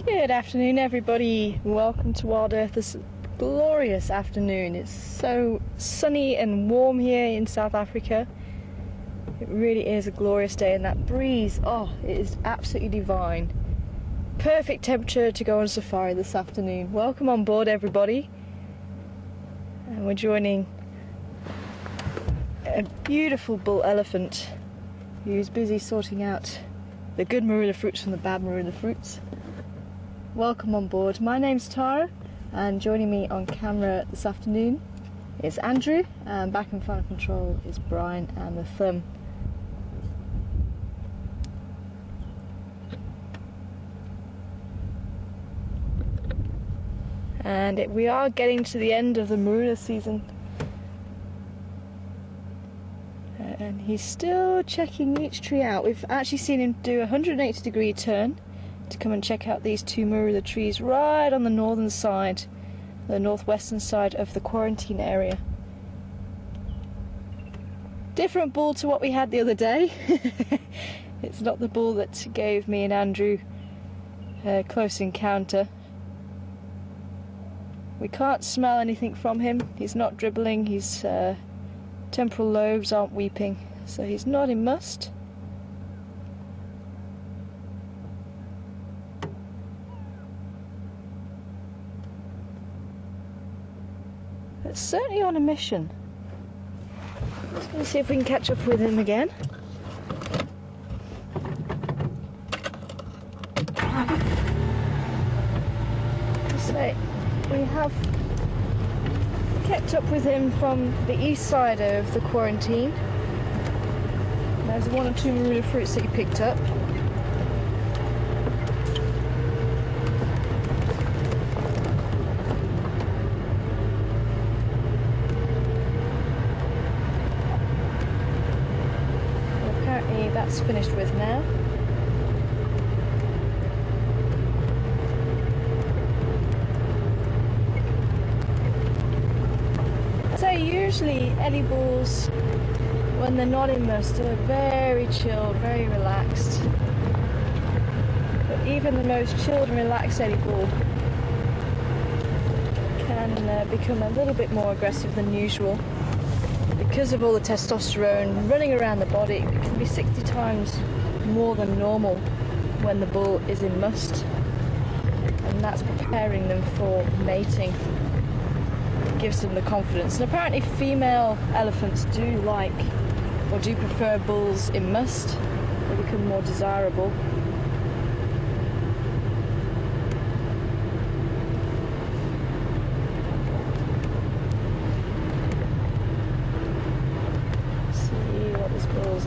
Good afternoon, everybody. Welcome to Wild Earth this glorious afternoon. It's so sunny and warm here in South Africa. It really is a glorious day, and that breeze, oh, it is absolutely divine. Perfect temperature to go on safari this afternoon. Welcome on board, everybody. And we're joining a beautiful bull elephant who's busy sorting out the good marula fruits from the bad marula fruits. Welcome on board. My name's Tara, and joining me on camera this afternoon is Andrew, and back in final control is Brian and the thumb. And we are getting to the end of the marula season, and he's still checking each tree out. We've actually seen him do a 180-degree turn to come and check out these two marula trees right on the northern side, the northwestern side of the quarantine area. Different bull to what we had the other day. It's not the bull that gave me and Andrew a close encounter. We can't smell anything from him. He's not dribbling, his temporal lobes aren't weeping, so he's not in must. But certainly on a mission. Just going to see if we can catch up with him again. So we have kept up with him from the east side of the quarantine. There's one or two marula fruits that he picked up. Apparently that's finished with now. So usually Ellie bulls, when they're not in must, are very chilled, very relaxed. But even the most chilled and relaxed Ellie bull can become a little bit more aggressive than usual. Because of all the testosterone running around the body, it can be 60 times more than normal when the bull is in must. And that's preparing them for mating. It gives them the confidence. And apparently female elephants do like or do prefer bulls in must. They become more desirable.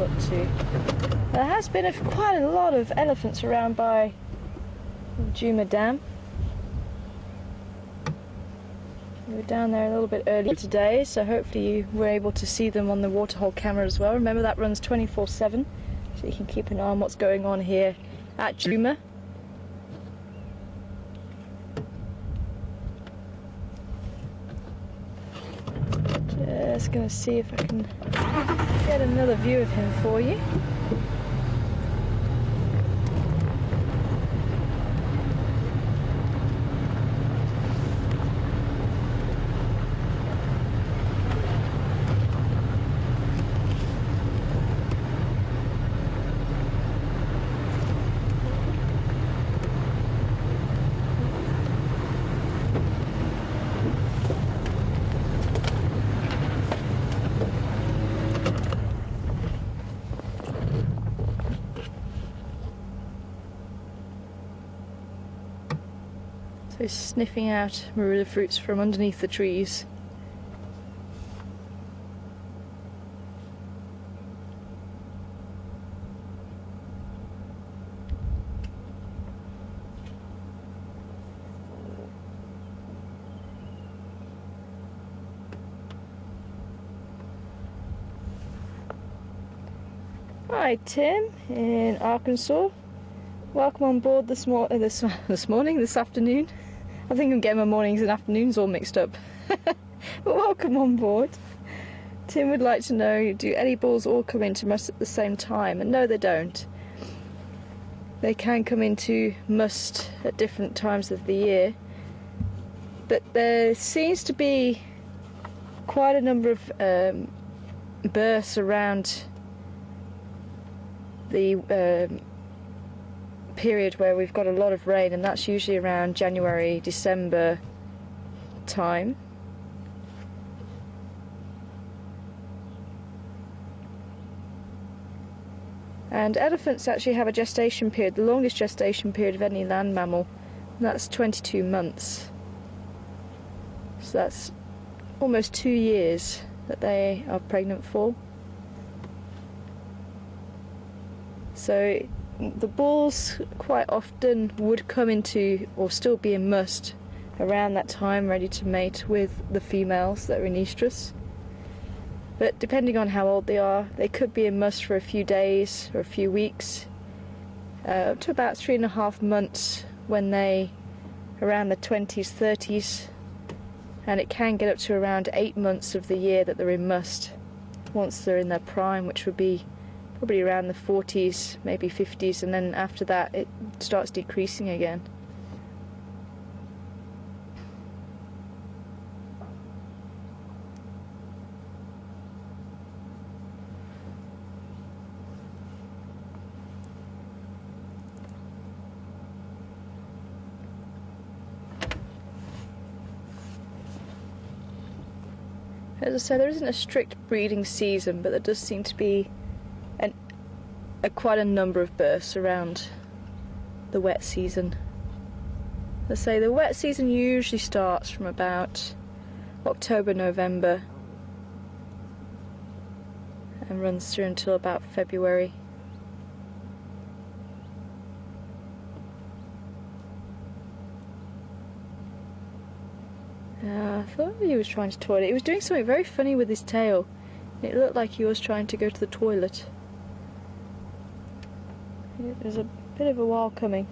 Up to. There has been quite a lot of elephants around by Djuma Dam. We were down there a little bit earlier today, so hopefully you were able to see them on the waterhole camera as well. Remember, that runs 24/7, so you can keep an eye on what's going on here at Djuma. Just going to see if I can get another view of him for you. So sniffing out marula fruits from underneath the trees. Hi Tim in Arkansas. Welcome on board this afternoon. I think I'm getting my mornings and afternoons all mixed up. But welcome on board. Tim would like to know, do any bulls all come into must at the same time? And no, they don't. they can come into must at different times of the year, but there seems to be quite a number of bursts around the period where we've got a lot of rain, and that's usually around January, December time. And elephants actually have a gestation period, the longest gestation period of any land mammal, and that's 22 months. So that's almost 2 years that they are pregnant for. So the bulls quite often would come into, or still be in must, around that time, ready to mate with the females that are in estrus. But depending on how old they are, they could be in must for a few days or a few weeks, up to about 3.5 months when they around the 20s, 30s, and it can get up to around 8 months of the year that they're in must once they're in their prime, which would be probably around the 40s, maybe 50s, and then after that it starts decreasing again. As I said, there isn't a strict breeding season, but there does seem to be quite a number of bursts around the wet season. As I say, the wet season usually starts from about October, November and runs through until about February. I thought he was trying to toilet. He was doing something very funny with his tail. It looked like he was trying to go to the toilet. It was a bit of a while coming.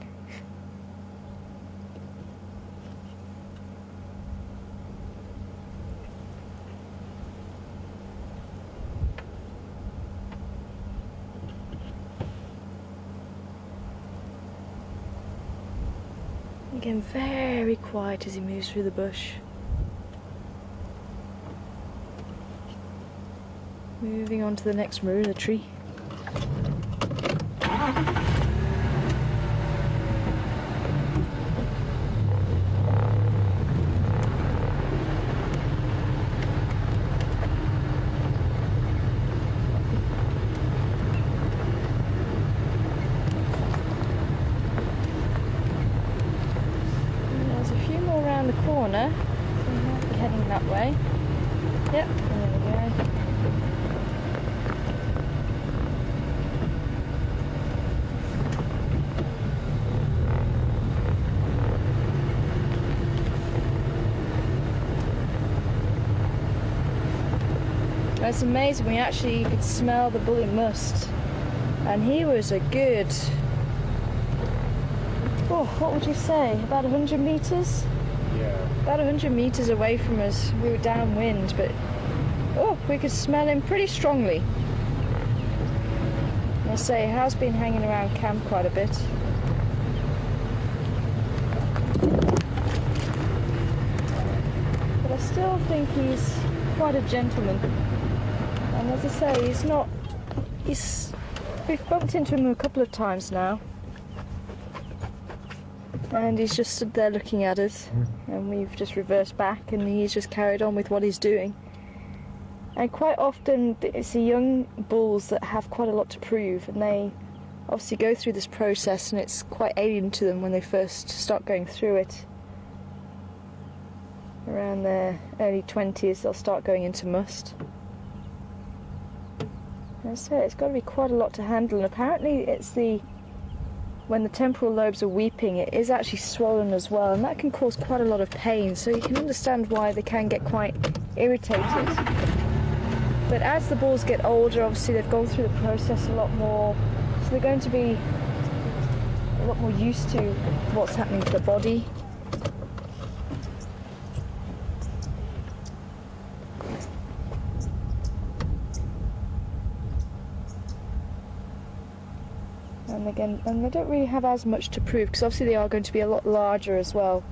Again, very quiet as he moves through the bush. Moving on to the next marula tree. There's a few more around the corner, so we might be heading that way. Yep, there we go. It's amazing, we actually could smell the bull in must, and he was a good, what would you say, about 100 metres? Yeah. About 100 metres away from us. We were downwind, but we could smell him pretty strongly. I say, he has been hanging around camp quite a bit. But I still think he's quite a gentleman. And as I say, we've bumped into him a couple of times now. And he's just stood there looking at us, and we've just reversed back, and he's just carried on with what he's doing. And quite often it's the young bulls that have quite a lot to prove, and they obviously go through this process, and it's quite alien to them when they first start going through it. Around their early 20s they'll start going into must. And so it's got to be quite a lot to handle, and apparently it's when the temporal lobes are weeping, it is actually swollen as well, and that can cause quite a lot of pain, so you can understand why they can get quite irritated. But as the bulls get older, obviously they've gone through the process a lot more, so they're going to be a lot more used to what's happening to the body. And again, and they don't really have as much to prove, because obviously they are going to be a lot larger as well.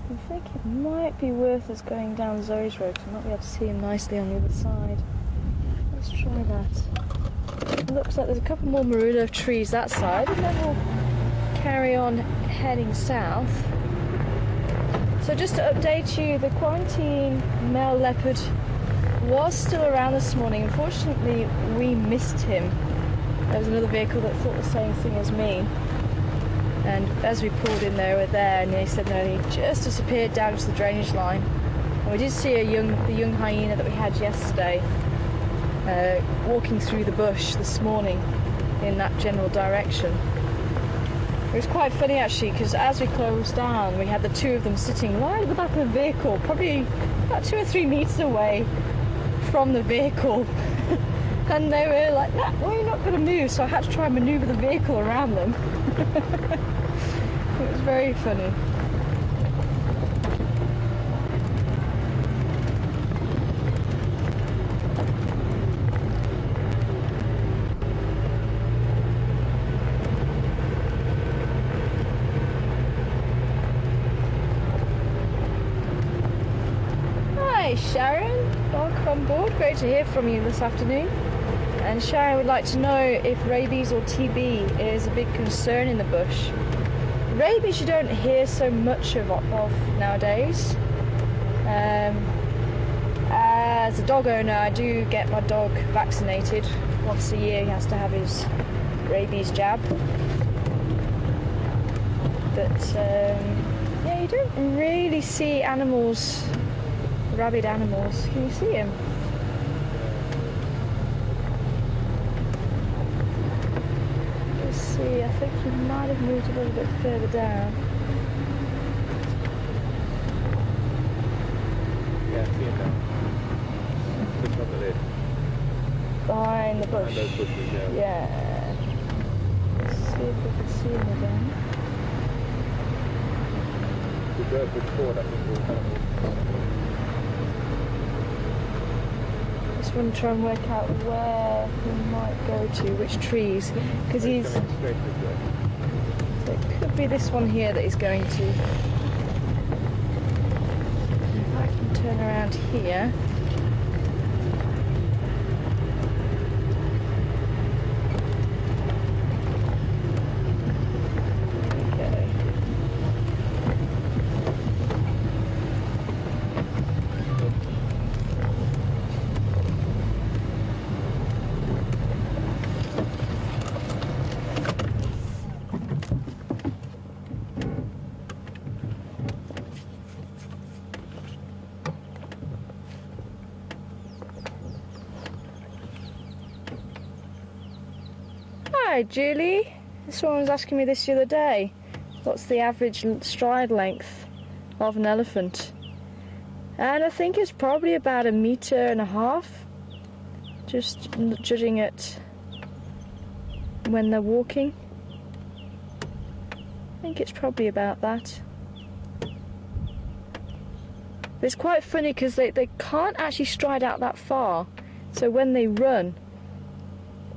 I think it might be worth us going down Zoe's road, because I might be able to see him nicely on the other side. Let's try that. It looks like there's a couple more marula trees that side, and then we'll carry on heading south. So just to update you, the quarantine male leopard was still around this morning. Unfortunately, we missed him. There was another vehicle that thought the same thing as me. And as we pulled in, they were there, and they said no, he just disappeared down to the drainage line. And we did see the young hyena that we had yesterday walking through the bush this morning in that general direction. It was quite funny actually, because as we closed down, we had the two of them sitting right at the back of the vehicle, probably about 2 or 3 meters away from the vehicle. And they were like, nah, well, you're not going to move, so I had to try and manoeuvre the vehicle around them. It was very funny. Hi Sharon, welcome on board. Great to hear from you this afternoon. And Sharon would like to know if rabies or TB is a big concern in the bush. Rabies you don't hear so much of nowadays. As a dog owner, I do get my dog vaccinated. Once a year he has to have his rabies jab. But yeah, you don't really see animals, rabid animals. Can you see him? I think he might have moved a little bit further down. Yeah, I see him now. Just on the lid. Behind the bush. Behind those bushes, yeah. Yeah. Let's see if we can see him again. We drove forward, I think we'll kind of... Just want to try and work out where he might go to, which trees, because he's... Straight this way. So it could be this one here that he's going to. If I can turn around here. Hi Julie, someone was asking me this the other day. What's the average stride length of an elephant? And I think it's probably about 1.5 meters, just judging it when they're walking. I think it's probably about that. But it's quite funny because they can't actually stride out that far, so when they run,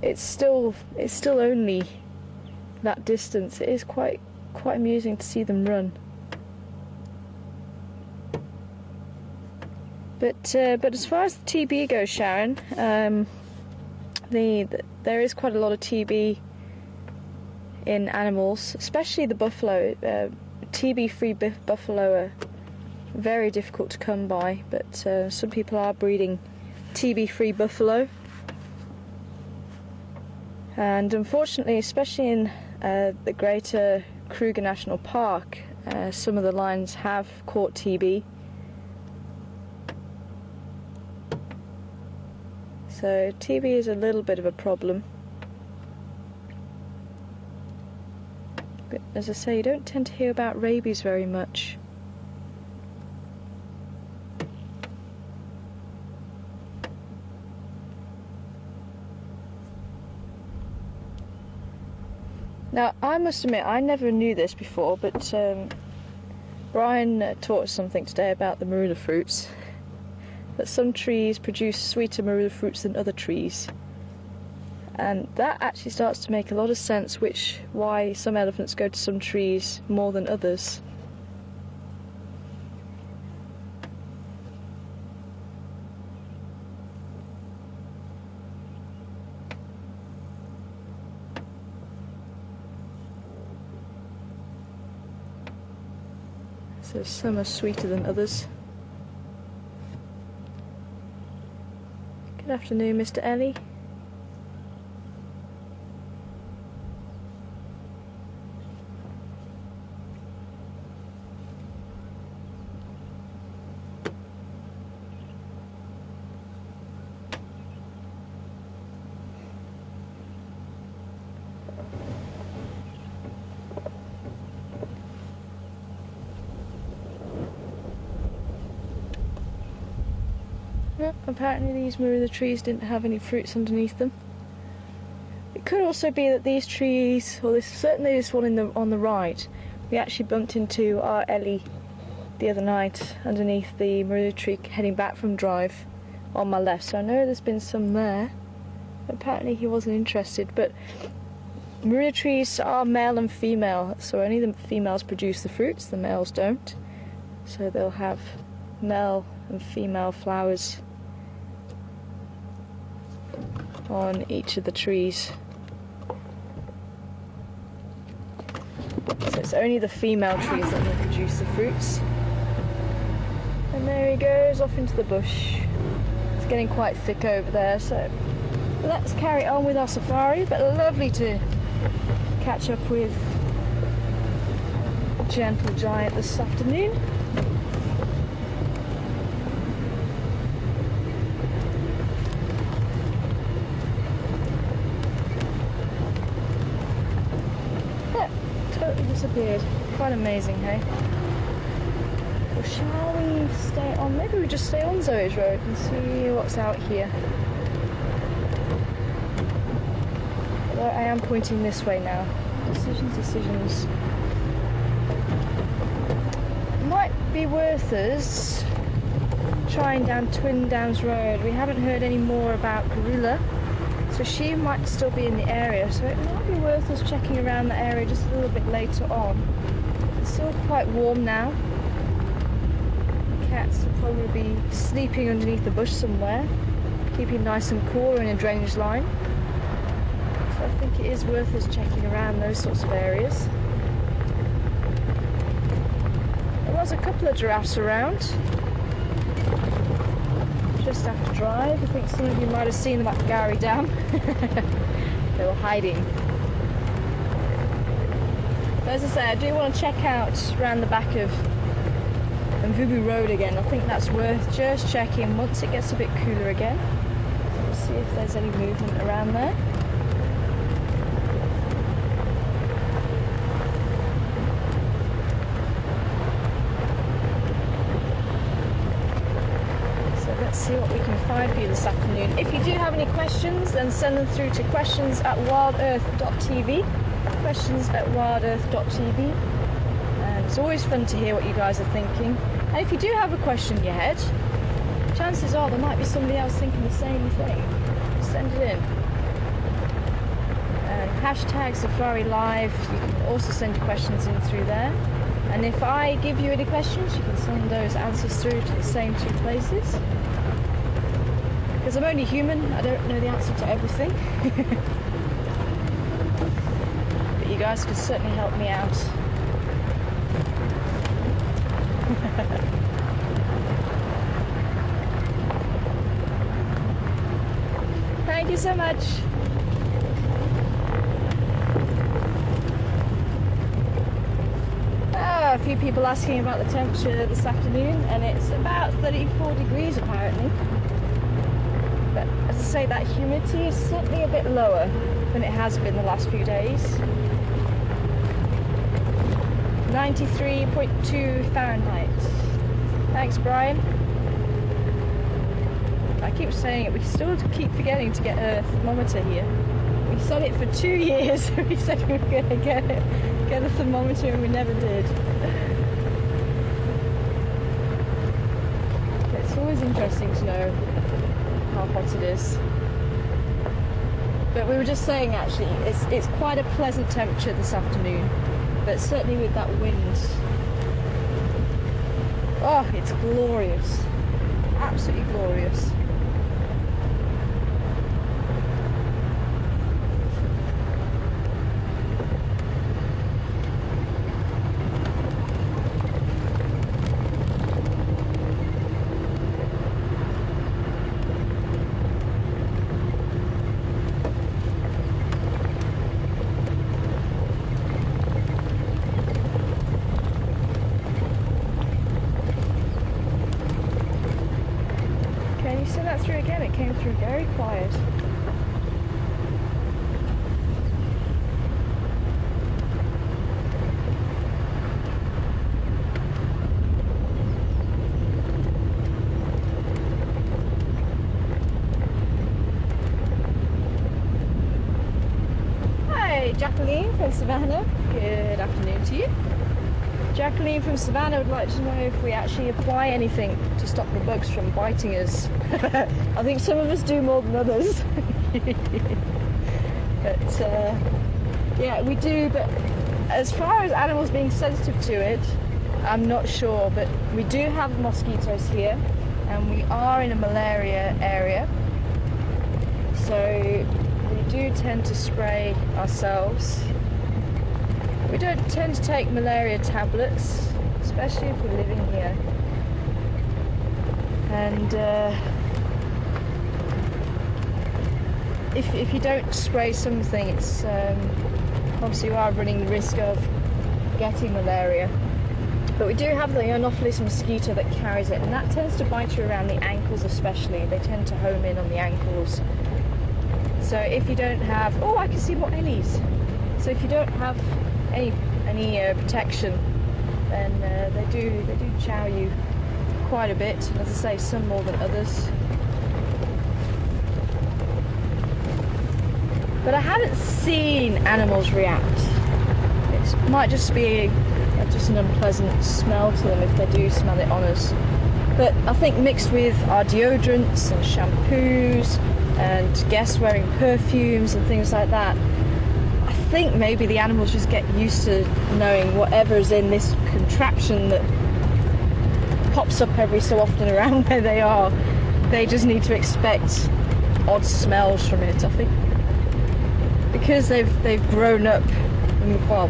it's still only that distance. It is quite amusing to see them run. But as far as the TB goes, Sharon, there is quite a lot of TB in animals, especially the buffalo. TB-free buffalo are very difficult to come by, but some people are breeding TB-free buffalo. And unfortunately, especially in the greater Kruger National Park, some of the lions have caught TB. So TB is a little bit of a problem. But as I say, you don't tend to hear about rabies very much. Now, I must admit, I never knew this before, but Brian taught us something today about the marula fruits. That some trees produce sweeter marula fruits than other trees. And that actually starts to make a lot of sense, why some elephants go to some trees more than others. So some are sweeter than others. Good afternoon, Mr. Ellie. Apparently these marula trees didn't have any fruits underneath them. It could also be that these trees, or certainly this one on the right, we actually bumped into our Ellie the other night underneath the marula tree heading back from drive on my left. So I know there's been some there. Apparently he wasn't interested, but marula trees are male and female, so only the females produce the fruits, the males don't. So they'll have male and female flowers on each of the trees. So it's only the female trees that will produce the fruits. And there he goes off into the bush. It's getting quite thick over there, so let's carry on with our safari. But lovely to catch up with Gentle Giant this afternoon. Disappeared. Quite amazing, hey? Well, shall we stay on? Maybe we just stay on Zoe's Road and see what's out here. Although I am pointing this way now. Decisions. Might be worth us trying down Twin Downs Road. We haven't heard any more about Gorilla, so she might still be in the area, so it might be worth us checking around the area just a little bit later on. It's still quite warm now. The cats will probably be sleeping underneath the bush somewhere, keeping nice and cool in a drainage line. So I think it is worth us checking around those sorts of areas. There was a couple of giraffes around just after drive. I think some of you might have seen them at Gowrie Dam. They were hiding. But as I say, I do want to check out around the back of Mvubu Road again. I think that's worth just checking once it gets a bit cooler again. We'll see if there's any movement around there. See what we can find for you this afternoon. If you do have any questions, then send them through to questions@wildearth.tv. questions@wildearth.tv. And it's always fun to hear what you guys are thinking. And if you do have a question in your head, chances are there might be somebody else thinking the same thing. Send it in. And hashtag Safari Live. You can also send your questions in through there. And if I give you any questions, you can send those answers through to the same two places. Because I'm only human, I don't know the answer to everything. But you guys can certainly help me out. Thank you so much. A few people asking about the temperature this afternoon, and it's about 34 degrees apparently. But as I say, that humidity is certainly a bit lower than it has been the last few days. 93.2 Fahrenheit. Thanks, Brian. I keep saying it, we still keep forgetting to get a thermometer here. We set it for 2 years. We said we were going to get a thermometer and we never did. It's always interesting to know how hot it is. But we were just saying actually, it's quite a pleasant temperature this afternoon, but certainly with that wind, oh, it's glorious, absolutely glorious. Send that through again, it came through very quiet. Hi, Jacqueline from Savannah. Good afternoon to you. Jacqueline from Savannah would like to know if we actually apply anything to stop the bugs from biting us. I think some of us do more than others. But yeah, we do, but as far as animals being sensitive to it, I'm not sure, but we do have mosquitoes here and we are in a malaria area, so we do tend to spray ourselves. We don't tend to take malaria tablets, especially if we're living here. And if you don't spray something, it's obviously you are running the risk of getting malaria. But we do have the Anopheles mosquito that carries it, and that tends to bite you around the ankles especially. They tend to home in on the ankles. So if you don't have, oh, I can see more ellies. So if you don't have any protection, then they do chow you quite a bit, and as I say, some more than others. But I haven't seen animals react. It might just be just an unpleasant smell to them if they do smell it on us. But I think mixed with our deodorants and shampoos and guests wearing perfumes and things like that, I think maybe the animals just get used to knowing whatever's in this contraption that pops up every so often around where they are. They just need to expect odd smells from it, I think. Because they've grown up, well,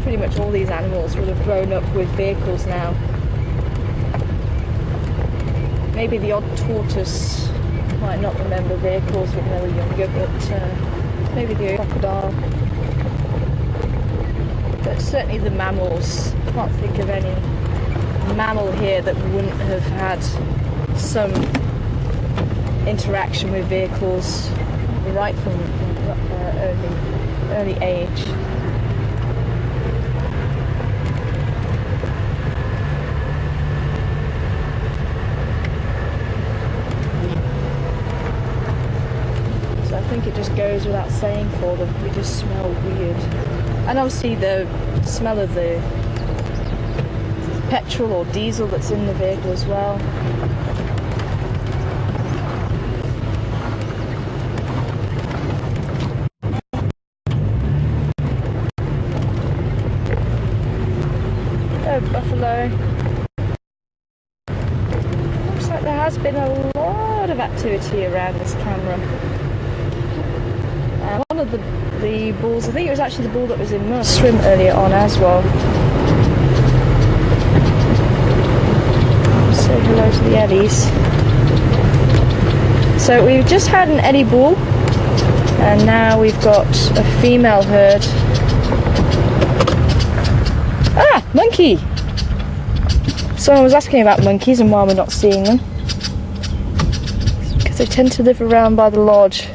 pretty much all these animals will have grown up with vehicles now. Maybe the odd tortoise might not remember vehicles when they were younger, but maybe the crocodile. But certainly the mammals, I can't think of any mammal here that wouldn't have had some interaction with vehicles right from early age. So I think it just goes without saying for them, we just smell weird. And obviously the smell of the petrol or diesel that's in the vehicle as well. Buffalo. Looks like there has been a lot of activity around this camera. One of the bulls, I think it was actually the bull that was in my swim earlier on as well. Say hello to the eddies. So we've just had an eddy bull, and now we've got a female herd. Ah, monkey! Someone was asking about monkeys and why we're not seeing them. Because they tend to live around by the lodge.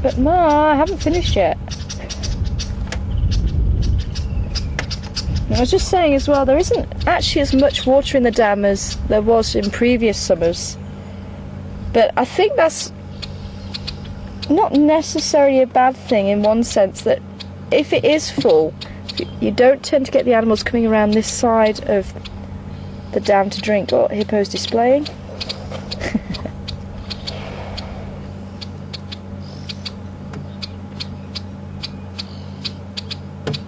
But Ma, I haven't finished yet. I was just saying as well, there isn't actually as much water in the dam as there was in previous summers. But I think that's not necessarily a bad thing in one sense, that if it is full, you don't tend to get the animals coming around this side of the dam to drink. Oh, hippo's displaying.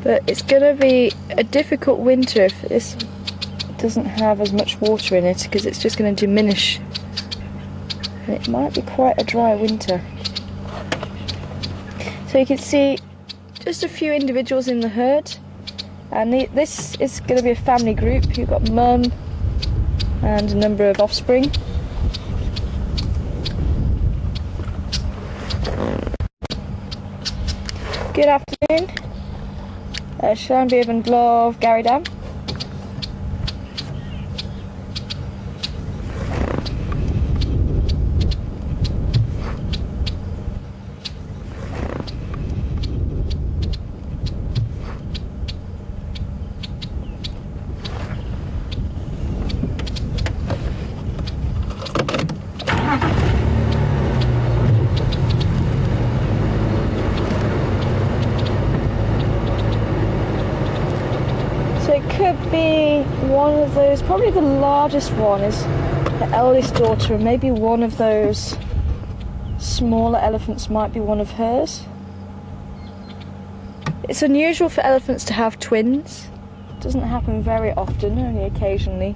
But it's going to be a difficult winter if this doesn't have as much water in it, because it's just going to diminish. And it might be quite a dry winter. So you can see just a few individuals in the herd. And this is going to be a family group. You've got mum and a number of offspring. Good afternoon. Shanby Glove, Gary Dam. Could be one of those, probably the largest one is the eldest daughter, and maybe one of those smaller elephants might be one of hers. It's unusual for elephants to have twins. It doesn't happen very often, only occasionally.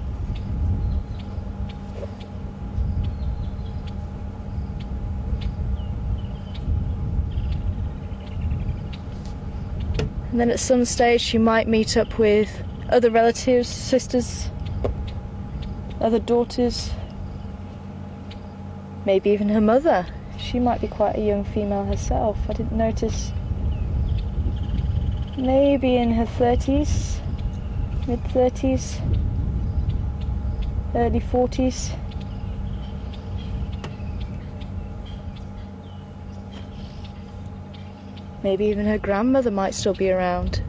And then at some stage she might meet up with other relatives, sisters, other daughters, maybe even her mother. She might be quite a young female herself. I didn't notice. Maybe in her 30s, mid-30s, early 40s. Maybe even her grandmother might still be around.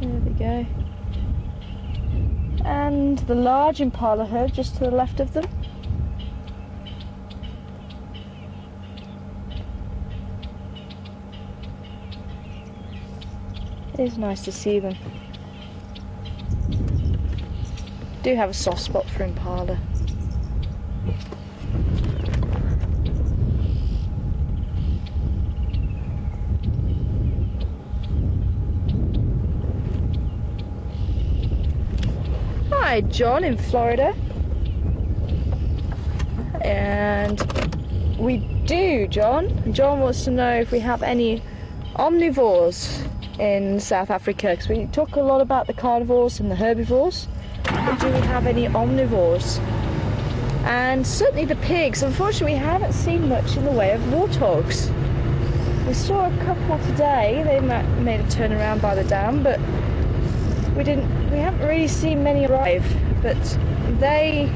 There we go. And the large impala herd just to the left of them. It is nice to see them. Do have a soft spot for impala. Hi, John in Florida. And we do, John. John wants to know if we have any omnivores in South Africa, because we talk a lot about the carnivores and the herbivores, but do we have any omnivores? And certainly the pigs. Unfortunately, we haven't seen much in the way of warthogs. We saw a couple today. They made a turn around by the dam, but we haven't really seen many arrive. But they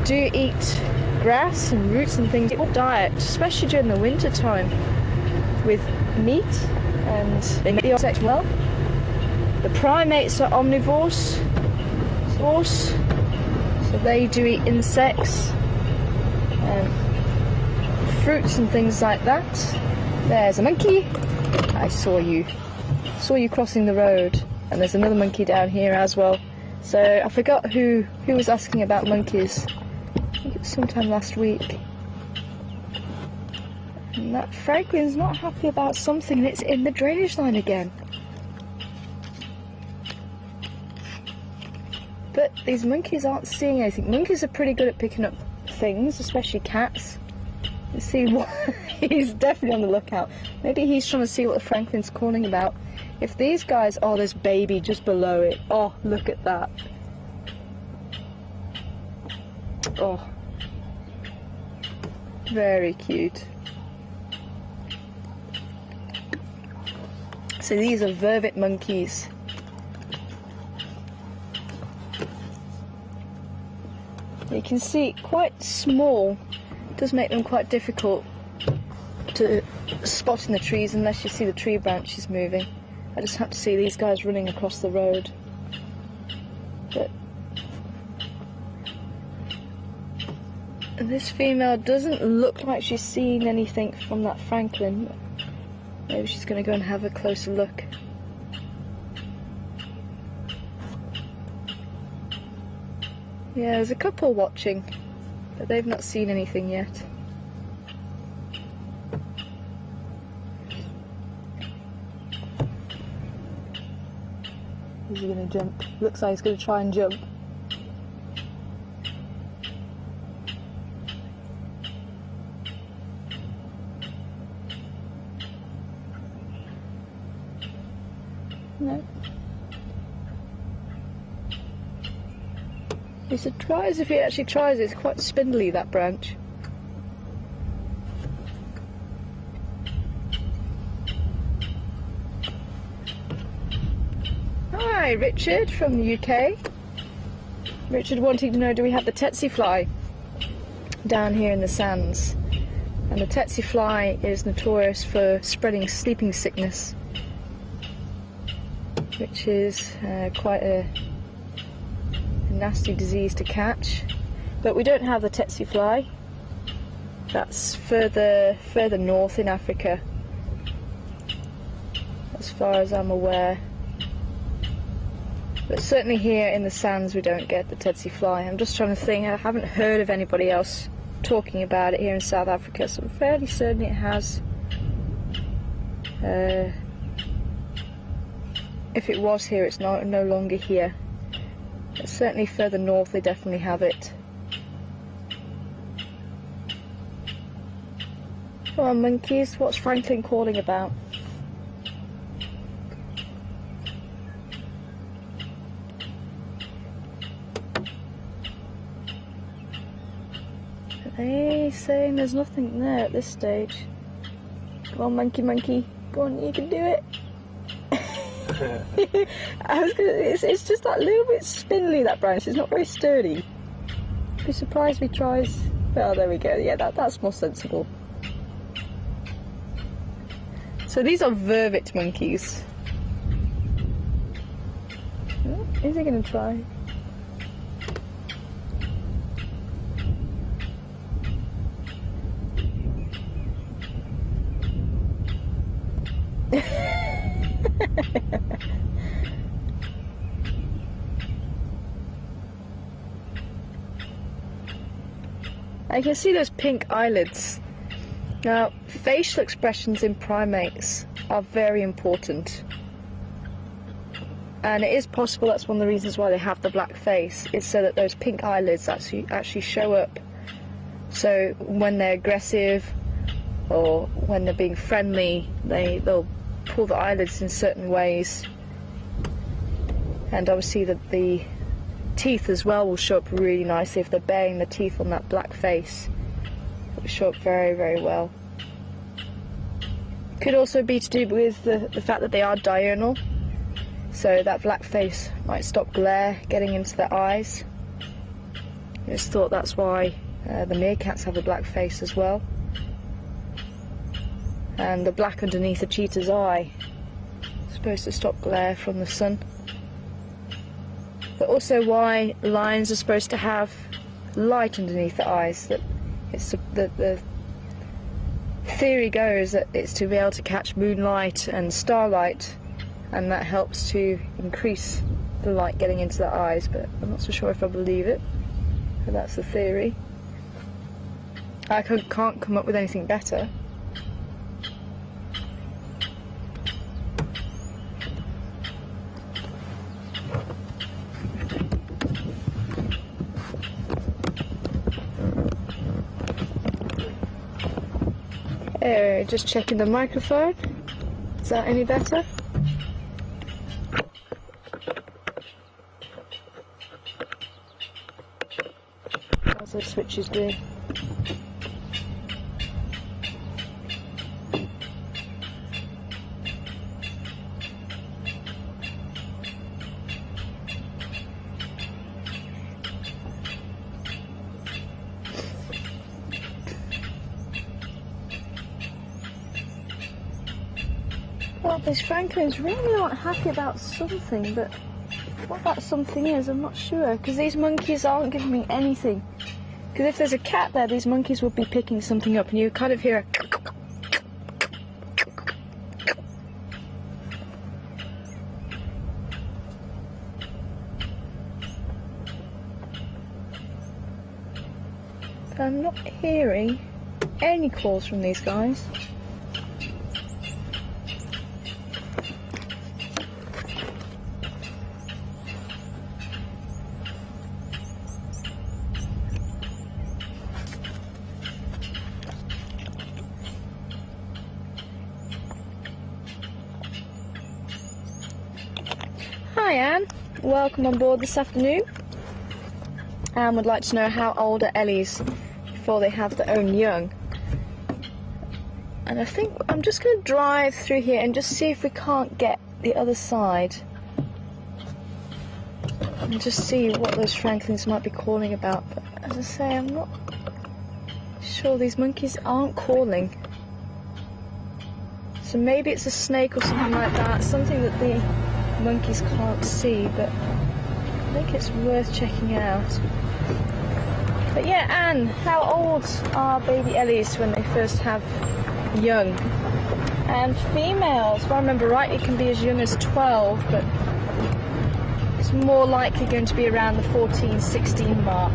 do eat grass and roots and things. It's a diet, especially during the winter time, with meat, and they make the insects well. The primates are omnivores, so they do eat insects and fruits and things like that. There's a monkey. I saw you crossing the road, and there's another monkey down here as well. So I forgot who was asking about monkeys. I think it was sometime last week. And that Franklin's not happy about something, and it's in the drainage line again. But these monkeys aren't seeing anything. Monkeys are pretty good at picking up things, especially cats. You see what he's definitely on the lookout. Maybe he's trying to see what the Franklin's calling about. If these guys, oh, there's baby just below it. Oh, look at that. Oh, very cute. So these are vervet monkeys. You can see quite small. It does make them quite difficult to spot in the trees unless you see the tree branches moving. I just have to see these guys running across the road. But this female doesn't look like she's seen anything from that francolin. Maybe she's going to go and have a closer look. Yeah, there's a couple watching, but they've not seen anything yet. Is he going to jump? Looks like he's going to try and jump. No. Be surprised if he actually tries it. It's quite spindly, that branch. Hi, Richard from the UK. Richard wanting to know, do we have the tsetse fly down here in the sands? And the tsetse fly is notorious for spreading sleeping sickness, which is quite a nasty disease to catch. But we don't have the tsetse fly. That's further north in Africa, as far as I'm aware. But certainly here in the sands we don't get the tsetse fly. I'm just trying to think, I haven't heard of anybody else talking about it here in South Africa, so I'm fairly certain it has. If it was here, it's no longer here. But certainly further north they definitely have it. Come on, monkeys, what's Franklin calling about? Hey, saying there's nothing there at this stage. Come on, monkey, monkey. Go on, you can do it. It's just that little bit spindly, that branch. It's not very sturdy. Be surprised if he tries. Oh, there we go. Yeah, that's more sensible. So these are vervet monkeys. Oh, is he going to try? I can see those pink eyelids. Now, facial expressions in primates are very important, and it is possible that's one of the reasons why they have the black face, is so that those pink eyelids actually show up. So when they're aggressive or when they're being friendly, they'll pull the eyelids in certain ways, and obviously the teeth as well will show up really nicely. If they're baring the teeth on that black face, it will show up very, very well. Could also be to do with the fact that they are diurnal, so that black face might stop glare getting into their eyes. I just thought that's why the meerkats have a black face as well. And the black underneath the cheetah's eye is supposed to stop glare from the sun. But also why lions are supposed to have light underneath the eyes. That it's the theory goes that it's to be able to catch moonlight and starlight, and that helps to increase the light getting into the eyes. But I'm not so sure if I believe it. But that's the theory. I can't come up with anything better. Just checking the microphone. Is that any better? How's those switches doing? Well, these francolins really aren't happy about something, but what that something is, I'm not sure, because these monkeys aren't giving me anything. Because if there's a cat there, these monkeys would be picking something up, and you kind of hear a... I'm not hearing any calls from these guys. Hi Anne, welcome on board this afternoon. Anne would like to know how old are Ellies before they have their own young. And I think I'm just going to drive through here and just see if we can't get the other side. And just see what those francolins might be calling about. But as I say, I'm not sure, these monkeys aren't calling. So maybe it's a snake or something like that, something that the monkeys can't see, but I think it's worth checking out. But yeah, Anne, how old are baby Ellies when they first have young? And females, if I remember right, it can be as young as 12, but it's more likely going to be around the 14, 16 mark.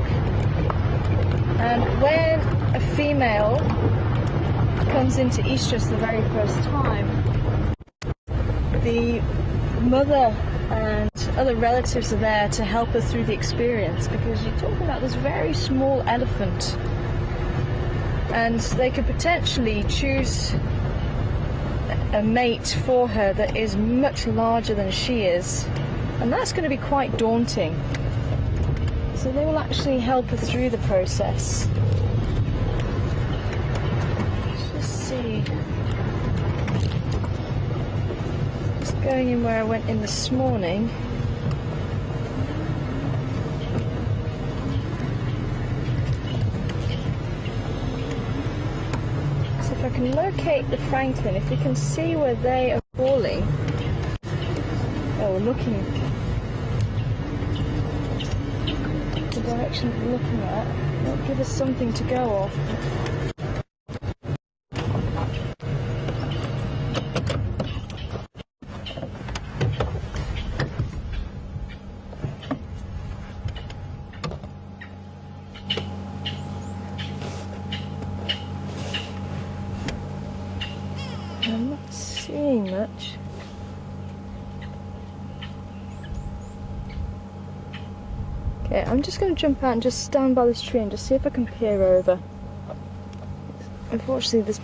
And when a female comes into estrus the very first time, the mother and other relatives are there to help her through the experience, because you're talking about this very small elephant, and they could potentially choose a mate for her that is much larger than she is, and that's going to be quite daunting. So they will actually help her through the process. Let's just see. Going in where I went in this morning. So if I can locate the francolin, if we can see where they are calling, or looking, the direction that we're looking at, it'll give us something to go off. I'm not seeing much. Okay, I'm just going to jump out and just stand by this tree and just see if I can peer over. Unfortunately, this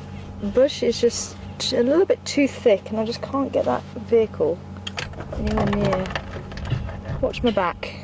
bush is just a little bit too thick and I just can't get that vehicle anywhere near. Watch my back.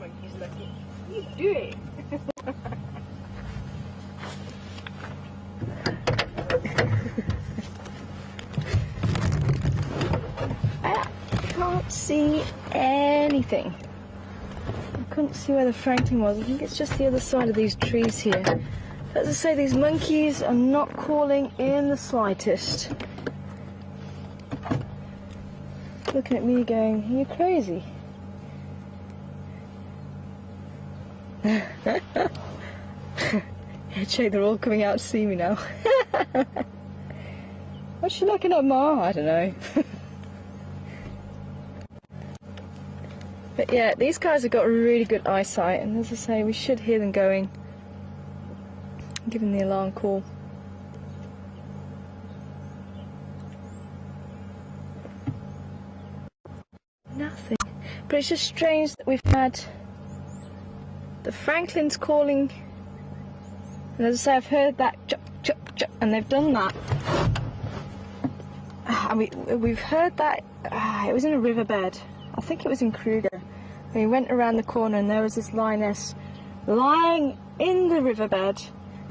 monkey's lucky. You do it! I can't see anything. I couldn't see where the Franklin was. I think it's just the other side of these trees here. As I say, these monkeys are not calling in the slightest. Looking at me going, are you crazy? Check, they're all coming out to see me now. What's she looking at, Ma? I don't know. But yeah, these guys have got really good eyesight, and as I say, we should hear them going, giving the alarm call. Nothing. But it's just strange that we've had the Franklins calling, and as I say, I've heard that chup, chup, chup, and they've done that. And we've heard that, it was in a riverbed. I think it was in Kruger. We went around the corner and there was this lioness lying in the riverbed,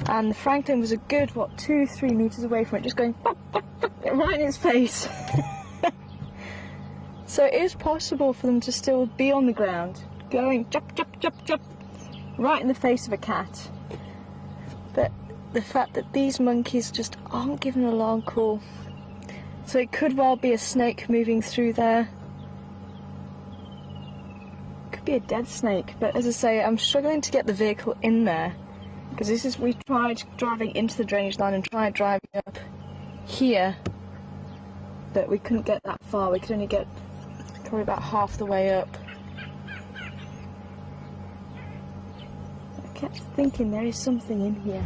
and the Franklin was a good, 2-3 meters away from it, just going bop, bop, bop, right in its face. So it is possible for them to still be on the ground, going chup, chup, chup, chup, right in the face of a cat. But the fact that these monkeys just aren't giving an alarm call. So it could well be a snake moving through there. Could be a dead snake, but as I say, I'm struggling to get the vehicle in there, because we tried driving into the drainage line and tried driving up here, but we couldn't get that far. We could only get probably about half the way up. I kept thinking there is something in here,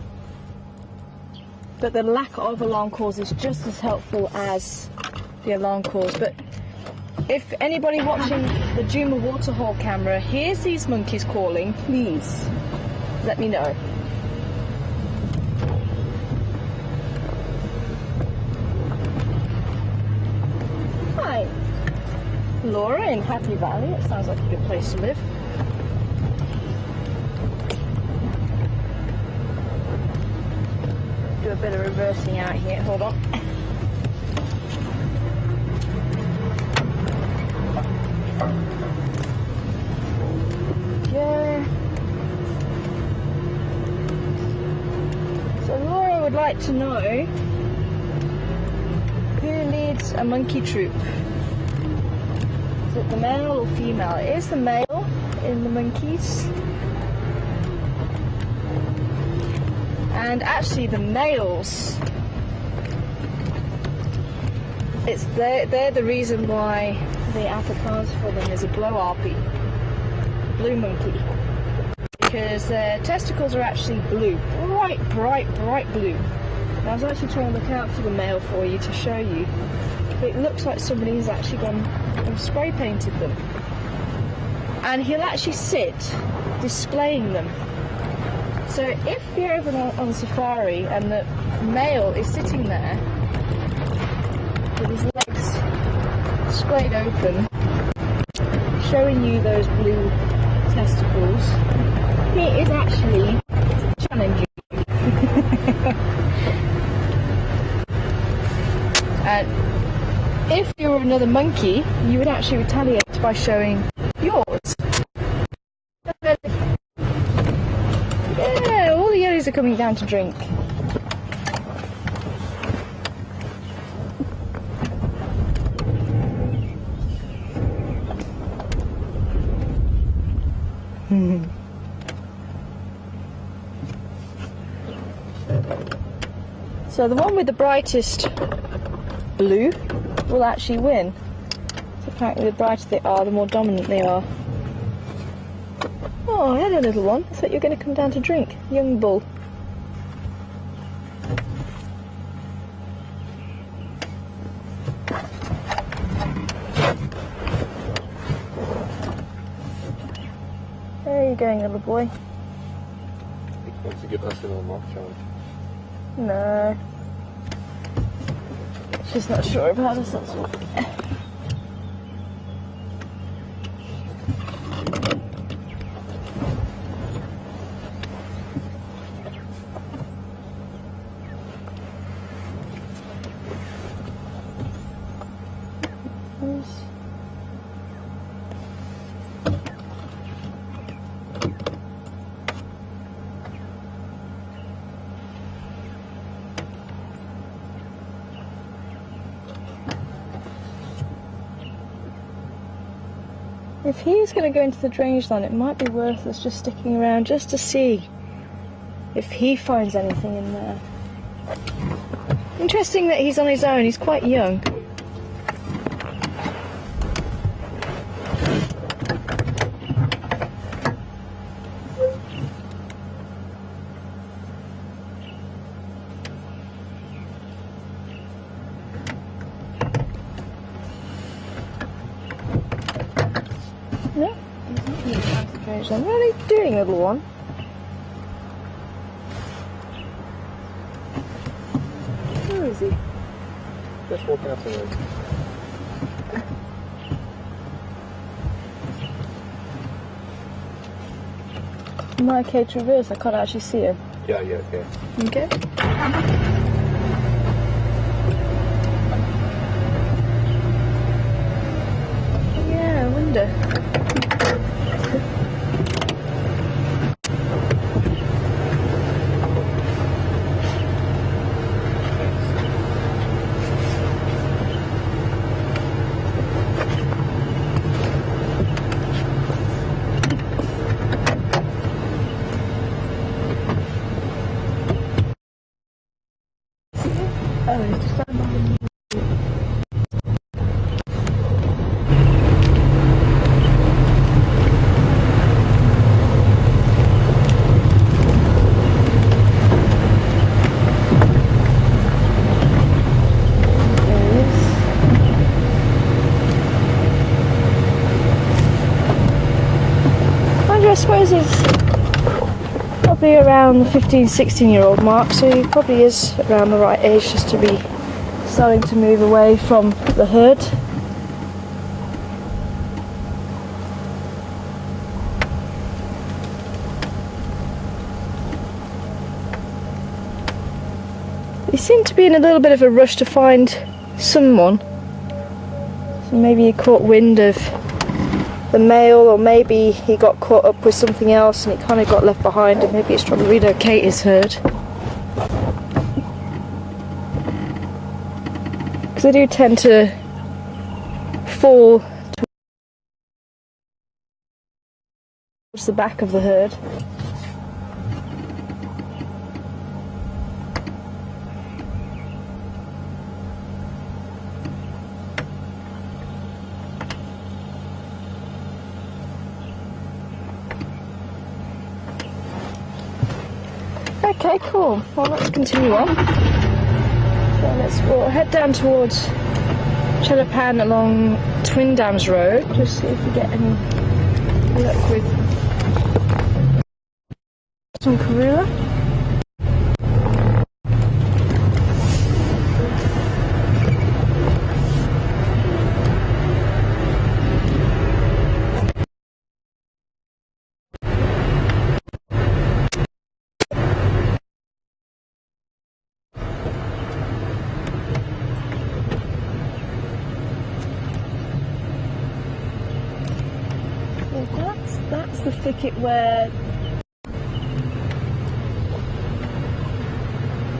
but the lack of alarm calls is just as helpful as the alarm calls. But if anybody watching the Djuma waterhole camera hears these monkeys calling, please let me know. Hi, Laura in Happy Valley. It sounds like a good place to live. Do a bit of reversing out here. Hold on. Yeah. So Laura would like to know who leads a monkey troop. Is it the male or female? It is the male in the monkeys. And actually the males, they're the reason why the Afrikaans for them is a blauwapie, blue monkey, because their testicles are actually blue, bright blue. And I was actually trying to look out for the male for you to show you, but it looks like somebody has actually gone and spray painted them, and he'll actually sit displaying them. So if you're over on safari and the male is sitting there with his legs sprayed open, showing you those blue testicles, he is actually challenging you. And if you were another monkey, you would actually retaliate by showing yours. Yeah, all the yellows are coming down to drink. So the one with the brightest blue will actually win. So apparently the brighter they are, the more dominant they are. Oh, hello little one. I thought you were going to come down to drink. Young bull. Where are you going, little boy? He wants to give us a little mock challenge. No. She's not sure about us, that's all. If he is going to go into the drainage line, it might be worth us just sticking around just to see if he finds anything in there. Interesting that he's on his own, he's quite young. No, he's not going to the drainage line. What are you doing, little one? Where is he? Just walking up the road. Am I okay to reverse? I can't actually see him. Yeah, okay. Okay. Yeah, I wonder. Oh, he's just standing behind me. There he is. I suppose he's probably around the 15-16-year-old mark, so he probably is around the right age just to be starting to move away from the herd. He seemed to be in a little bit of a rush to find someone, so maybe he caught wind of the male, or maybe he got caught up with something else and he kind of got left behind, and maybe he's trying to relocate his herd. Because they do tend to fall towards the back of the herd. Okay, cool. Well, let's continue on. So we'll head down towards Chelapan along Twin Dams Road, just see if we get any luck with some Karula. That's the thicket where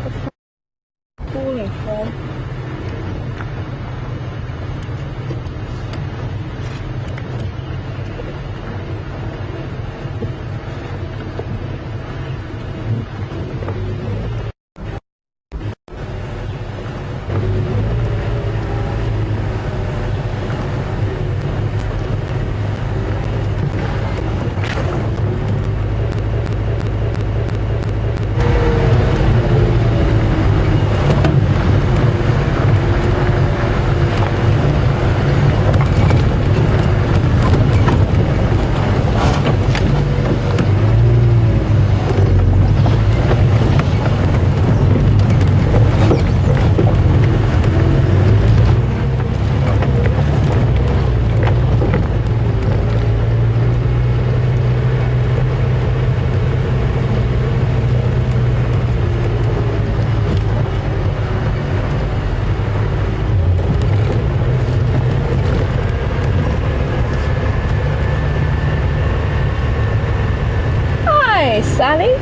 the falling from. Sally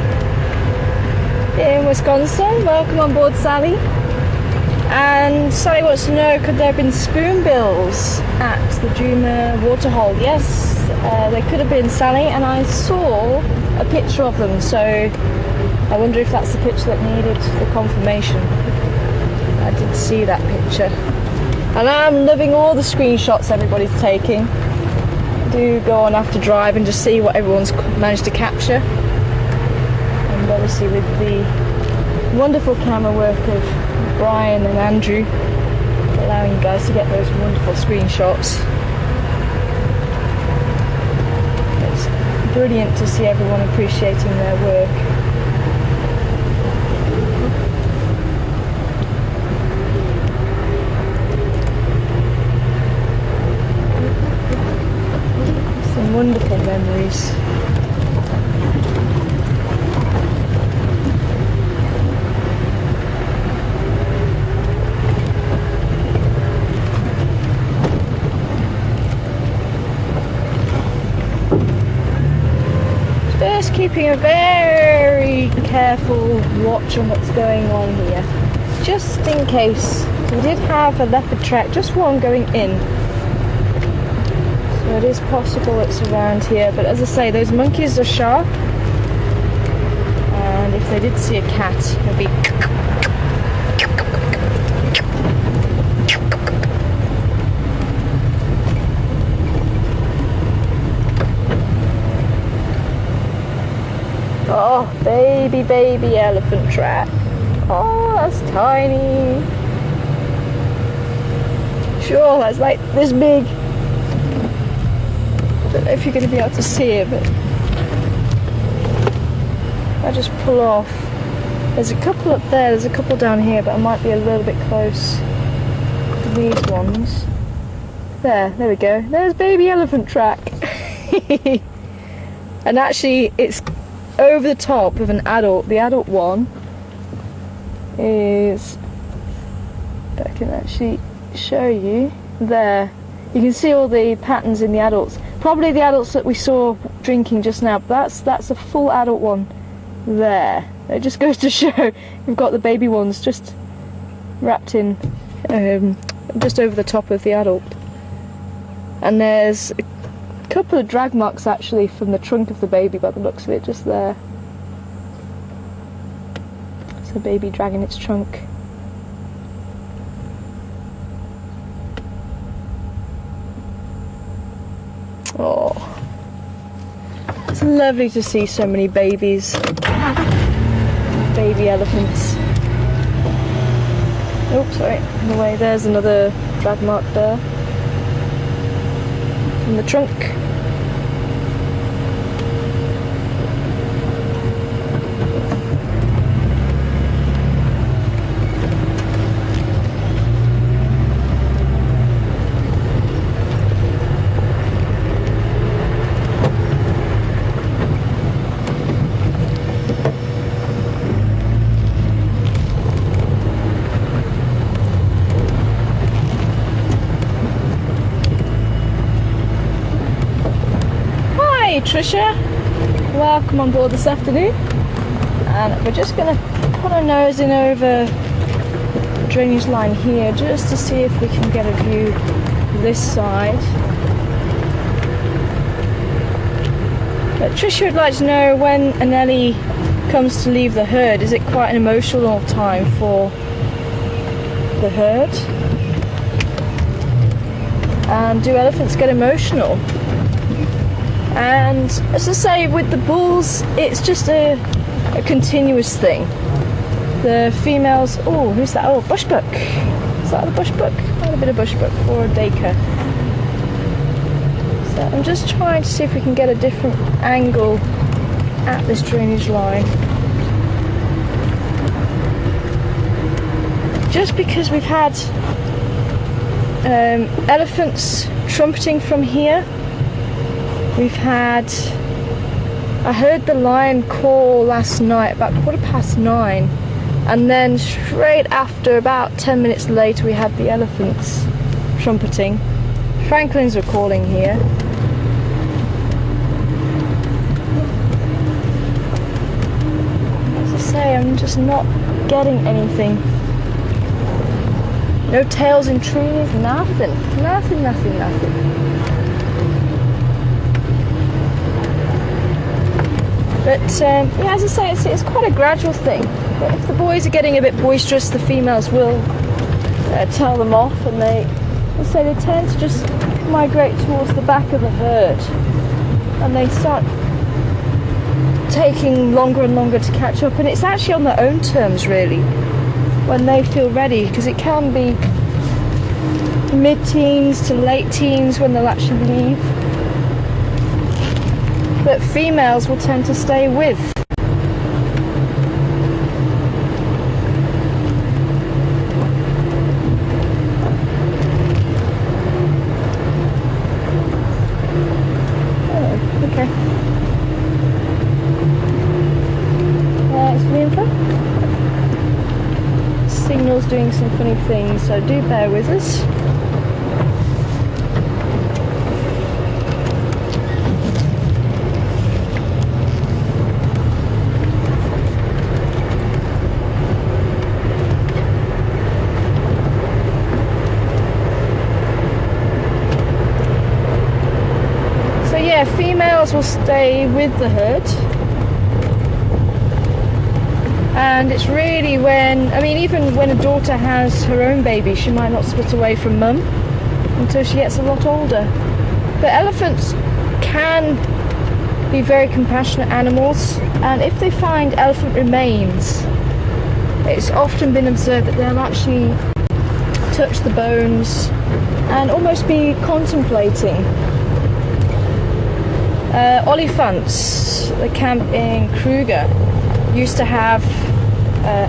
in Wisconsin. Welcome on board, Sally. And Sally wants to know, could there have been spoonbills at the Djuma waterhole? Yes, they could have been, Sally, and I saw a picture of them, so I wonder if that's the picture that needed the confirmation. I did see that picture. And I'm loving all the screenshots everybody's taking. Do go on after drive and just see what everyone's managed to capture. And obviously with the wonderful camera work of Brian and Andrew, allowing you guys to get those wonderful screenshots. It's brilliant to see everyone appreciating their work. Some wonderful memories. Just keeping a very careful watch on what's going on here, just in case. We did have a leopard track, just one going in, so it is possible it's around here. But as I say, those monkeys are sharp, and if they did see a cat, it'd be oh, baby elephant track. Oh, that's tiny. Sure, that's like this big. Don't know if you're going to be able to see it, but I just pull off. There's a couple up there, there's a couple down here, but I might be a little bit close to these ones. There we go. There's baby elephant track. And actually, it's over the top of an adult. The adult one is, I can actually show you there. You can see all the patterns in the adults. Probably the adults that we saw drinking just now, but that's a full adult one there. It just goes to show we've got the baby ones just wrapped in just over the top of the adult. And there's a couple of drag marks actually from the trunk of the baby by the looks of it, just there. It's a baby dragging its trunk. Oh, it's lovely to see so many babies, baby elephants. Oh, sorry, in the way. There's another drag mark there from the trunk. Hey Trisha, welcome on board this afternoon, and we're just going to put our nose in over the drainage line here just to see if we can get a view this side. But Trisha would like to know, when Anelli comes to leave the herd, is it quite an emotional time for the herd? And do elephants get emotional? And as I say, with the bulls, it's just a continuous thing. The females, oh, who's that? Oh, bushbuck. Is that a bushbuck? Quite a bit of bushbuck, or a daker. So I'm just trying to see if we can get a different angle at this drainage line. Just because we've had elephants trumpeting from here. We've had, I heard the lion call last night about 9:15, and then straight after, about 10 minutes later, we had the elephants trumpeting. Franklins were calling here. As I say, I'm just not getting anything. No tails in trees, nothing. Nothing. But yeah, as I say, it's quite a gradual thing. But if the boys are getting a bit boisterous, the females will tell them off, and they tend to just migrate towards the back of the herd, and they start taking longer and longer to catch up. And it's actually on their own terms, really, when they feel ready, because it can be mid-teens to late teens when they'll actually leave. But females will tend to stay with. Oh, okay. It's Nympha. Signal's doing some funny things, so do bear with us. Females will stay with the herd, and it's really even when a daughter has her own baby, she might not split away from mum until she gets a lot older. But elephants can be very compassionate animals, and if they find elephant remains, it's often been observed that they'll actually touch the bones and almost be contemplating. Olifants, the camp in Kruger, used to have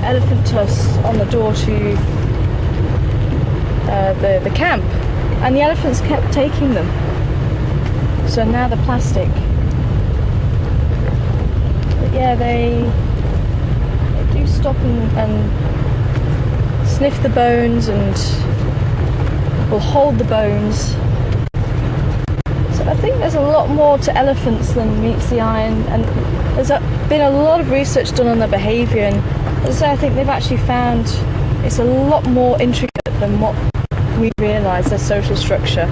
elephant tusks on the door to the camp, and the elephants kept taking them. So now they're plastic. But yeah, they do stop and sniff the bones and will hold the bones. I think there's a lot more to elephants than meets the eye, and there's been a lot of research done on their behaviour, and as I say, I think they've actually found it's a lot more intricate than what we realise, their social structure.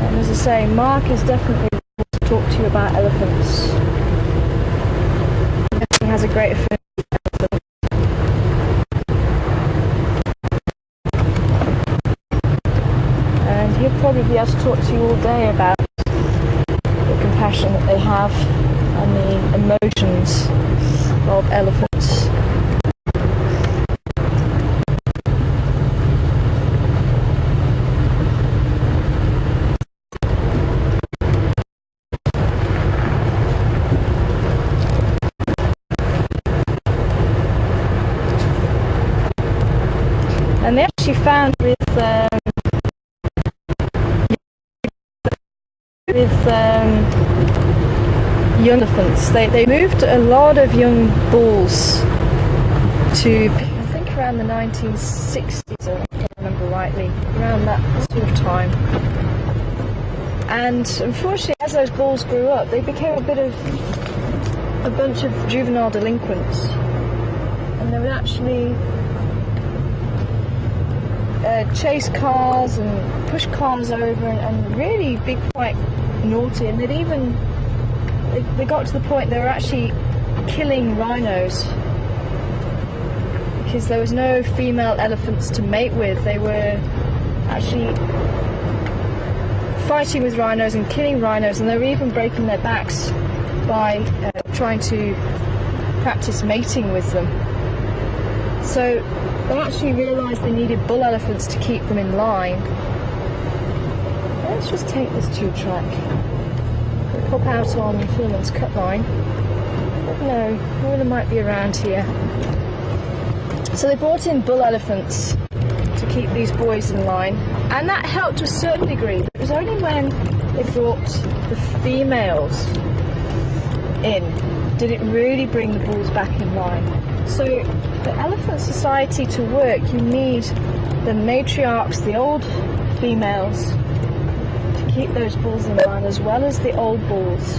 And as I say, Mark is definitely talk to you about elephants. He has a great affinity for elephants. And he'll probably be able to talk to you all day about the compassion that they have and the emotions of elephants. And they actually found with young elephants, they moved a lot of young bulls to, I think, around the 1960s, if I remember rightly, around that sort of time. And unfortunately, as those bulls grew up, they became a bunch of juvenile delinquents, and they would actually chase cars and push cars over and really be quite naughty. And they got to the point they were actually killing rhinos because there was no female elephants to mate with. They were actually fighting with rhinos and killing rhinos, and they were even breaking their backs by trying to practice mating with them. So they actually realised they needed bull elephants to keep them in line. Let's just take this tube track. We'll pop out on Filman's cut line. But no, Marilla might be around here. So they brought in bull elephants to keep these boys in line, and that helped to a certain degree, but it was only when they brought the females in did it really bring the bulls back in line. So For elephant society to work, you need the matriarchs, the old females, to keep those bulls in line, as well as the old bulls.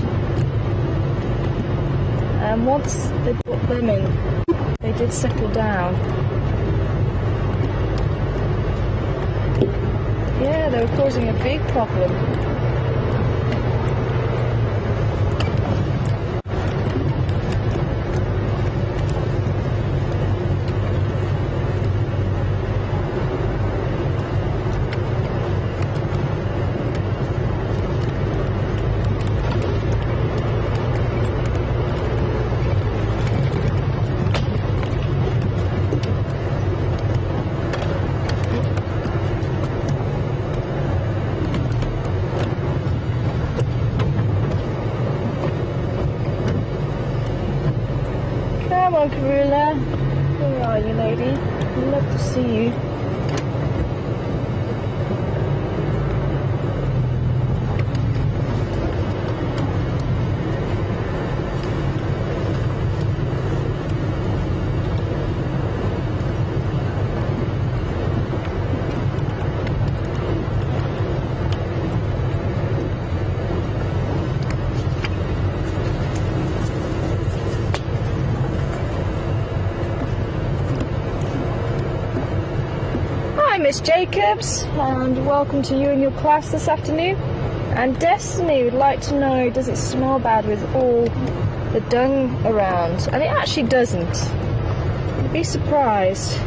And once they brought them in, they did settle down. Yeah, they were causing a big problem. Come on, Karula. Where are you, lady? I'd love to see you. Hi, Miss Jacobs, and welcome to you and your class this afternoon. And Destiny would like to know, does it smell bad with all the dung around? And it actually doesn't. You'd be surprised.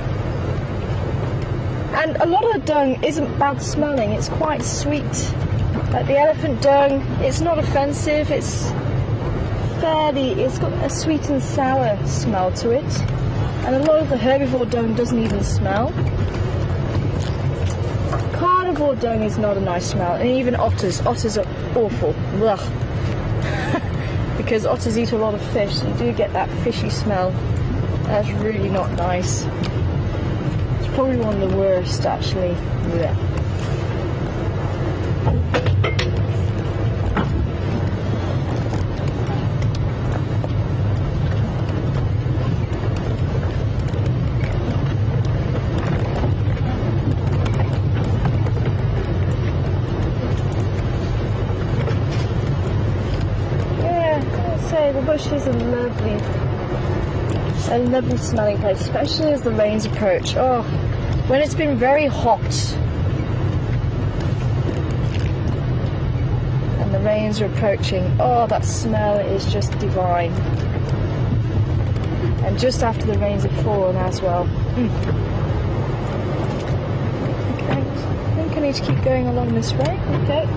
And a lot of the dung isn't bad smelling, it's quite sweet. Like the elephant dung, it's not offensive, it's got a sweet and sour smell to it. And a lot of the herbivore dung doesn't even smell. Carnivore dung is not a nice smell, and even otters are awful. Because otters eat a lot of fish, so you do get that fishy smell. That's really not nice. It's probably one of the worst, actually. Blech. The bush is a lovely smelling place, especially as the rains approach. Oh, when it's been very hot and the rains are approaching, oh, that smell is just divine. And just after the rains have fallen as well. Okay, I think I need to keep going along this way. Okay.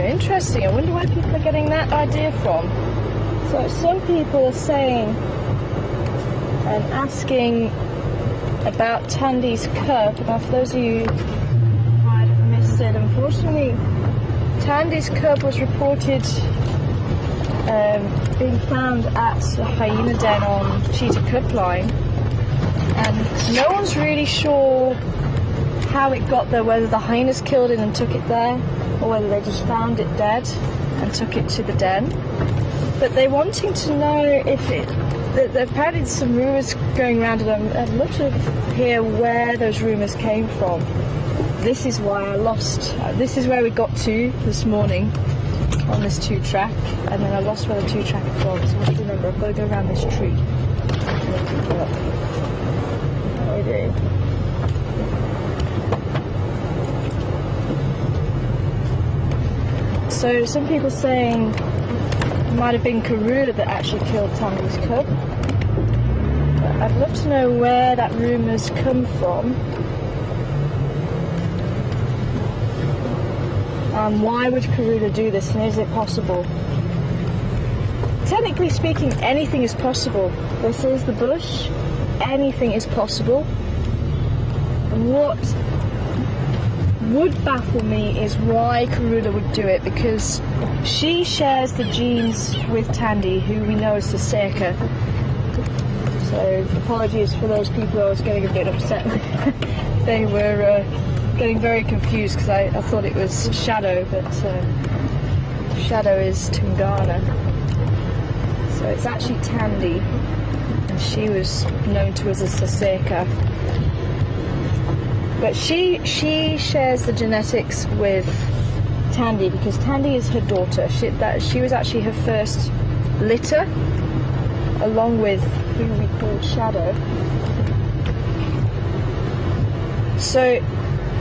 Interesting. I wonder where people are getting that idea from. So some people are saying and asking about Tandy's cub. Now, for those of you who might have missed it, unfortunately, Tandy's cub was reported being found at the hyena den on Cheetah Cub Line, and no one's really sure how it got there, whether the hyenas killed it and took it there, or whether they just found it dead and took it to the den. But they're wanting to know if apparently there's some rumours going around, and I'd love to hear where those rumours came from. This is why I lost. This is where we got to this morning on this 2-track, and then I lost where the 2-track had gone. So I have to remember, I've got to go around this tree. How we doing? So some people saying it might have been Karula that actually killed Tandy's cub. But I'd love to know where that rumour's come from. And why would Karula do this, and is it possible? Technically speaking, anything is possible. This is the bush. Anything is possible. And what would baffle me is why Karula would do it, because she shares the genes with Tandy, who we know as Saseka. So apologies for those people I was getting a bit upset with. They were getting very confused because I thought it was Shadow, but Shadow is Tungana. So it's actually Tandy, and she was known to us as Saseka. But she shares the genetics with Tandy because Tandy is her daughter. She was actually her first litter, along with who we call Shadow. So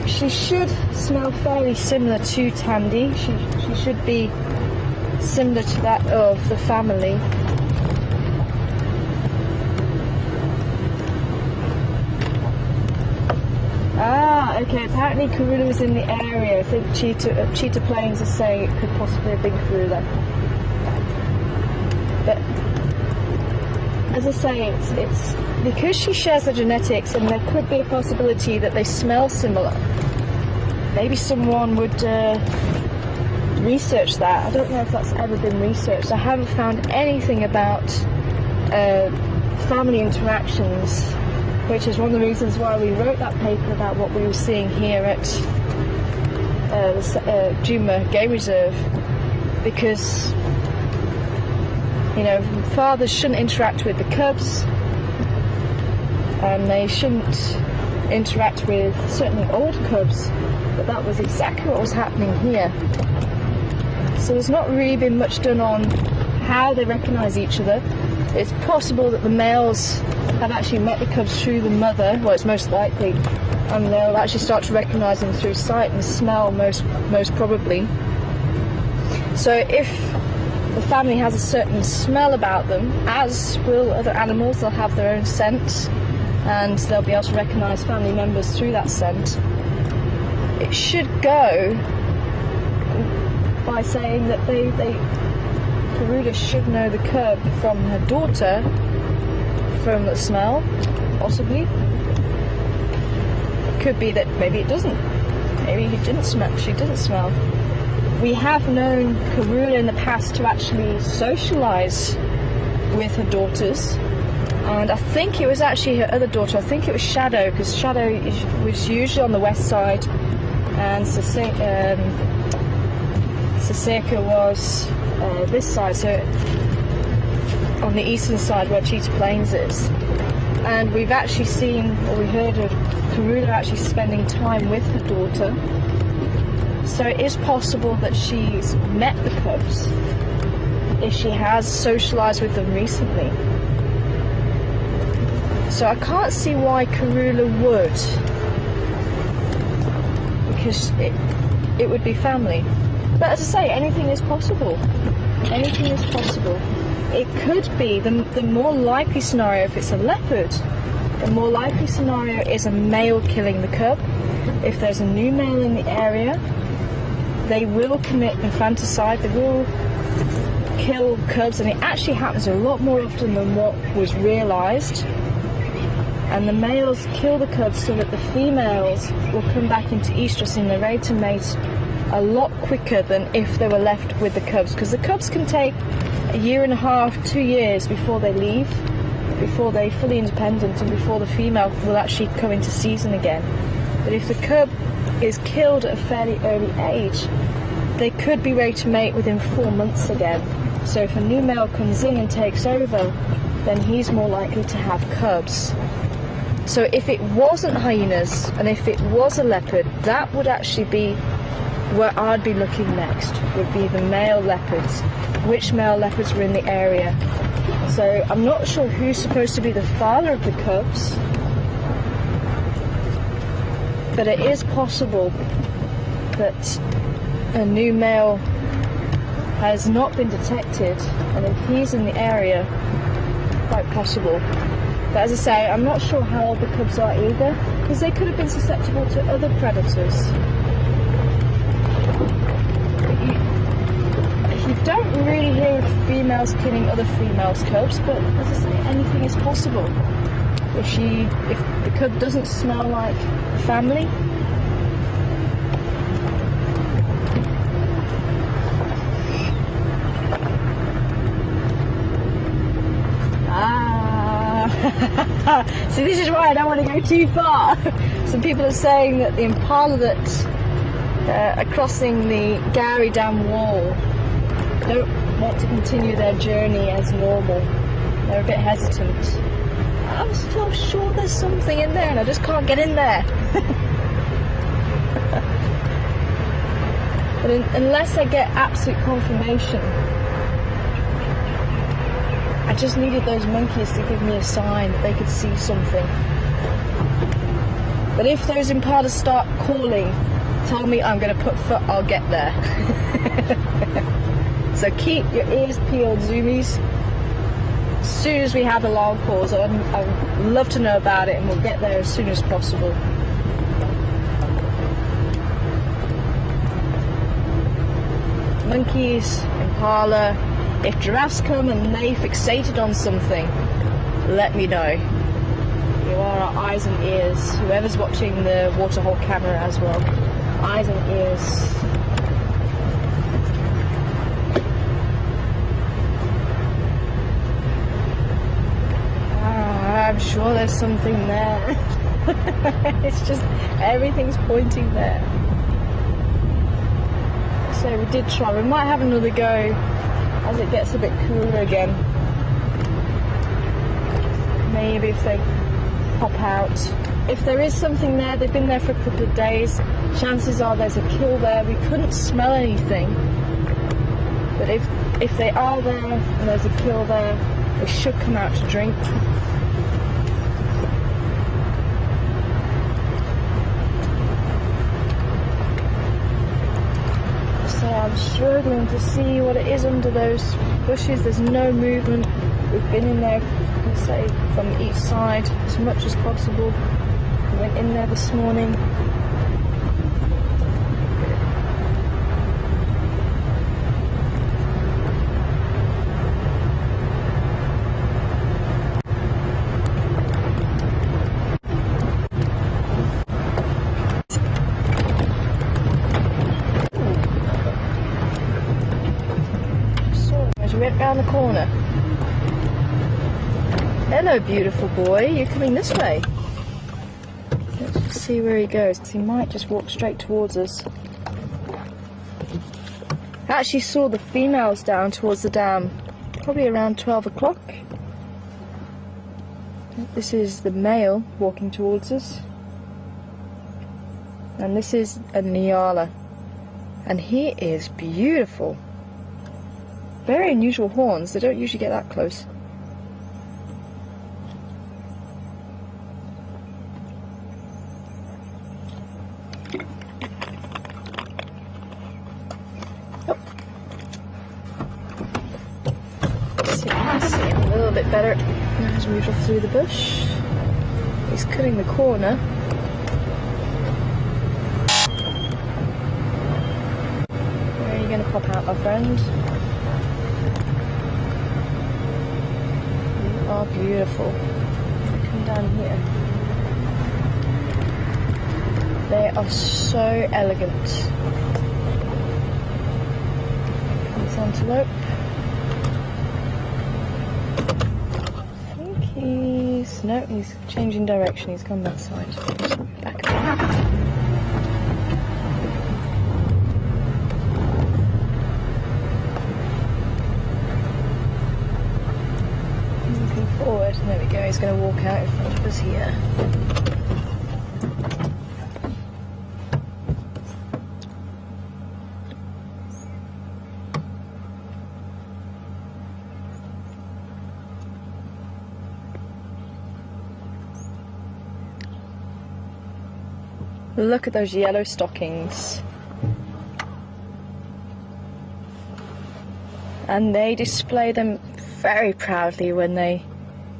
she should smell fairly similar to Tandy. She should be similar to that of the family. Ah, okay, apparently Karula was in the area. I think Cheetah Plains are saying it could possibly have been Karula. But as I say, it's because she shares the genetics, and there could be a possibility that they smell similar. Maybe someone would research that. I don't know if that's ever been researched. I haven't found anything about family interactions, which is one of the reasons why we wrote that paper about what we were seeing here at the Djuma Game Reserve, because fathers shouldn't interact with the cubs, and they shouldn't interact with certainly old cubs, but that was exactly what was happening here. So there's not really been much done on how they recognise each other. It's possible that the males have actually met the cubs through the mother, well, it's most likely, and they'll actually start to recognise them through sight and smell, most probably. So if the family has a certain smell about them, as will other animals, they'll have their own scent, and they'll be able to recognise family members through that scent. It should go by saying that Karula should know the cub from her daughter from the smell, possibly. It could be that maybe it doesn't. Maybe she didn't smell. We have known Karula in the past to actually socialise with her daughters, and I think it was actually her other daughter. I think it was Shadow, because Shadow was usually on the west side, and Saseka was this side, so on the eastern side where Cheetah Plains is. And we've actually seen, or we heard of Karula actually spending time with her daughter. So it is possible that she's met the cubs if she has socialised with them recently. So I can't see why Karula would, because it would be family. But as I say, anything is possible. Anything is possible. It could be the more likely scenario if it's a leopard. The more likely scenario is a male killing the cub. If there's a new male in the area, they will commit infanticide. They will kill cubs, and it actually happens a lot more often than what was realised. And the males kill the cubs so that the females will come back into estrus and they're ready to mate a lot quicker than if they were left with the cubs, because the cubs can take a year and a half, 2 years before they leave, before they're fully independent, and before the female will actually come into season again. But if the cub is killed at a fairly early age, they could be ready to mate within 4 months again. So if a new male comes in and takes over, then he's more likely to have cubs. So if it wasn't hyenas, and if it was a leopard, that would actually be where I'd be looking next, would be the male leopards. Which male leopards were in the area. So I'm not sure who's supposed to be the father of the cubs, but it is possible that a new male has not been detected, and if he's in the area, quite possible. But as I say, I'm not sure how old the cubs are either, because they could have been susceptible to other predators. You don't really hear of females killing other females' cubs, but as I say, anything is possible. If the cub doesn't smell like the family, See, this is why I don't want to go too far. Some people are saying that the impala that are crossing the Gowrie Dam wall don't want to continue their journey as normal. They're a bit hesitant. I'm so sure there's something in there and I just can't get in there. But unless I get absolute confirmation, I just needed those monkeys to give me a sign that they could see something. But if those impalas start calling, tell me I'm going to put foot, I'll get there. So keep your ears peeled, zoomies. As soon as we have alarm calls, I'd love to know about it and we'll get there as soon as possible. Monkeys, impala, if giraffes come and they fixated on something, let me know. You are our eyes and ears, whoever's watching the waterhole camera as well. Eyes and ears. I'm sure there's something there. It's just everything's pointing there. So we did try. We might have another go as it gets a bit cooler again. Maybe if they pop out. If there is something there, they've been there for a couple of days. Chances are there's a kill there. We couldn't smell anything. But if they are there and there's a kill there, they should come out to drink. So I'm struggling to see what it is under those bushes. There's no movement. We've been in there, let's say, from each side as much as possible. We went in there this morning. Went round the corner. Hello, beautiful boy. You're coming this way. Let's just see where he goes, because he might just walk straight towards us. I actually saw the females down towards the dam, probably around 12 o'clock. This is the male walking towards us. And this is a Nyala. And he is beautiful. Very unusual horns, they don't usually get that close. Oh. See him a little bit better. Now he's moved off through the bush. He's cutting the corner. Where are you going to pop out, my friend? Oh, beautiful. Come down here. They are so elegant. This antelope. I think he's... no, he's changing direction. He's gone that side. Back up. Forward. There we go, he's going to walk out in front of us here. Look at those yellow stockings. And they display them very proudly when they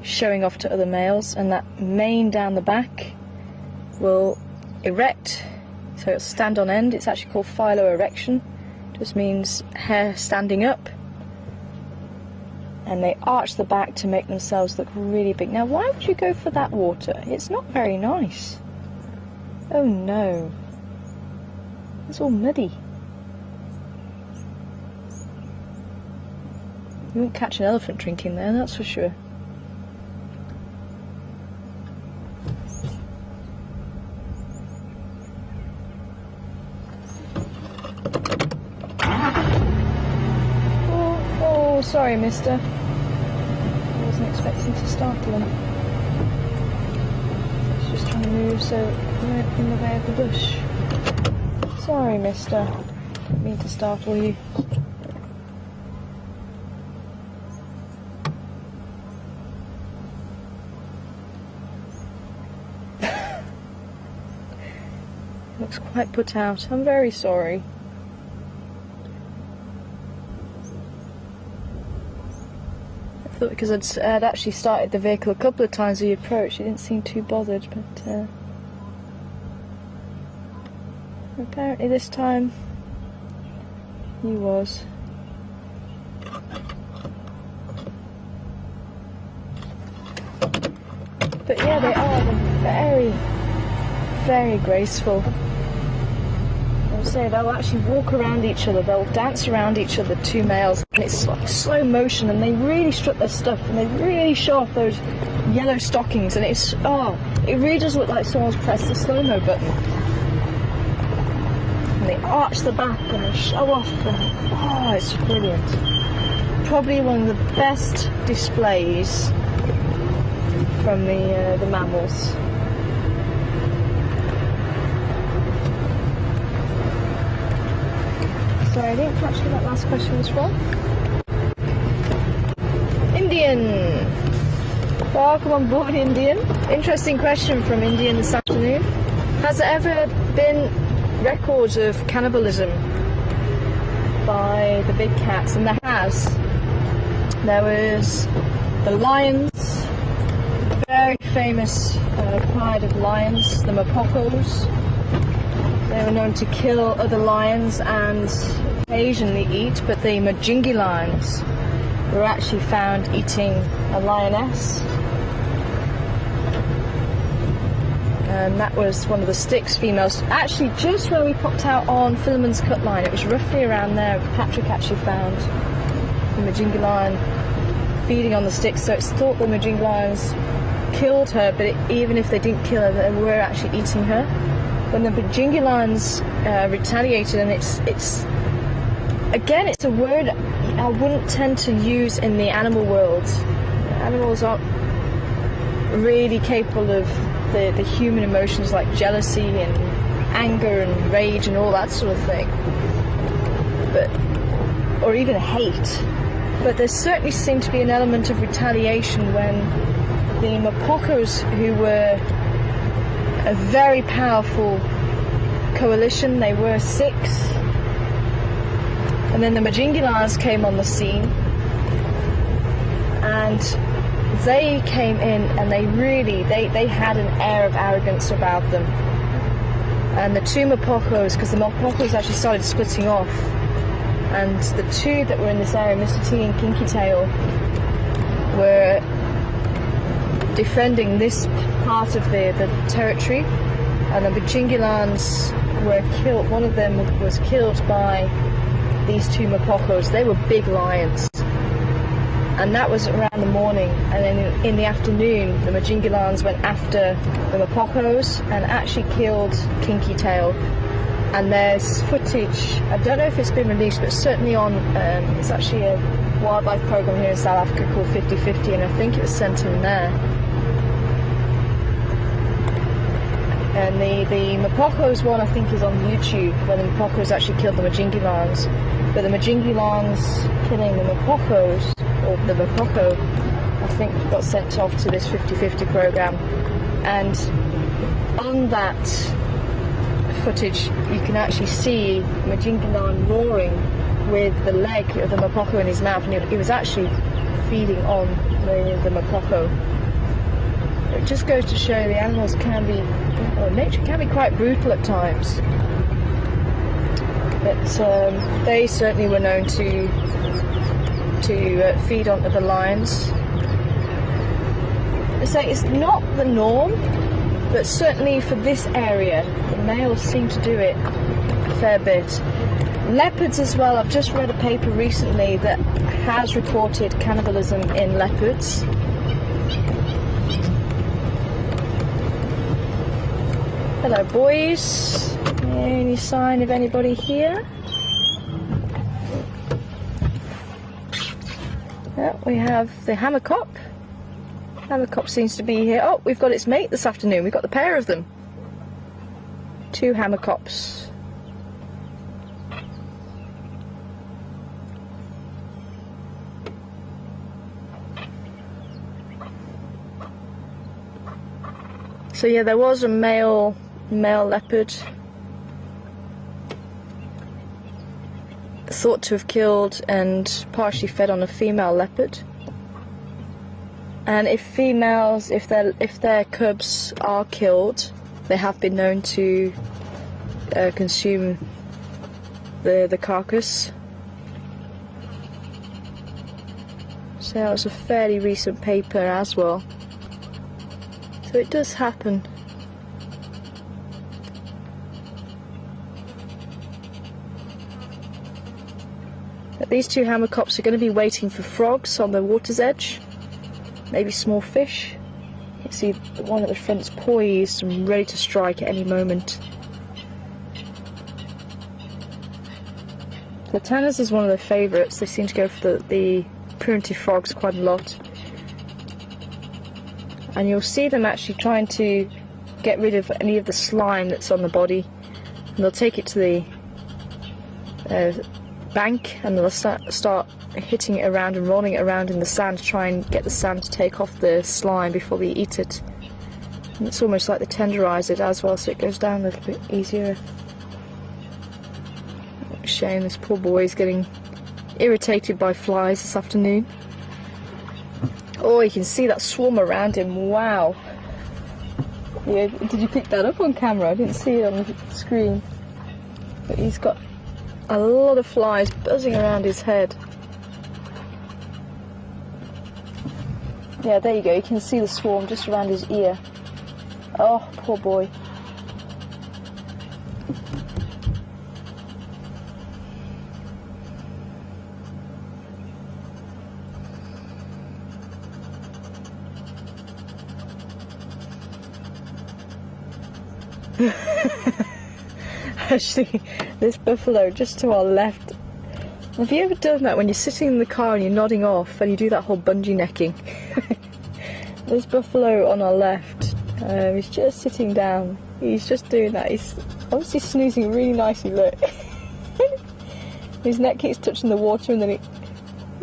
showing off to other males, and that mane down the back will erect, so it'll stand on end. It's actually called philo-erection, just means hair standing up, and they arch the back to make themselves look really big. Now why would you go for that water? It's not very nice. Oh no, it's all muddy. You won't catch an elephant drinking there, that's for sure. Sorry, mister. I wasn't expecting to startle him. I was just trying to move so we weren't in the way of the bush. Sorry, mister. Didn't mean to startle you. Looks quite put out. I'm very sorry. I thought because I'd actually started the vehicle a couple of times as he approached, he didn't seem too bothered, but apparently this time he was. But yeah, they are very, very graceful. Say they'll actually walk around each other, they'll dance around each other, two males, and it's like slow motion, and they really strut their stuff, and they really show off those yellow stockings, and it really does look like someone's pressed the slow-mo button. And they arch the back and they show off, and it's brilliant. Probably one of the best displays from the mammals. Sorry, I didn't catch where that last question was from. Indian! Welcome on board, Indian. Interesting question from Indian this afternoon. Has there ever been records of cannibalism by the big cats? And there has. There was the lions, very famous pride of lions, the Mapocos. They were known to kill other lions and occasionally eat, but the Majingi lions were actually found eating a lioness. And that was one of the Styx females. Actually, just where we popped out on Philemon's cut line, it was roughly around there Patrick actually found the Majingi lion feeding on the Styx. So it's thought the Majingi lions killed her, but even if they didn't kill her, they were actually eating her. When the Majingi lions retaliated, and it's again, it's a word I wouldn't tend to use in the animal world. Animals aren't really capable of the human emotions like jealousy and anger and rage and all that sort of thing, or even hate. But there certainly seemed to be an element of retaliation when the Mapocos, who were a very powerful coalition, they were 6, and then the Majingi lions came on the scene, and they came in and they had an air of arrogance about them. And the two Mapocos, because the Mapocos actually started splitting off, and the two that were in this area, Mr. T and Kinky Tail, were defending this part of the territory, and the Majingi lions were killed. One of them was killed by these two Mapocos. They were big lions, and that was around the morning. And then in the afternoon, the Majingi lions went after the Mapocos and actually killed Kinky Tail. And there's footage, I don't know if it's been released, but certainly on, it's actually a wildlife program here in South Africa called 50/50, and I think it was sent in there. And the Mapocos one, I think, is on YouTube, where the Mapocos actually killed the Majingi lions. But the Majingi lions killing the Mapocos, or the Mapoco, I think got sent off to this 50/50 program. And on that footage, you can actually see Majingi lion roaring with the leg of the Mapoco in his mouth, and he was actually feeding on the Mapoco. It just goes to show the animals can be, or nature can be quite brutal at times. But they certainly were known to feed on the lions. So it's not the norm, but certainly for this area, the males seem to do it a fair bit. Leopards as well. I've just read a paper recently that has reported cannibalism in leopards. Hello, boys. Any sign of anybody here? Yeah, we have the hammercop. Hammercop seems to be here. Oh, we've got its mate this afternoon. We've got the pair of them. 2 hammercops. So yeah, there was a male leopard thought to have killed and partially fed on a female leopard. And if females, if their cubs are killed, they have been known to consume the carcass. So that was a fairly recent paper as well. So it does happen. But these 2 hammercops are going to be waiting for frogs on the water's edge. Maybe small fish. You can see the one at the front's poised and ready to strike at any moment. The tanners is one of their favourites. They seem to go for the primitive frogs quite a lot. And you'll see them actually trying to get rid of any of the slime that's on the body. And they'll take it to the bank and they'll start hitting it around and rolling it around in the sand to try and get the sand to take off the slime before they eat it. And it's almost like they tenderize it as well, so it goes down a little bit easier. Shame, this poor boy is getting irritated by flies this afternoon. Oh, you can see that swarm around him. Wow. Yeah, did you pick that up on camera? I didn't see it on the screen. But he's got a lot of flies buzzing around his head. Yeah, there you go. You can see the swarm just around his ear. Oh, poor boy. Actually, this buffalo just to our left. Have you ever done that when you're sitting in the car and you're nodding off and you do that whole bungee necking? This buffalo on our left is just sitting down. He's just doing that. He's obviously snoozing really nicely, look. His neck keeps touching the water and then he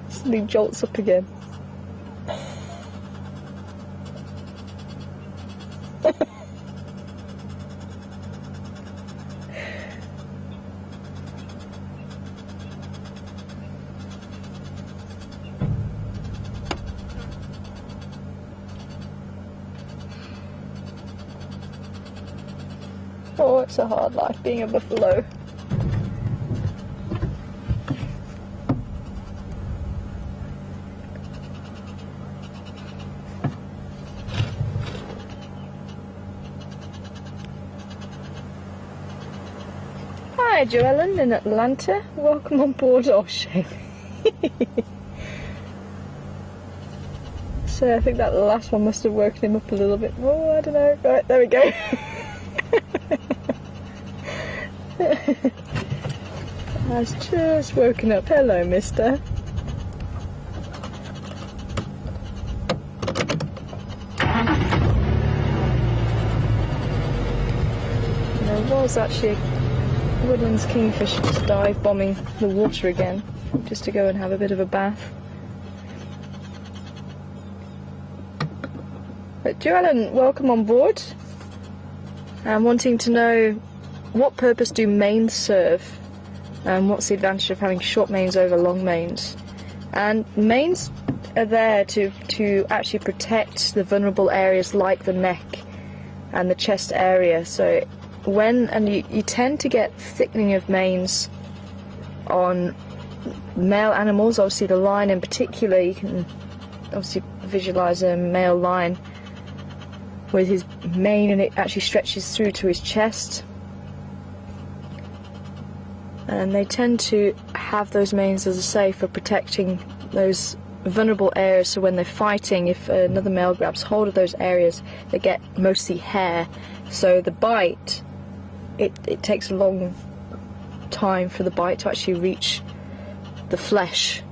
suddenly jolts up again. Oh, it's a hard life being a buffalo. Hi, Joellen in Atlanta. Welcome on board. Oh, shame. So I think that last one must have woken him up a little bit. Oh, I don't know. Right, there we go. I've just woken up. Hello, mister. There was actually a woodlands kingfisher just dive bombing the water again, just to go and have a bit of a bath. But Joellen, welcome on board. I'm wanting to know, what purpose do manes serve? And what's the advantage of having short manes over long manes? And manes are there to actually protect the vulnerable areas like the neck and the chest area. So you tend to get thickening of manes on male animals, obviously the lion in particular. You can obviously visualize a male lion with his mane, and it actually stretches through to his chest. And they tend to have those manes, as I say, for protecting those vulnerable areas. So when they're fighting, if another male grabs hold of those areas, they get mostly hair. So the bite, it takes a long time for the bite to actually reach the flesh.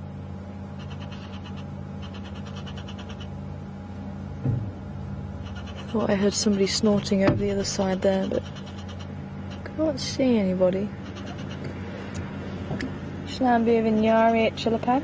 thought I heard somebody snorting over the other side there, but can't see anybody. Şlan bir evin yari çalapan.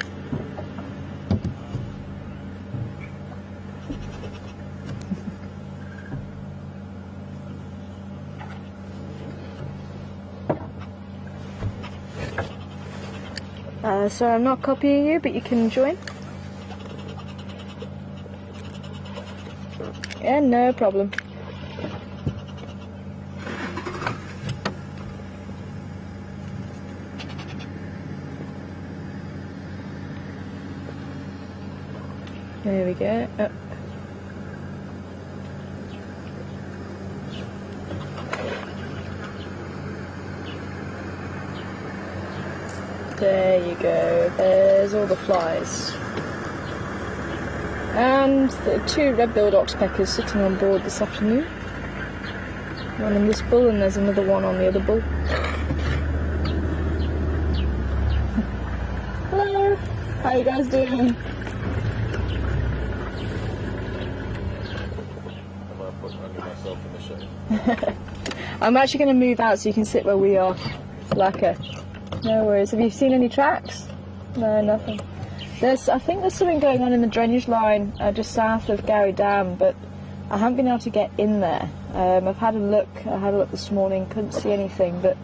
So I'm not copying you, but you can join. Yeah, no problem. There we go. Oh. There you go, there's all the flies. And the 2 red-billed oxpeckers sitting on board this afternoon. One in this bull and there's another one on the other bull. Hello, how are you guys doing? Myself in the shade. I'm actually going to move out so you can sit where we are. Laka. No worries. Have you seen any tracks? No, nothing. I think there's something going on in the drainage line just south of Gary Dam, but I haven't been able to get in there. I've had a look. I had a look this morning, couldn't see anything, but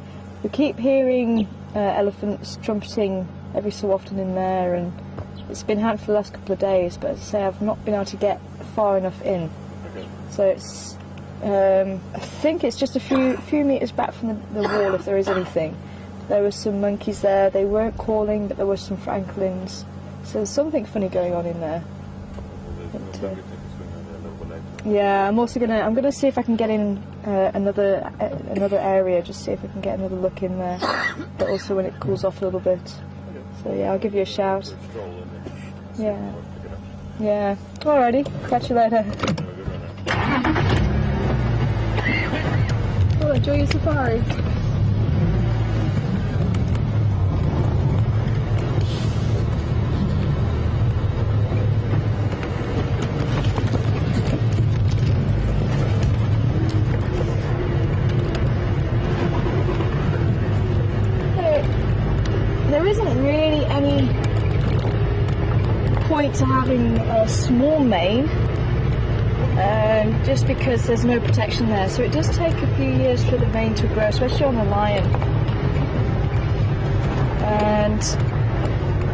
we keep hearing elephants trumpeting every so often in there, and it's been had for the last couple of days, but as I say, I've not been able to get far enough in. Okay. So it's, I think it's just a few metres back from the wall, if there is anything. There were some monkeys there. They weren't calling, but there were some francolins. So there's something funny going on in there. But, yeah, I'm gonna see if I can get in another area, just see if I can get another look in there. But also when it cools off a little bit. So yeah, I'll give you a shout. Yeah. Yeah. Alrighty. Catch you later. Well, enjoy your safari. There isn't really any point to having a small mane, just because there's no protection there. So it does take a few years for the mane to grow, especially on the lion. And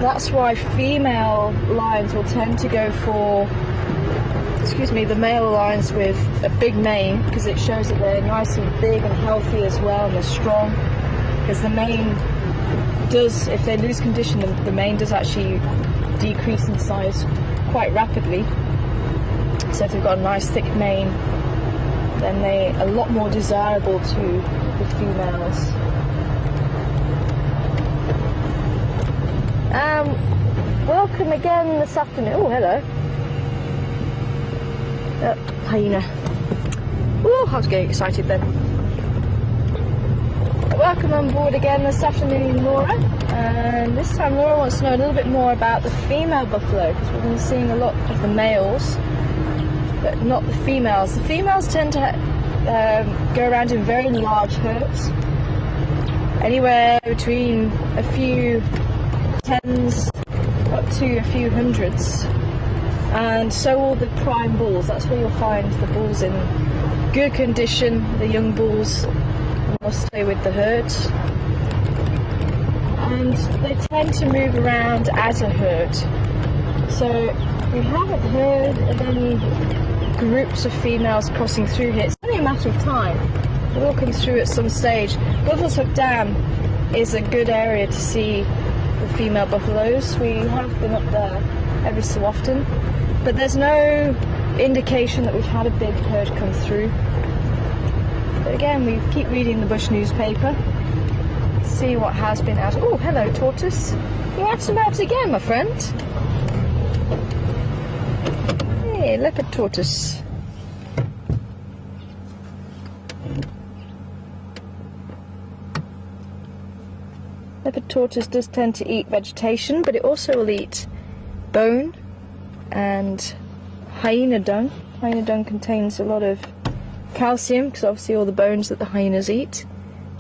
that's why female lions will tend to go for, the male lions with a big mane, because it shows that they're nice and big and healthy as well, and they're strong. Because the mane does, if they lose condition, the mane does actually decrease in size quite rapidly. So if they've got a nice thick mane, then they're a lot more desirable to the females. Welcome again this afternoon. Oh, hello. Hyena. Oh, I was getting excited then. Welcome on board again this afternoon, Laura. And this time Laura wants to know a little bit more about the female buffalo, because we've been seeing a lot of the males, but not the females. The females tend to go around in very large herds, anywhere between a few tens up to a few hundreds. And so will the prime bulls. That's where you'll find the bulls in good condition, the young bulls. Will stay with the herds, and they tend to move around as a herd. So we haven't heard of any groups of females crossing through here. It's only a matter of time. They will come through at some stage. Buffalo's Hook Dam is a good area to see the female buffaloes. We have been up there every so often, but there's no indication that we've had a big herd come through. But again, we keep reading the bush newspaper, see what has been out. Oh, hello, tortoise. You're out and about again, my friend. Hey, leopard tortoise. Leopard tortoise does tend to eat vegetation, but it also will eat bone and hyena dung. Hyena dung contains a lot of calcium, because obviously all the bones that the hyenas eat,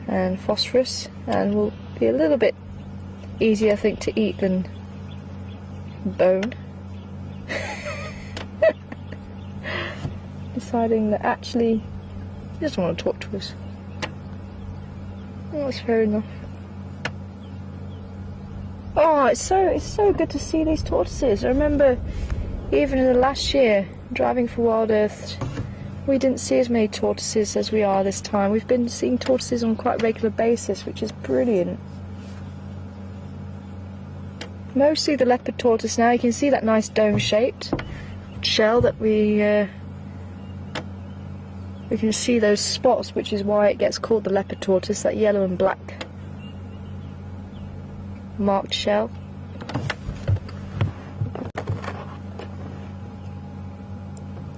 and phosphorus, and will be a little bit easier, I think, to eat than bone. Deciding that actually he doesn't want to talk to us. Well, that's fair enough. Oh, it's so good to see these tortoises. I remember even in the last year driving for Wild Earth, we didn't see as many tortoises as we are this time. We've been seeing tortoises on quite a regular basis, which is brilliant. Mostly the leopard tortoise now. You can see that nice dome-shaped shell that we can see those spots, which is why it gets called the leopard tortoise, that yellow and black marked shell.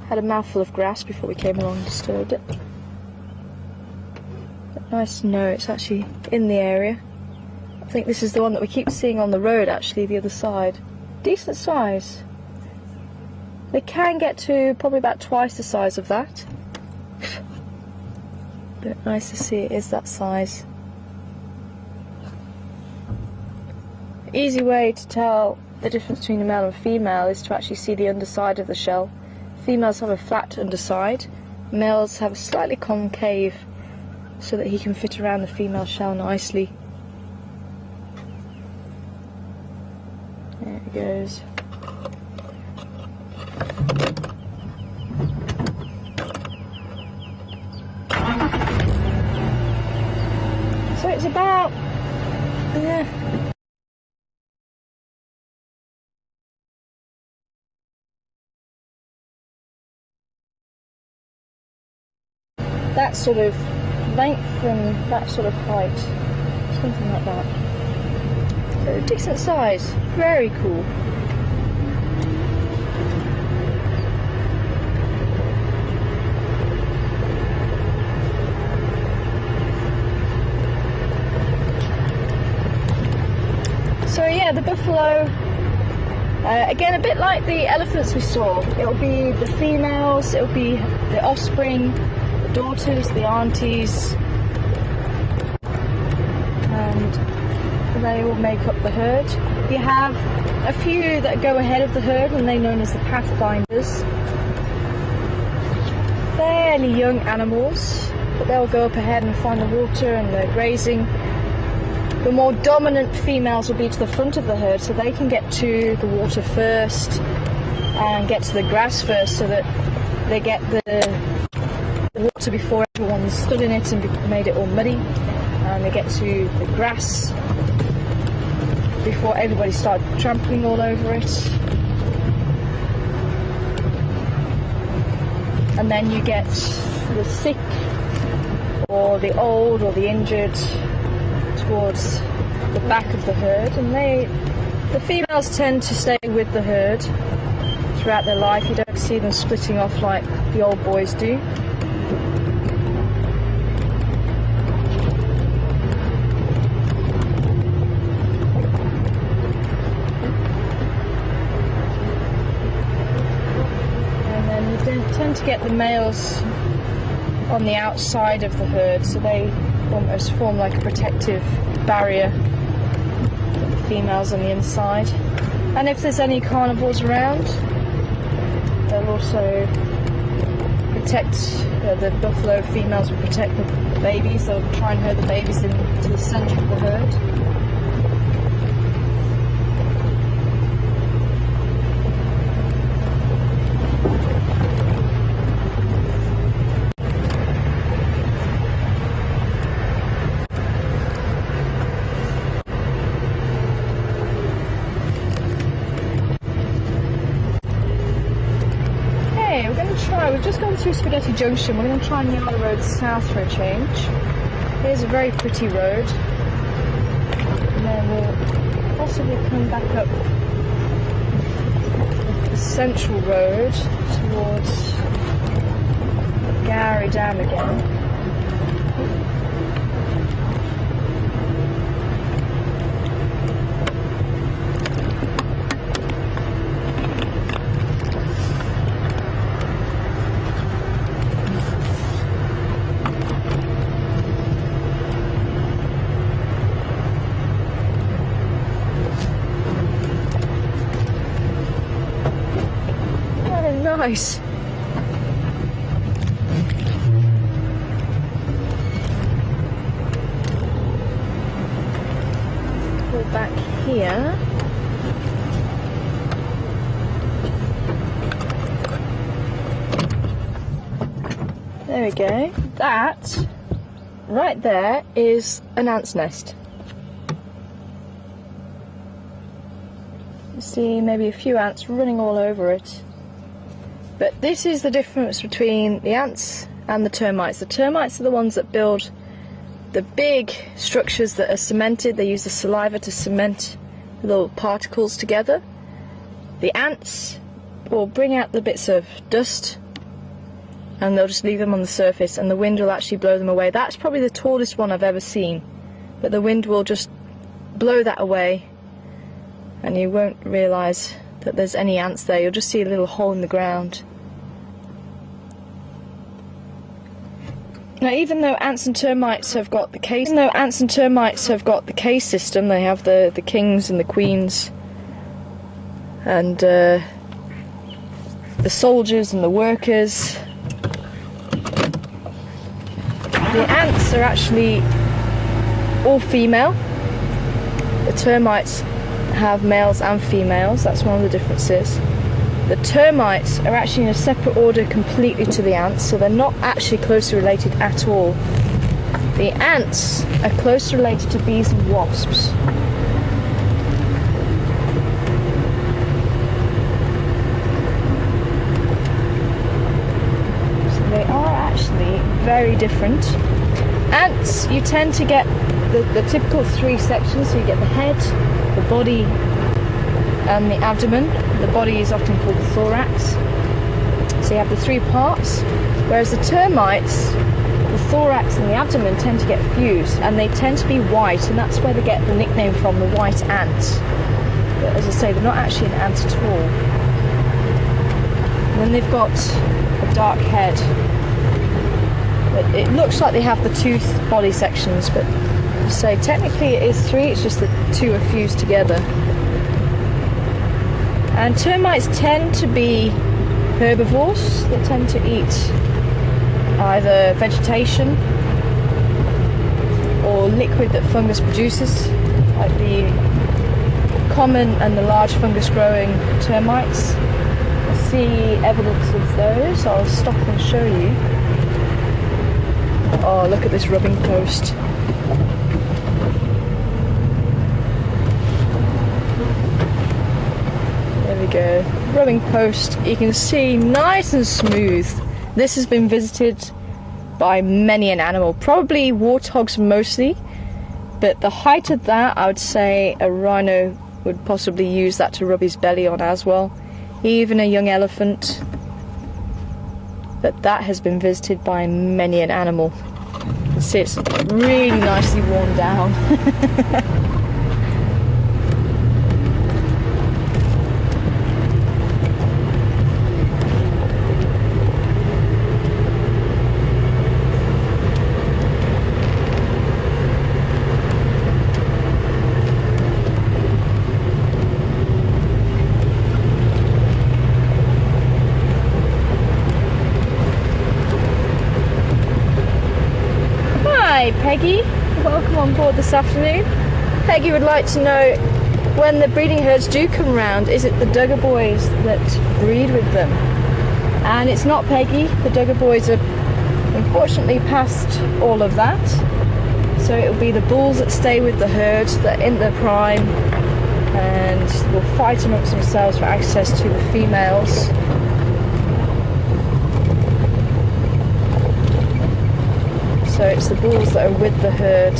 Had a mouthful of grass before we came along and disturbed it. But nice to know it's actually in the area. I think this is the one that we keep seeing on the road, actually, the other side. Decent size. They can get to probably about twice the size of that. But nice to see it is that size. Easy way to tell the difference between a male and female is to actually see the underside of the shell. Females have a flat underside, males have a slightly concave, so that he can fit around the female shell nicely. There it goes. So it's about, that sort of length and that sort of height, something like that. So decent size, very cool. So yeah, the buffalo, again, a bit like the elephants we saw. It'll be the females, it'll be the offspring, the daughters, the aunties, and they will make up the herd. You have a few that go ahead of the herd, and they're known as the pathfinders. Fairly young animals, but they'll go up ahead and find the water and the grazing. The more dominant females will be to the front of the herd, so they can get to the water first and get to the grass first, so that they get the water before everyone's stood in it and made it all muddy, and they get to the grass before everybody started trampling all over it. And then you get the sick or the old or the injured towards the back of the herd, and the females tend to stay with the herd throughout their life. You don't see them splitting off like the old boys do. And then you tend to get the males on the outside of the herd, so they almost form like a protective barrier with the females on the inside. And if there's any carnivores around, they'll also protect, the buffalo females will protect the babies. They'll try and herd the babies into the centre of the herd. We've just gone through Spaghetti Junction. We're going to try Nyala Road south for a change. Here's a very pretty road, and then we'll possibly come back up the central road towards Gowrie Dam again. twice. Pull back here. There we go. That right there is an ant's nest. You see maybe a few ants running all over it. But this is the difference between the ants and the termites. The termites are the ones that build the big structures that are cemented. They use the saliva to cement the little particles together. The ants will bring out the bits of dust and they'll just leave them on the surface, and the wind will actually blow them away. That's probably the tallest one I've ever seen, but the wind will just blow that away and you won't realise that there's any ants there. You'll just see a little hole in the ground. Now, even though ants and termites have got the cave system, they have the kings and the queens and the soldiers and the workers. The ants are actually all female. The termites have males and females. That's one of the differences. The termites are actually in a separate order completely to the ants, so they're not actually closely related at all. The ants are closely related to bees and wasps. So they are actually very different. Ants, you tend to get the typical three sections, so you get the head, the body and the abdomen. The body is often called the thorax. So you have the three parts, whereas the termites, the thorax and the abdomen tend to get fused, and they tend to be white, and that's where they get the nickname from, the white ant. But as I say, they're not actually an ant at all. And then they've got a dark head. It looks like they have the two body sections, but so technically it is three, it's just that two are fused together. And termites tend to be herbivores. They tend to eat either vegetation or liquid that fungus produces, like the common and the large fungus growing termites. I see evidence of those. I'll stop and show you. Oh, look at this rubbing post. There we go. Rubbing post. You can see nice and smooth. This has been visited by many an animal, probably warthogs mostly, but the height of that, I would say a rhino would possibly use that to rub his belly on as well. Even a young elephant. But that has been visited by many an animal. You can see it's really nicely worn down. Hi Peggy, welcome on board this afternoon. Peggy would like to know, when the breeding herds do come round, is it the Duggar boys that breed with them? And it's not, Peggy. The Duggar boys are unfortunately past all of that. So it will be the bulls that stay with the herd, that are in their prime, and will fight amongst themselves for access to the females. So it's the bulls that are with the herd.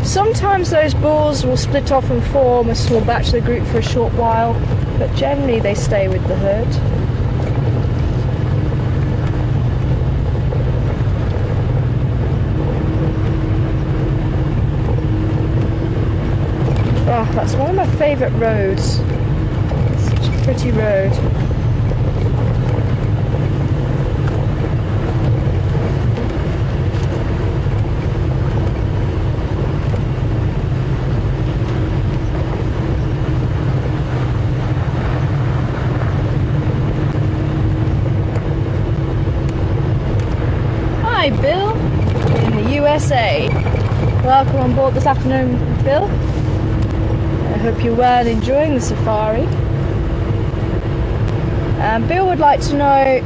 Sometimes those bulls will split off and form a small bachelor group for a short while, but generally they stay with the herd. Oh, that's one of my favourite roads. It's such a pretty road. Hi, Bill, in the USA. Welcome on board this afternoon, Bill. I hope you're well and enjoying the safari. Bill would like to know,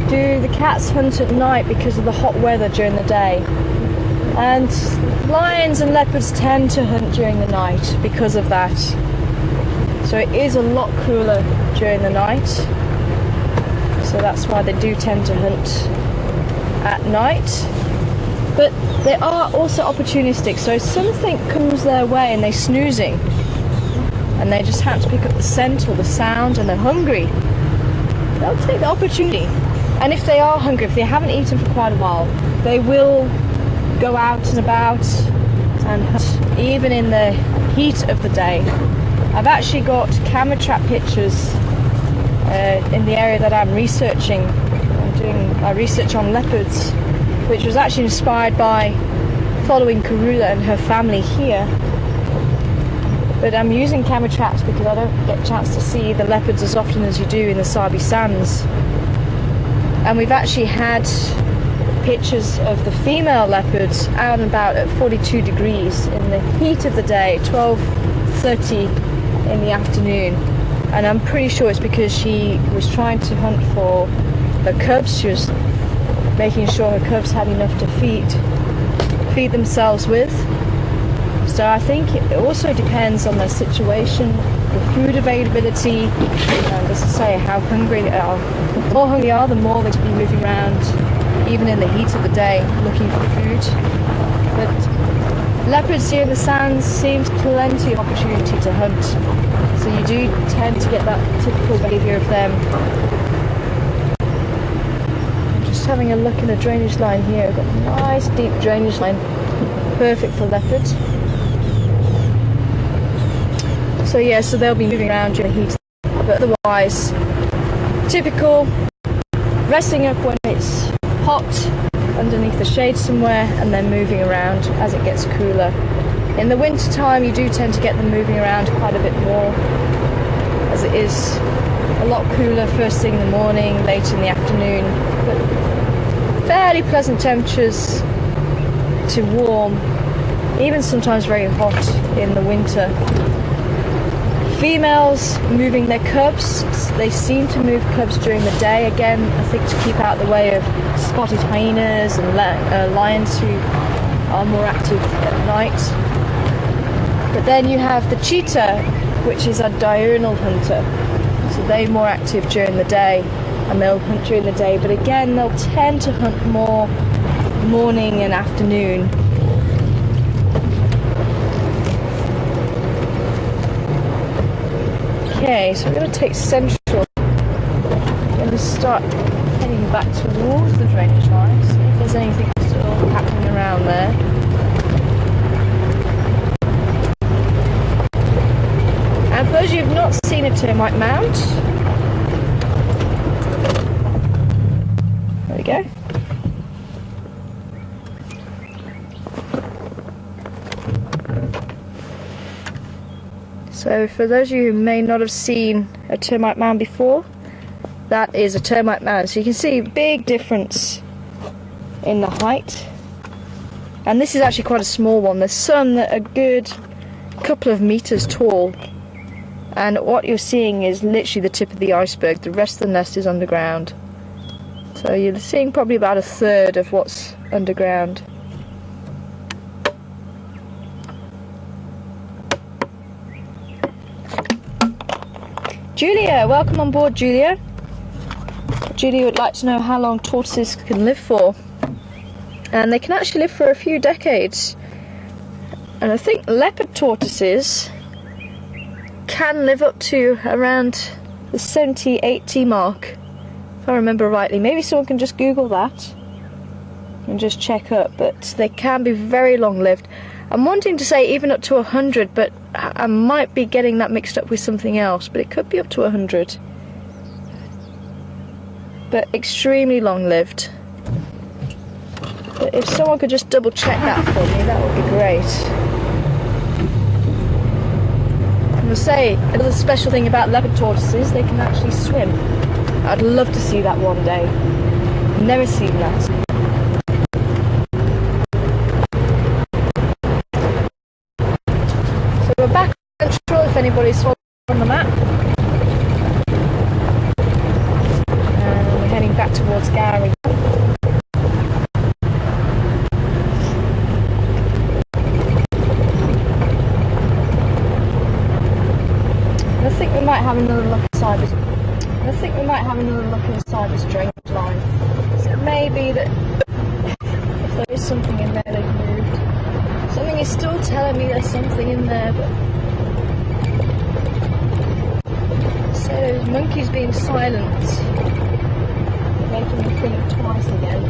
do the cats hunt at night because of the hot weather during the day? And lions and leopards tend to hunt during the night because of that. So it is a lot cooler during the night. So that's why they do tend to hunt at night. But they are also opportunistic. So if something comes their way and they're snoozing, and they just have to pick up the scent or the sound and they're hungry, they'll take the opportunity. And if they are hungry, if they haven't eaten for quite a while, they will go out and about and hunt even in the heat of the day. I've actually got camera trap pictures in the area that I'm researching. I'm doing my research on leopards, which was actually inspired by following Karula and her family here. But I'm using camera traps because I don't get a chance to see the leopards as often as you do in the Sabi Sands. And we've actually had pictures of the female leopards out and about at 42 degrees in the heat of the day, 12:30 in the afternoon. And I'm pretty sure it's because she was trying to hunt for her cubs. She was making sure her cubs had enough to feed themselves with. So I think it also depends on their situation, the food availability, and as I say, how hungry they are. The more hungry they are, the more they're going to be moving around, even in the heat of the day, looking for food. But leopards here in the sands seems plenty of opportunity to hunt. So you do tend to get that typical behaviour of them. I'm just having a look in the drainage line here. We've got a nice deep drainage line, perfect for leopards. So yeah, so they'll be moving around during the heat, but otherwise, typical, resting up when it's hot underneath the shade somewhere, and then moving around as it gets cooler. In the winter time, you do tend to get them moving around quite a bit more, as it is a lot cooler first thing in the morning, late in the afternoon, but fairly pleasant temperatures to warm, even sometimes very hot in the winter. Females moving their cubs, they seem to move cubs during the day, again I think to keep out the way of spotted hyenas and lions who are more active at night. But then you have the cheetah, which is a diurnal hunter, so they're more active during the day and they'll hunt during the day, but again they'll tend to hunt more morning and afternoon. Okay, so we're going to take Central. We're going to start heading back towards the drainage line, see if there's anything still happening around there. And for those of you who have not seen a termite mound, there we go. So for those of you who may not have seen a termite mound before, that is a termite mound. So you can see a big difference in the height. And this is actually quite a small one. There's some that are a good couple of meters tall. And what you're seeing is literally the tip of the iceberg. The rest of the nest is underground. So you're seeing probably about a third of what's underground. Julia, welcome on board, Julia. Julia would like to know how long tortoises can live for. And they can actually live for a few decades. And I think leopard tortoises can live up to around the 70, 80 mark, if I remember rightly. Maybe someone can just Google that and just check up, but they can be very long-lived. I'm wanting to say even up to 100, but I might be getting that mixed up with something else, but it could be up to 100. But extremely long-lived. But if someone could just double check that for me, that would be great. I must say, another special thing about leopard tortoises, they can actually swim. I'd love to see that one day. never seen that. So we're back on Central if anybody's following on the map. And we're heading back towards Gary. I think we might have another look inside this. I think we might have another look inside this drainage line. So it may be that if there is something in there they've moved. Something is still telling me there's something in there, but so those monkeys being silent, making me think twice again.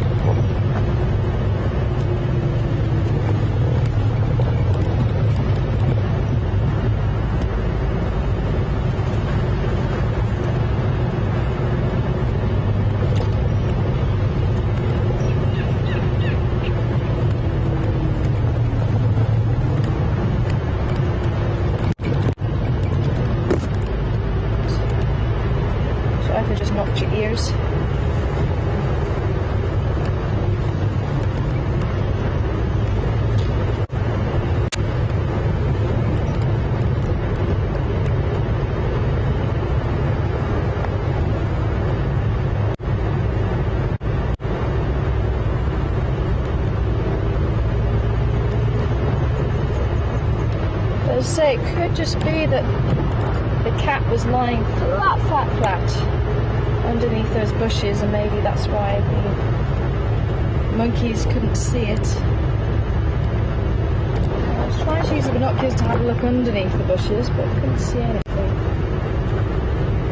Just knocked your ears. As I say, it could just be that the cat was lying flat underneath those bushes, and maybe that's why the monkeys couldn't see it. I was trying to use the binoculars to have a look underneath the bushes, but couldn't see anything.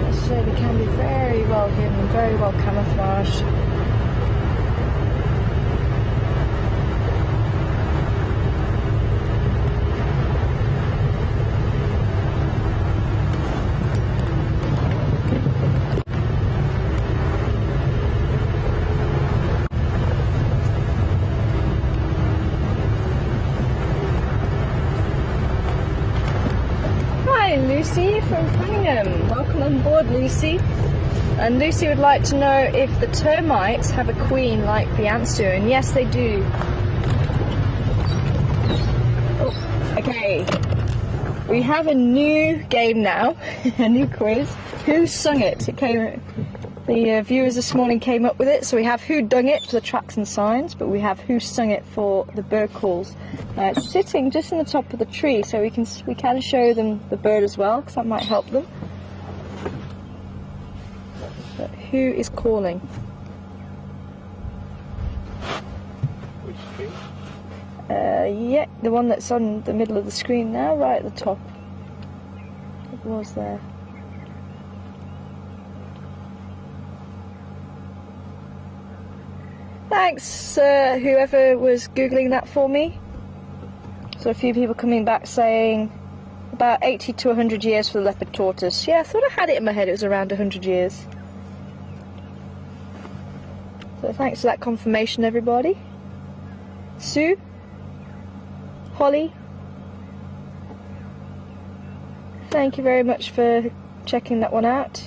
As I say, they can be very well hidden, very well camouflaged. Lucy from Cunningham. Welcome on board, Lucy. And Lucy would like to know if the termites have a queen like the ants do, and yes they do. Oh, okay, we have a new game now, a new quiz. Who sung it? The viewers this morning came up with it, so we have who dung it for the tracks and signs, but we have who sung it for the bird calls. It's sitting just in the top of the tree, so we can show them the bird as well, because that might help them. But who is calling? Which tree? Yeah, the one that's on the middle of the screen now, right at the top. It was there. Thanks, whoever was Googling that for me. So a few people coming back saying about 80 to 100 years for the leopard tortoise. Yeah, I thought I had it in my head it was around 100 years. So thanks for that confirmation, everybody. Sue? Holly? Thank you very much for checking that one out.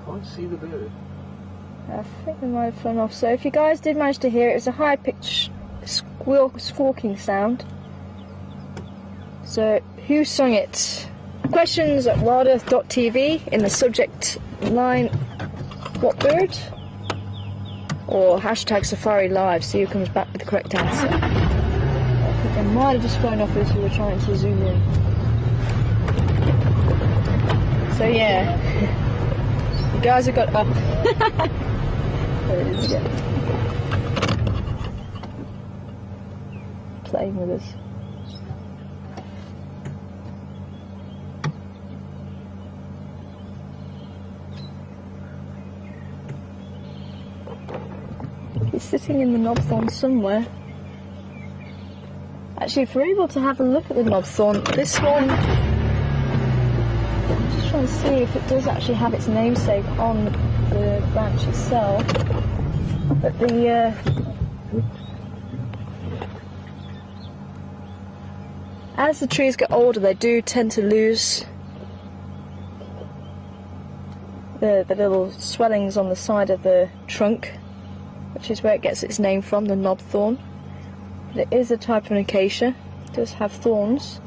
Can't see the bird. I think they might have flown off. So if you guys did manage to hear it, it was a high-pitched squawking sound. So who sung it? Questions at WildEarthTV in the subject line, what bird? Or hashtag Safari Live, see who comes back with the correct answer. I think they might have just flown off as we were trying to zoom in. So yeah. You guys have got up. There it is again. Playing with us. He's sitting in the knobthorn somewhere. Actually, if we're able to have a look at the knobthorn, this one, I'm just trying to see if it does actually have its namesake on the branch itself. But as the trees get older, they do tend to lose the little swellings on the side of the trunk, which is where it gets its name from, the knob thorn. But it is a type of an acacia. It does have thorns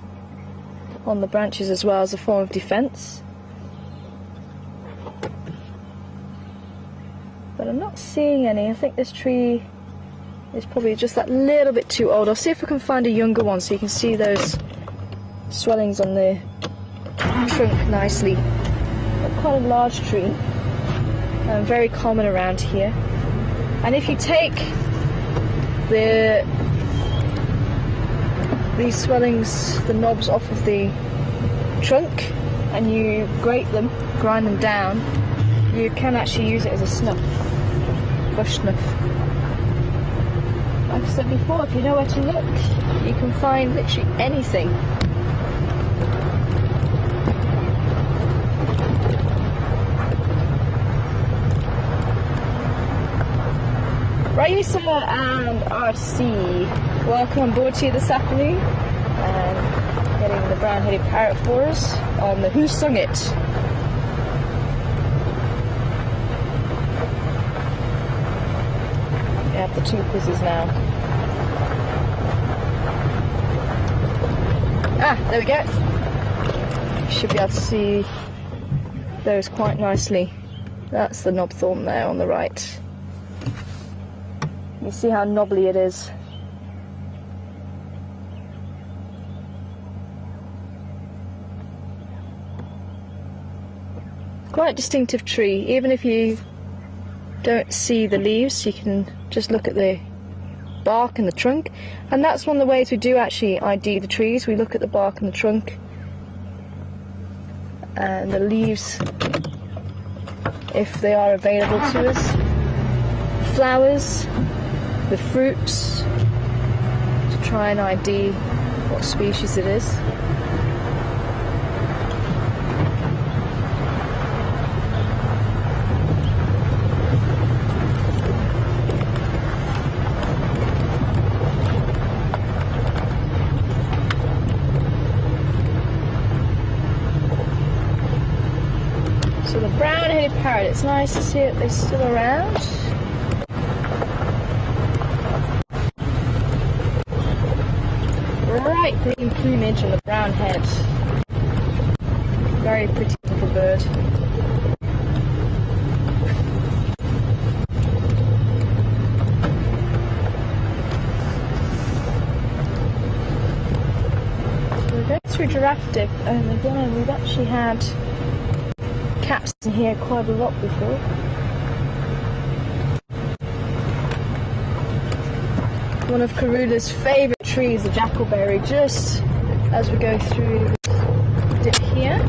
on the branches as well as a form of defence. But I'm not seeing any. I think this tree is probably just that little bit too old. I'll see if I can find a younger one so you can see those swellings on the trunk nicely. But quite a large tree, very common around here. And if you take these swellings, the knobs off of the trunk, and you grate them, grind them down, you can actually use it as a snuff, bush snuff. Like I said before, if you know where to look, you can find literally anything. Raisa and RC, welcome on board to you this afternoon, and getting the brown-headed parrot for us on the Who Sung It. We have the two quizzes now. Ah, there we go. You should be able to see those quite nicely. That's the knob thorn there on the right. You see how knobbly it is. Quite a distinctive tree. Even if you don't see the leaves, you can just look at the bark and the trunk. And that's one of the ways we do actually ID the trees. We look at the bark and the trunk and the leaves if they are available to us. Flowers, the fruits, to try and ID what species it is. So the brown-headed parrot, it's nice to see that they're still around. Bright green plumage and the brown head. Very pretty little bird. So we're going through giraffe dip, and again we've actually had cats in here quite a lot before. One of Karula's favourite trees, the jackalberry, just as we go through the dip here.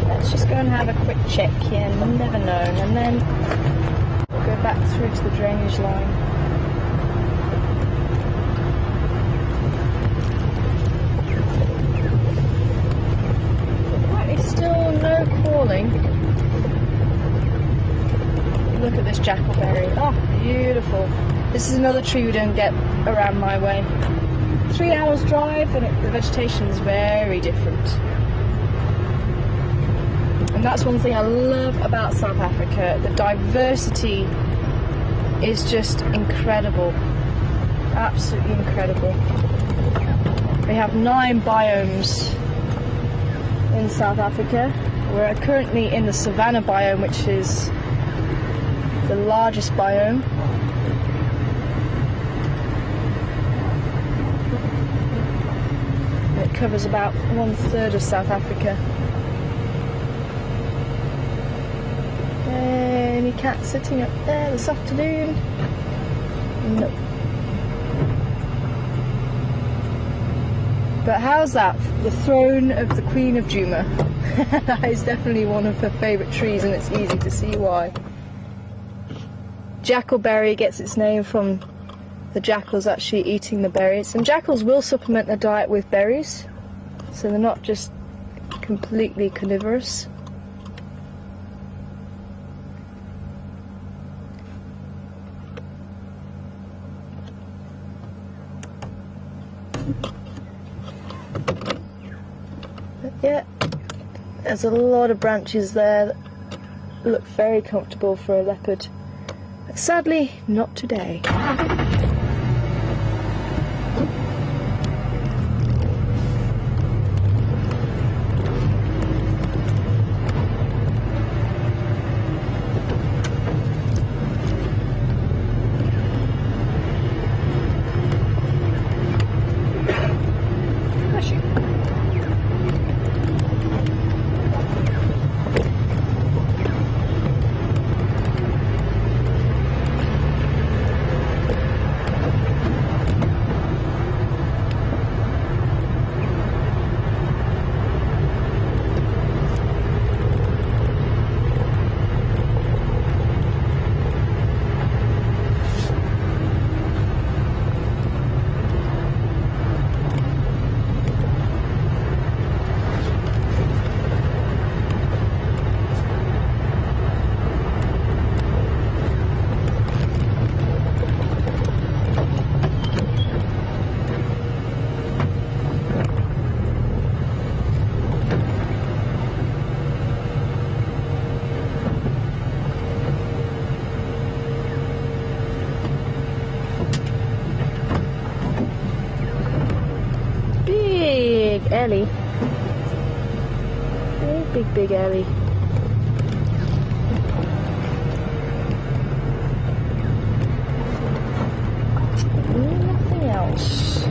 Let's just go and have a quick check here, never known, and then we'll go back through to the drainage line. Still no calling. Look at this jackalberry. Oh, beautiful. This is another tree we don't get around my way. 3 hours drive and the vegetation is very different. And that's one thing I love about South Africa. The diversity is just incredible. Absolutely incredible. We have 9 biomes in South Africa. We're currently in the savanna biome, which is the largest biome. It covers about 1/3 of South Africa. Any cats sitting up there this afternoon? Nope. But how's that? The throne of the Queen of Djuma. That is definitely one of her favourite trees, and it's easy to see why. Jackalberry gets its name from the jackals actually eating the berries. And jackals will supplement their diet with berries, so they're not just completely carnivorous. But yeah, there's a lot of branches there that look very comfortable for a leopard. But sadly, not today. Ellie. Very big Ellie. Nothing else.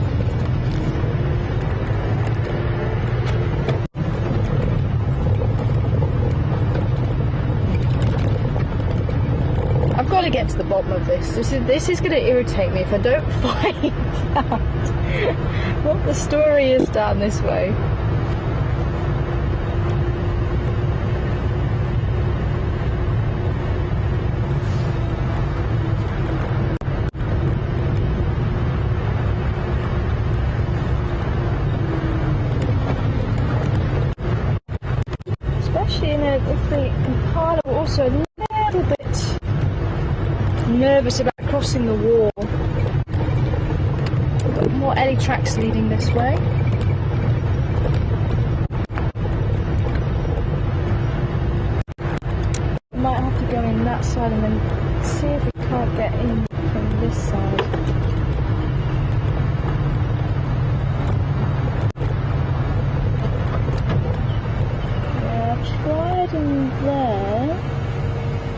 I've got to get to the bottom of this. This is going to irritate me if I don't find out what the story is down this way. Especially if the part of also a little bit nervous about crossing the wall. We've got more Ellie tracks leading this way. We might have to go in that side and then see if we can't get in from this side. Yeah, I've tried in there,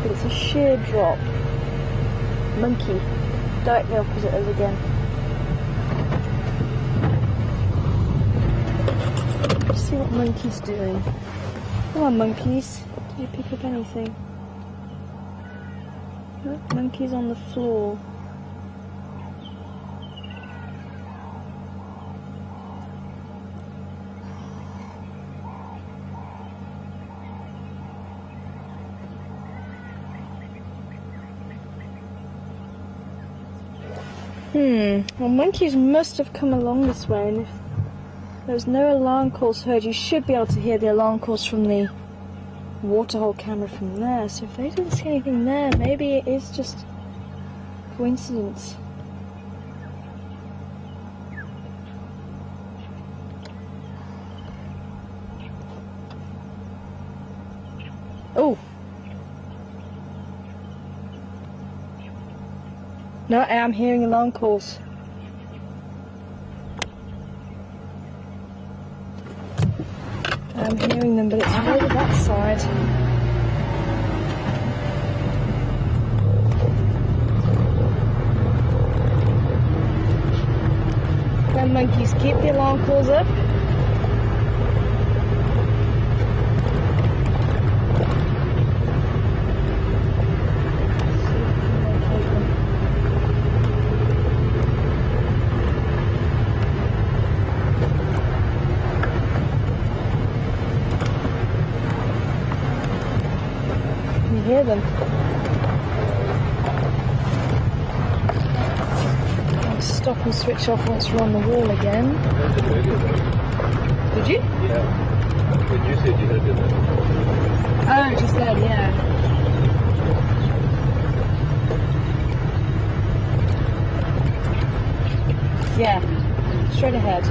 but it's a sheer drop. Monkey, directly opposite us again. Let's see what Monkey's doing. Come on, monkeys. Did you pick up anything? Look, Monkey's on the floor. Well, monkeys must have come along this way, and if there's no alarm calls heard, you should be able to hear the alarm calls from the waterhole camera from there. So if they didn't see anything there, maybe it is just coincidence. Oh! No, I am hearing alarm calls. I'm hearing them, but it's over that side. Then monkeys, keep the alarm calls up. Hear them. I'll stop and switch off once we're on the wall again. Did you? Yeah. Did you say you heard it? Oh, just then, yeah. Yeah, straight ahead.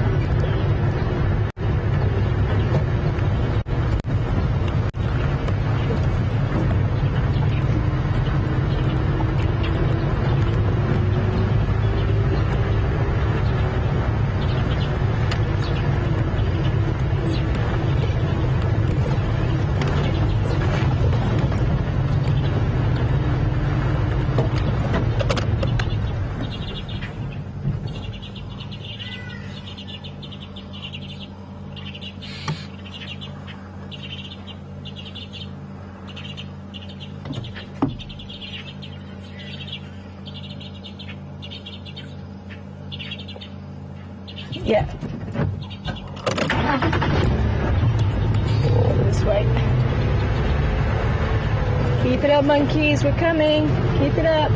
Yeah. This way. Keep it up, monkeys. We're coming. Keep it up.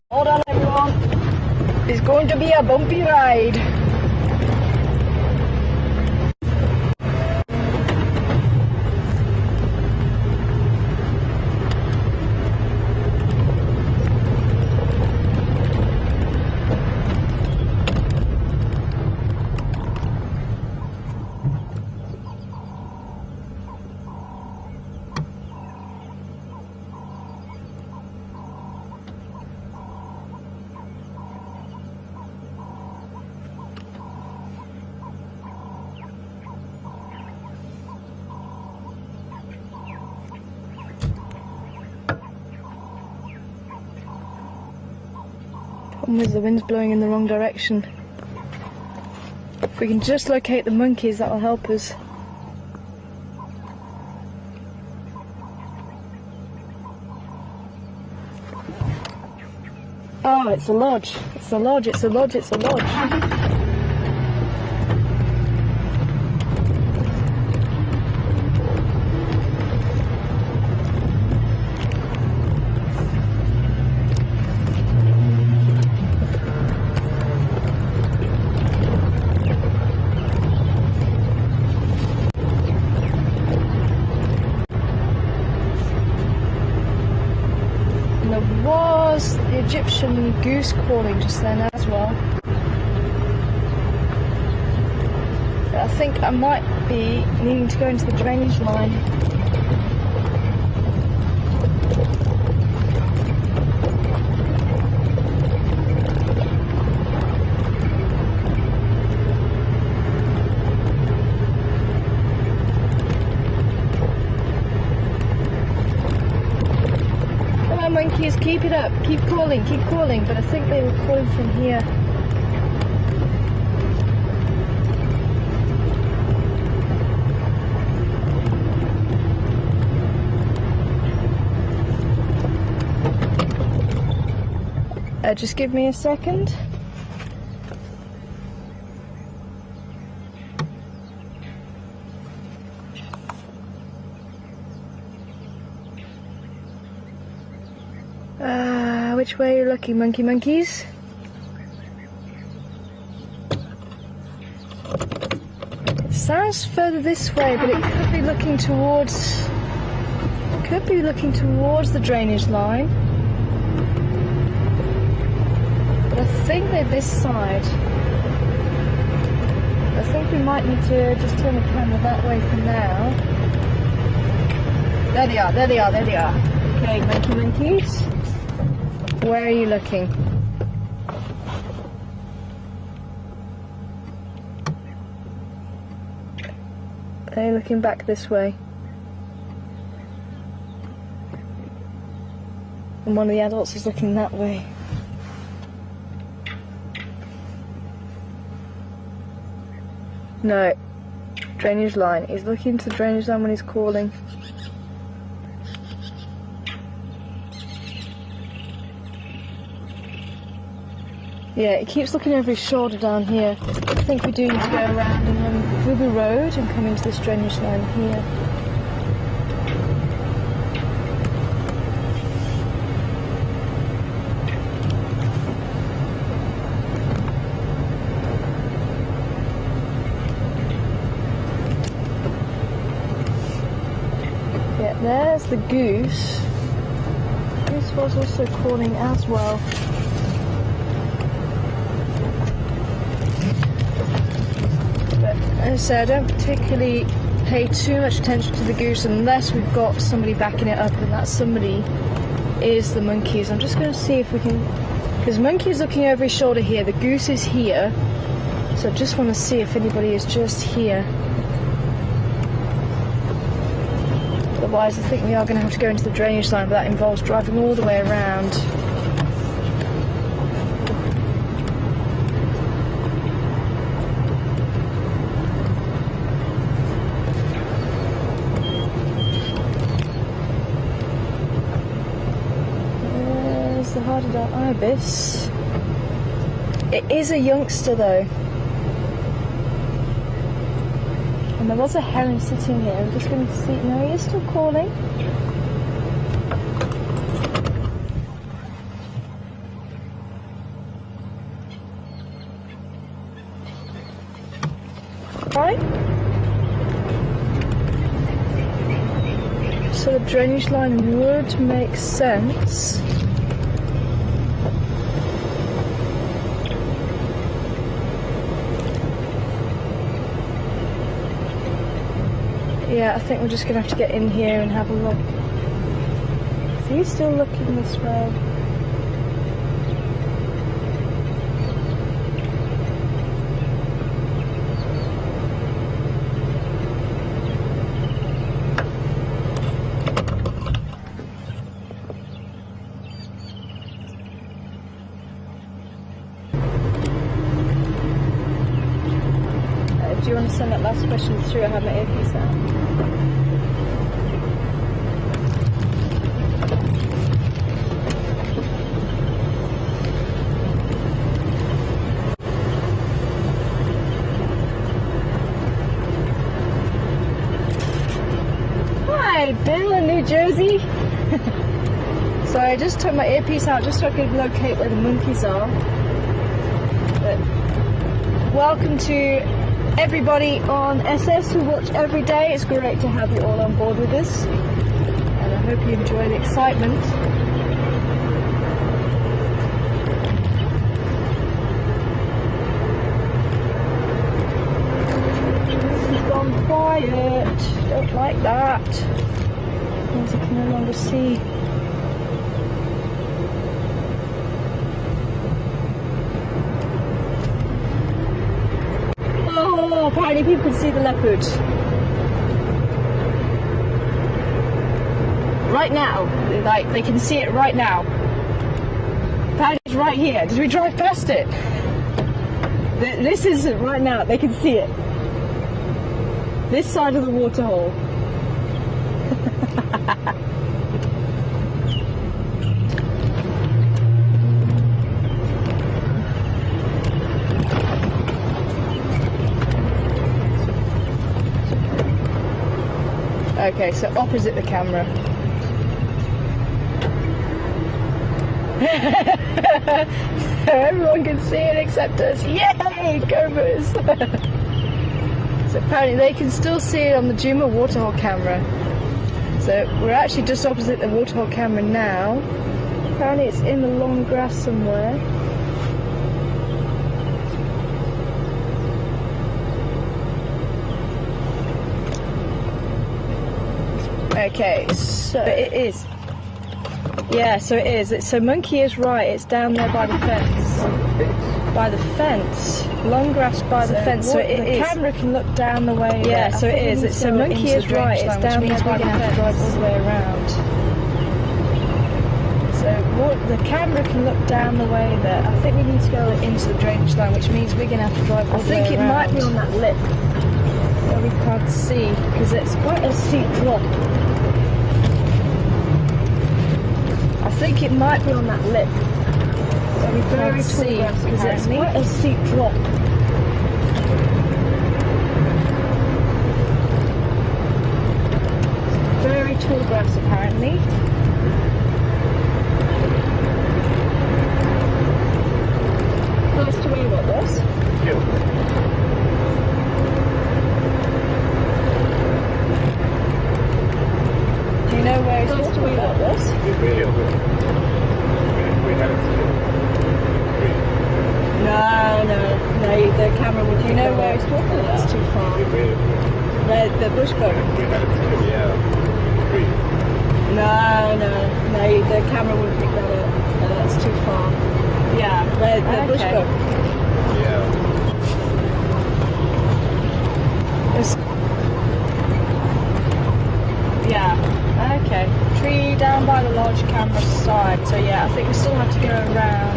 Hold on, everyone. It's going to be a bumpy ride. Problem is the wind's blowing in the wrong direction. If we can just locate the monkeys, that'll help us. Oh, it's a lodge. It's a lodge, it's a lodge, it's a lodge. Was the Egyptian goose calling just then as well. But I think I might be needing to go into the drainage line. Monkeys, keep it up, keep calling, but I think they were calling from here. Just give me a second. Which way are you looking, monkeys? It sounds further this way, but it could be looking towards the drainage line. But I think they're this side. I think we might need to just turn the camera that way for now. There they are, there they are, there they are. Okay, monkeys. Where are you looking? They're looking back this way. And one of the adults is looking that way. No. Drainage line. He's looking to the drainage line when he's calling. Yeah, it keeps looking over his shoulder down here. I think we do need to go around and Ruby Road and come into this drainage line here. Yeah, there's the goose. Goose was also calling as well. As I said, I don't particularly pay too much attention to the goose unless we've got somebody backing it up, and that somebody is the monkeys. I'm just going to see if we can, because monkey's looking over his shoulder here, the goose is here, so I just want to see if anybody is just here. Otherwise I think we are going to have to go into the drainage line, but that involves driving all the way around. ibis. It is a youngster though. And there was a heron sitting here. I'm just going to see. No, he is still calling. Right. So the drainage line would make sense. Yeah, I think we're just going to have to get in here and have a look. So he's still looking this way. Do you want to send that last question through? I have my earpiece out. Hi, Bill in New Jersey. So I just took my earpiece out just so I could locate where the monkeys are. But welcome to everybody on SS who watch every day. It's great to have you all on board with us, and I hope you enjoy the excitement. He's gone quiet. Don't like that. Means I can no longer see. Oh, apparently people can see the leopard. Right now. Like, they can see it right now. Apparently it's right here. Did we drive past it? This is it right now. They can see it. This side of the waterhole. Okay, so opposite the camera. So everyone can see it except us. Yay, Cobras! So apparently they can still see it on the Djuma waterhole camera. So we're actually just opposite the waterhole camera now. Apparently it's in the long grass somewhere. Okay, so it is. Yeah, so it is. So monkey is right. It's down there by the fence. By the fence. Long grass by the fence. So it is. The camera can look down the way. Yeah, so it is. So monkey is right. It's down there by the fence. Drive all the way around. So the camera can look down the way there. I think we need to go into the drainage line, which means we're going to have to drive all the way around. I think it might be on that lip. We can't see because it's quite a steep drop. I think it might be on that lip. So we can't see because it's quite a steep drop. Very tall grass apparently. Close to where what was? Do you know where it's close to where that was? No, the camera would. Do you know where it's talking about? It's too far. The bush boat. No, the camera wouldn't pick that up. No, that's too far. Yeah, the bush boat. Yeah, okay. Tree down by the large camera side. So yeah, I think we still have to go around.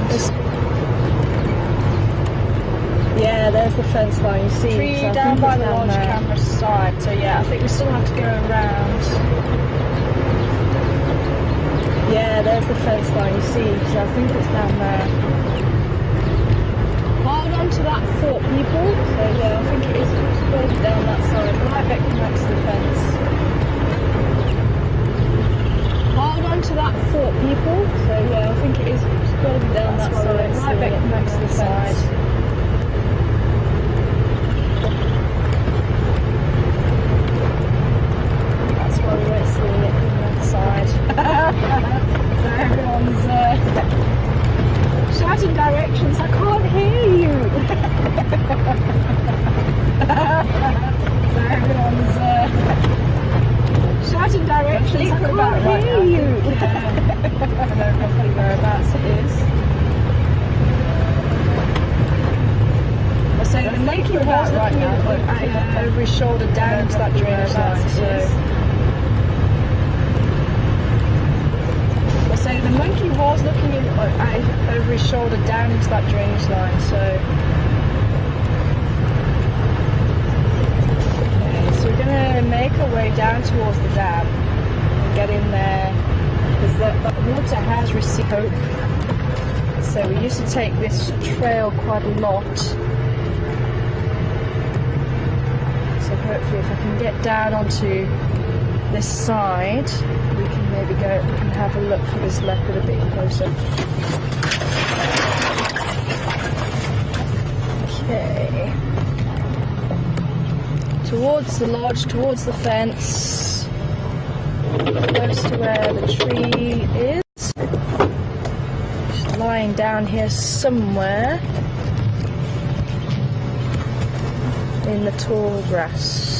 Yeah, there's the fence line, you see. Tree so I down think by it's the down large there. camera side. So yeah, I think we still have to go around. Yeah, there's the fence line, you see. So I think it's down there. Hold on to that thought, people. So yeah, I think it is supposed to be down that side, right back next to the fence. Hold on to that thought, people. So yeah, I think it is supposed to be down that side, right back next to the fence. That's why we won't see it on that side. So everyone's shouting directions. I can't hear you. So everyone's shouting directions. I can't hear you. I know roughly whereabouts it is. So the monkey was right looking now, over his shoulder down into that drainage line. So the monkey was looking over his shoulder down into that drainage line. So so we're gonna make our way down towards the dam and get in there because the water has receded. So we used to take this trail quite a lot. So hopefully if I can get down onto this side, we can maybe go and have a look for this leopard a bit closer. Okay. Towards the lodge, towards the fence, close to where the tree is. Just lying down here somewhere in the tall grass.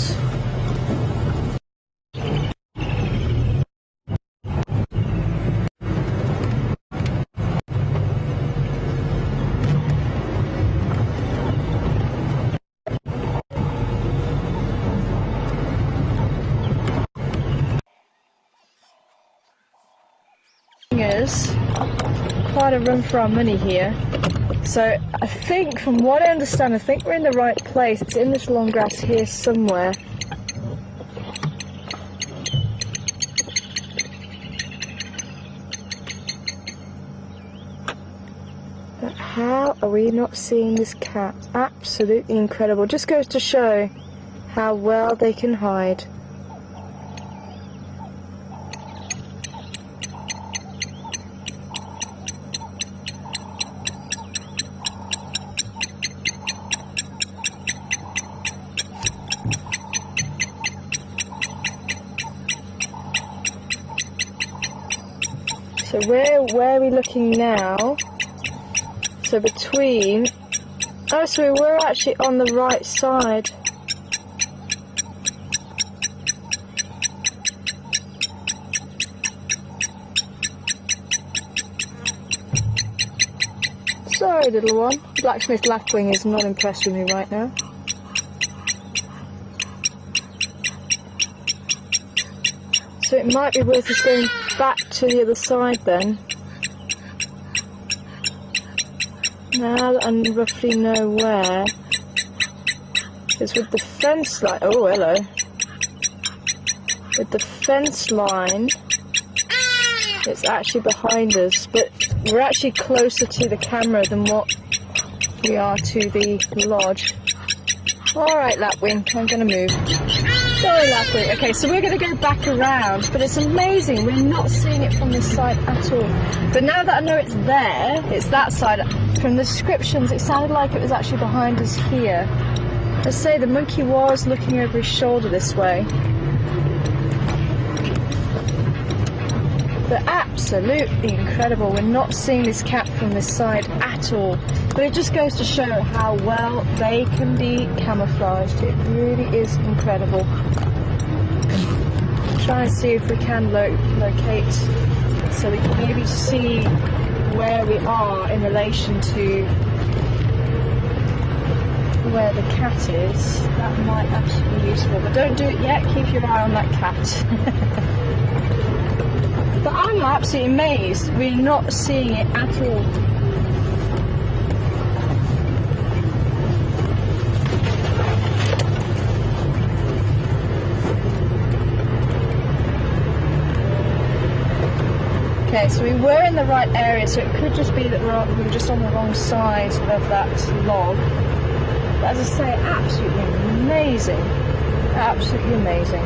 Is quite a run for our money here. So I think, from what I understand, I think we're in the right place. It's in this long grass here somewhere. But how are we not seeing this cat? Absolutely incredible. Just goes to show how well they can hide. So where are we looking now? So between... Oh, so we're actually on the right side. Sorry, little one. Blacksmith lapwing is not impressed with me right now. So it might be worth us going back to the other side then. Now that I roughly know where. Because with the fence line... Oh, hello. With the fence line, it's actually behind us. But we're actually closer to the camera than what we are to the lodge. Alright, lapwing, I'm going to move. Sorry, lapwing. Okay, so we're going to go back around, but it's amazing. We're not seeing it from this side at all. But now that I know it's there, it's that side. From the descriptions, it sounded like it was actually behind us here. Let's say the monkey was looking over his shoulder this way. But absolutely incredible. We're not seeing this cat from this side at all. But it just goes to show how well they can be camouflaged. It really is incredible. Try and see if we can locate so we can maybe see where we are in relation to where the cat is. That might actually be useful. But don't do it yet. Keep your eye on that cat. But I'm absolutely amazed we're not seeing it at all. Okay, so we were in the right area, so it could just be that we were just on the wrong side of that log. But as I say, absolutely amazing. Absolutely amazing.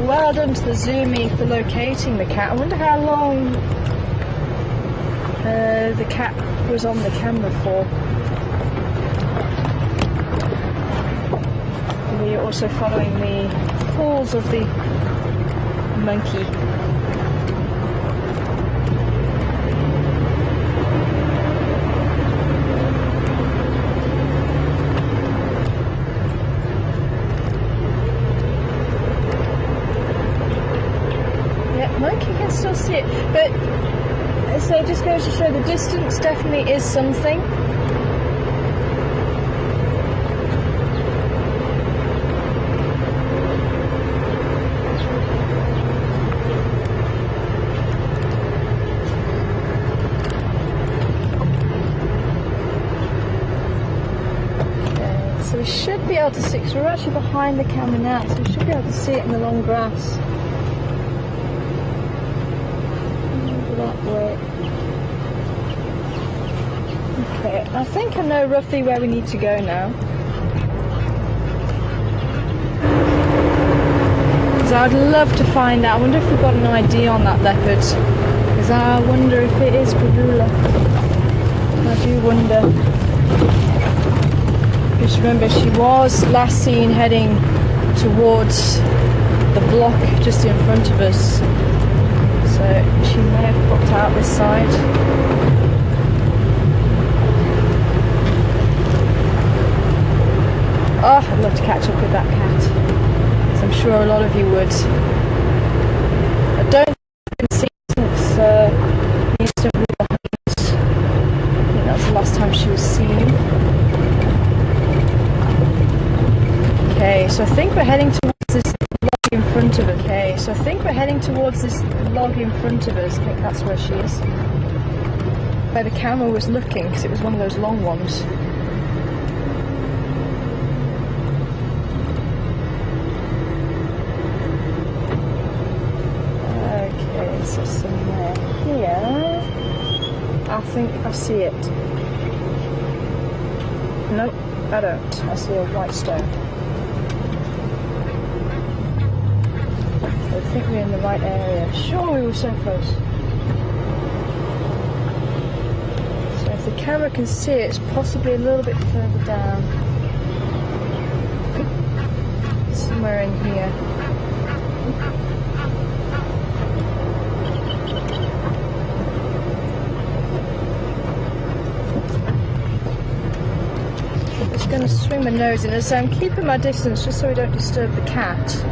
Well done to the Zoomy for locating the cat. I wonder how long the cat was on the camera for. We're also following the paws of the monkey. Monkey can still see it, but so it just goes to show the distance definitely is something. Okay, so we should be able to see, because we're actually behind the camera now, so we should be able to see it in the long grass. That way. Okay, I think I know roughly where we need to go now. So I'd love to find out. I wonder if we've got an ID on that leopard. Because I wonder if it is Padula. I do wonder. Just remember, she was last seen heading towards the block just in front of us. So she may have popped out this side. Oh, I'd love to catch up with that cat. So I'm sure a lot of you would. I don't think I've been seen since Easter Blue Hunt. I think that's the last time she was seen. Okay, so I think we're heading towards this log in front of us. Okay, so I think we're heading towards this log in front of us. I think that's where she is. Where the camera was looking, because it was one of those long ones. Okay, so somewhere here. I think I see it. Nope, I don't. I see a white stone. I think we're in the right area. Sure, we were so close. So if the camera can see it, it's possibly a little bit further down. Somewhere in here. I'm just going to swing my nose in as I'm keeping my distance just so we don't disturb the cat.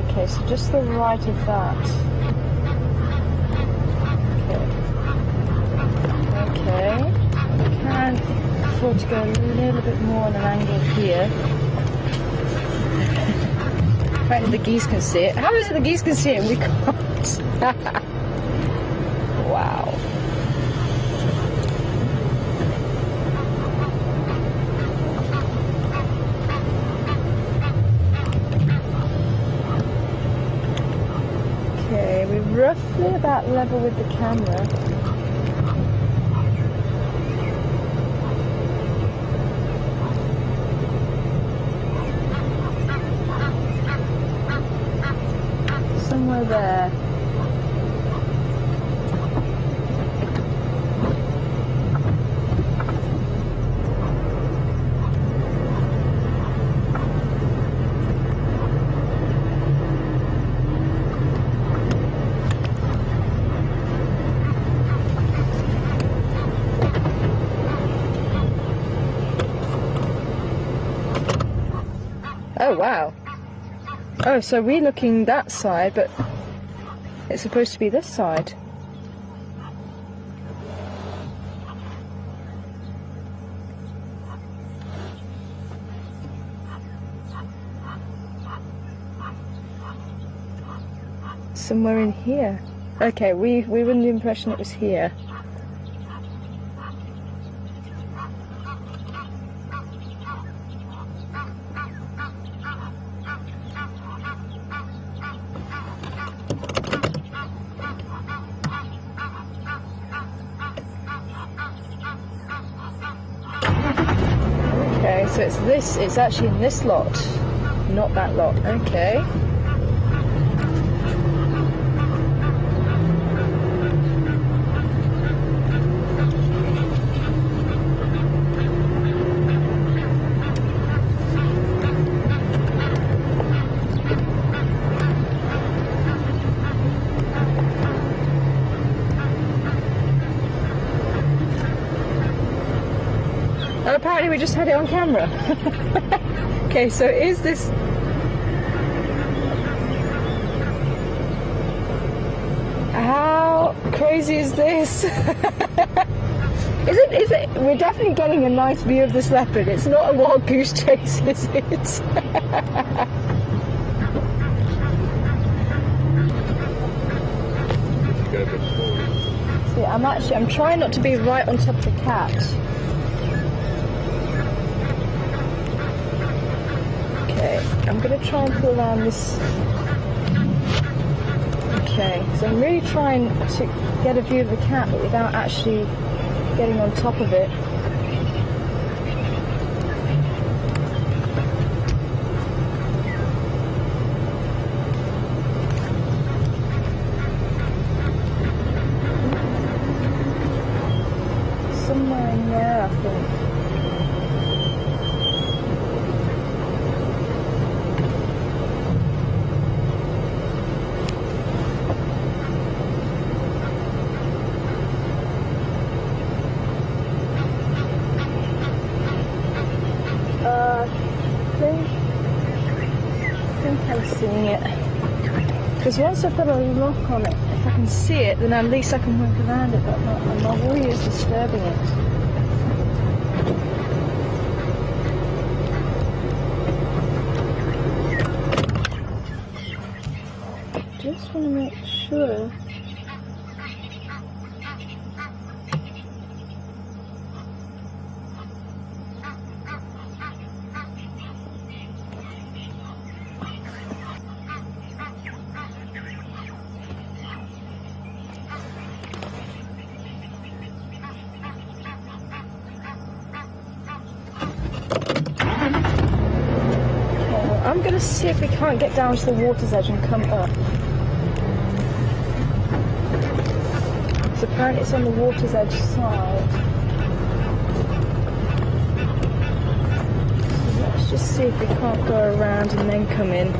Okay, so just the right of that. Okay. Okay. We can afford to go a little bit more on an angle here. Apparently the geese can see it. How is it the geese can see it and we can't? Wow. Okay, we're roughly about level with the camera. Somewhere there. Oh wow. Oh, so we're looking that side, but it's supposed to be this side. Somewhere in here. Okay, we were under the impression it was here. Okay, so it's actually in this lot, not that lot. Okay. And apparently we just had it on camera. Okay, so is this... How crazy is this? Is it? We're definitely getting a nice view of this leopard. It's not a wild goose chase, is it? See, I'm trying not to be right on top of the cat. Okay, I'm going to try and pull around this. Okay, so I'm really trying to get a view of the cat, but without actually getting on top of it. Somewhere in there, I think. I think I'm seeing it. Because once I've got a lock on it, if I can see it, then at least I can work around it, but my worry is disturbing it. Just want to make sure. I'm going to see if we can't get down to the water's edge and come up. So apparently it's on the water's edge side. So let's just see if we can't go around and then come in.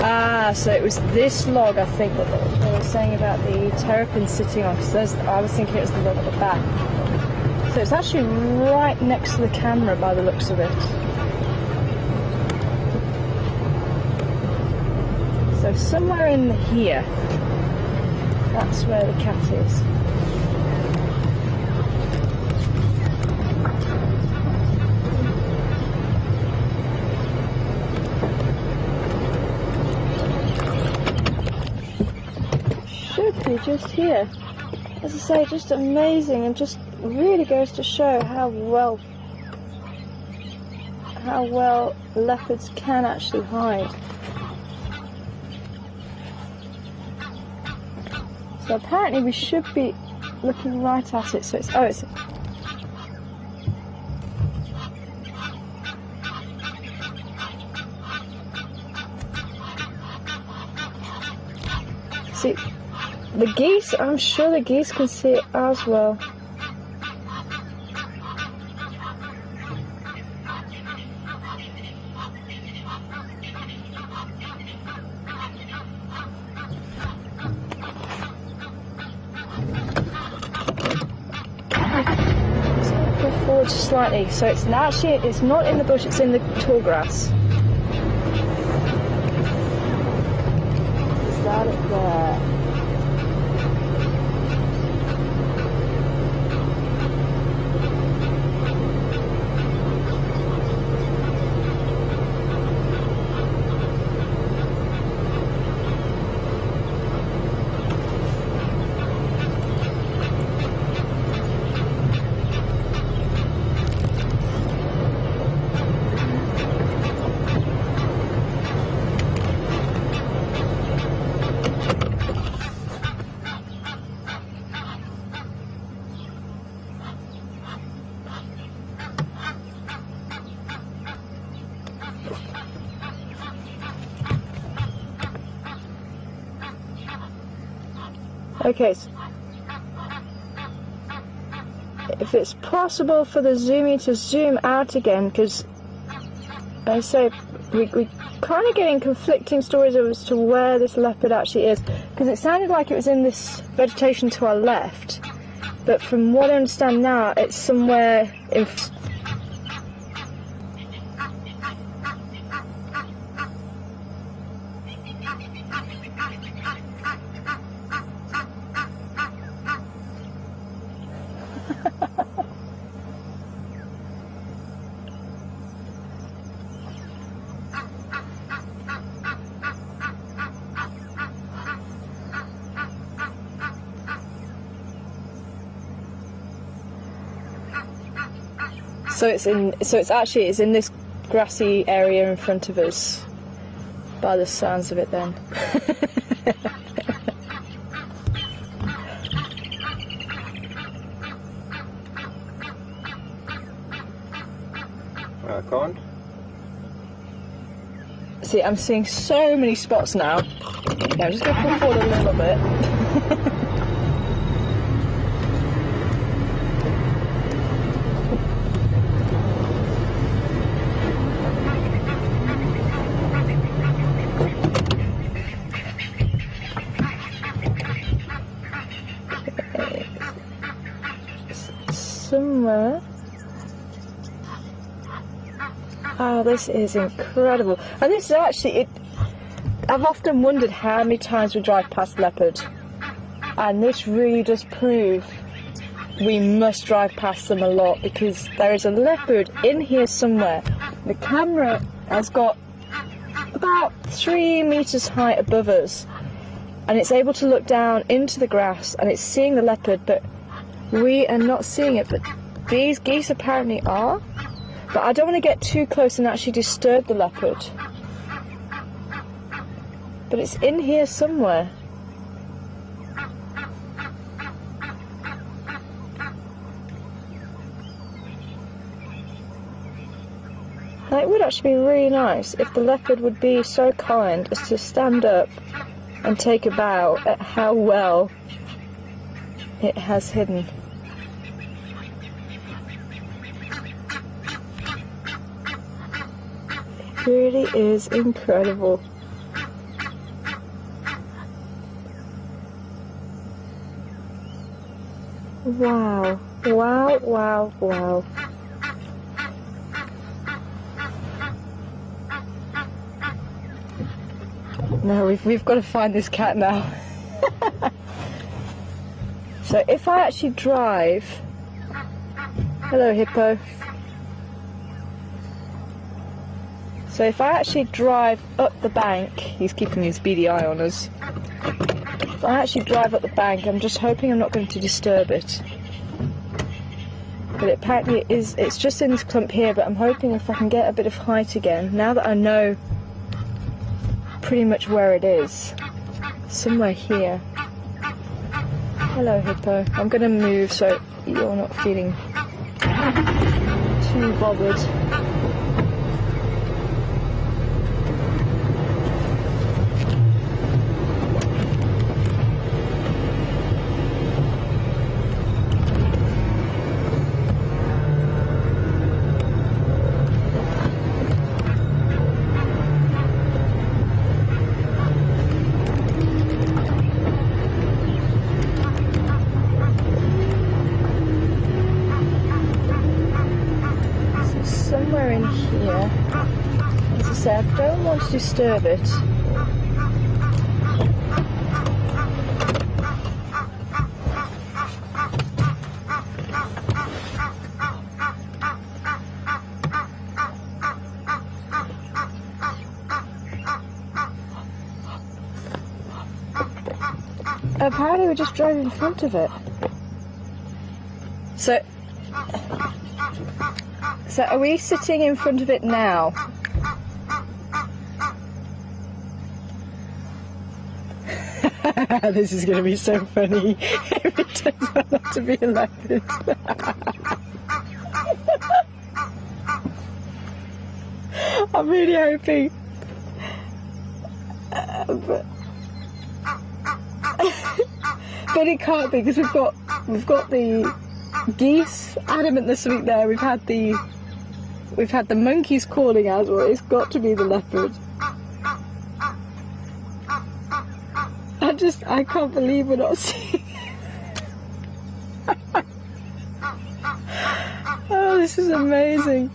Ah, so it was this log, I think, that they were saying about the terrapin sitting on, because I was thinking it was the log at the back. So it's actually right next to the camera by the looks of it. So somewhere in here, that's where the cat is. Just here, as I say, just amazing, and just really goes to show how well leopards can actually hide. So apparently we should be looking right at it. So it's see. The geese, I'm sure the geese can see it as well. slightly. So it's actually, it's not in the bush, it's in the tall grass. Is that it there? Okay, so if it's possible for the zoomie to zoom out again, because I say we kind of getting conflicting stories as to where this leopard actually is, because it sounded like it was in this vegetation to our left, but from what I understand now, it's somewhere in. So it's in this grassy area in front of us, by the sounds of it then. Can't. See, I'm seeing so many spots now. Yeah, I'm just going to pull forward a little bit. Somewhere. Oh, this is incredible. And this is actually, I've often wondered how many times we drive past leopard. And this really does prove we must drive past them a lot, because there is a leopard in here somewhere. The camera has got about 3 meters height above us. And it's able to look down into the grass and it's seeing the leopard, but we are not seeing it. But these geese apparently are. But I don't want to get too close and actually disturb the leopard. But it's in here somewhere. And it would actually be really nice if the leopard would be so kind as to stand up and take a bow at how well it has hidden. It really is incredible. Wow, wow, wow, wow. No, we've got to find this cat now. So if I actually drive... Hello, hippo. So if I actually drive up the bank, he's keeping his beady eye on us. If I actually drive up the bank, I'm just hoping I'm not going to disturb it. But it apparently it's just in this clump here, but I'm hoping if I can get a bit of height again, now that I know pretty much where it is. Somewhere here. Hello, hippo. I'm going to move so you're not feeling too bothered. in here. As I said, I don't want to disturb it. Apparently we just drove in front of it. So are we sitting in front of it now? This is going to be so funny if it turns out not to be a leopard. I'm really hoping. But it can't be, because we've got the geese adamant this week there. We've had the monkeys calling out. Well, it's got to be the leopard. I can't believe we're not seeing. Oh, this is amazing.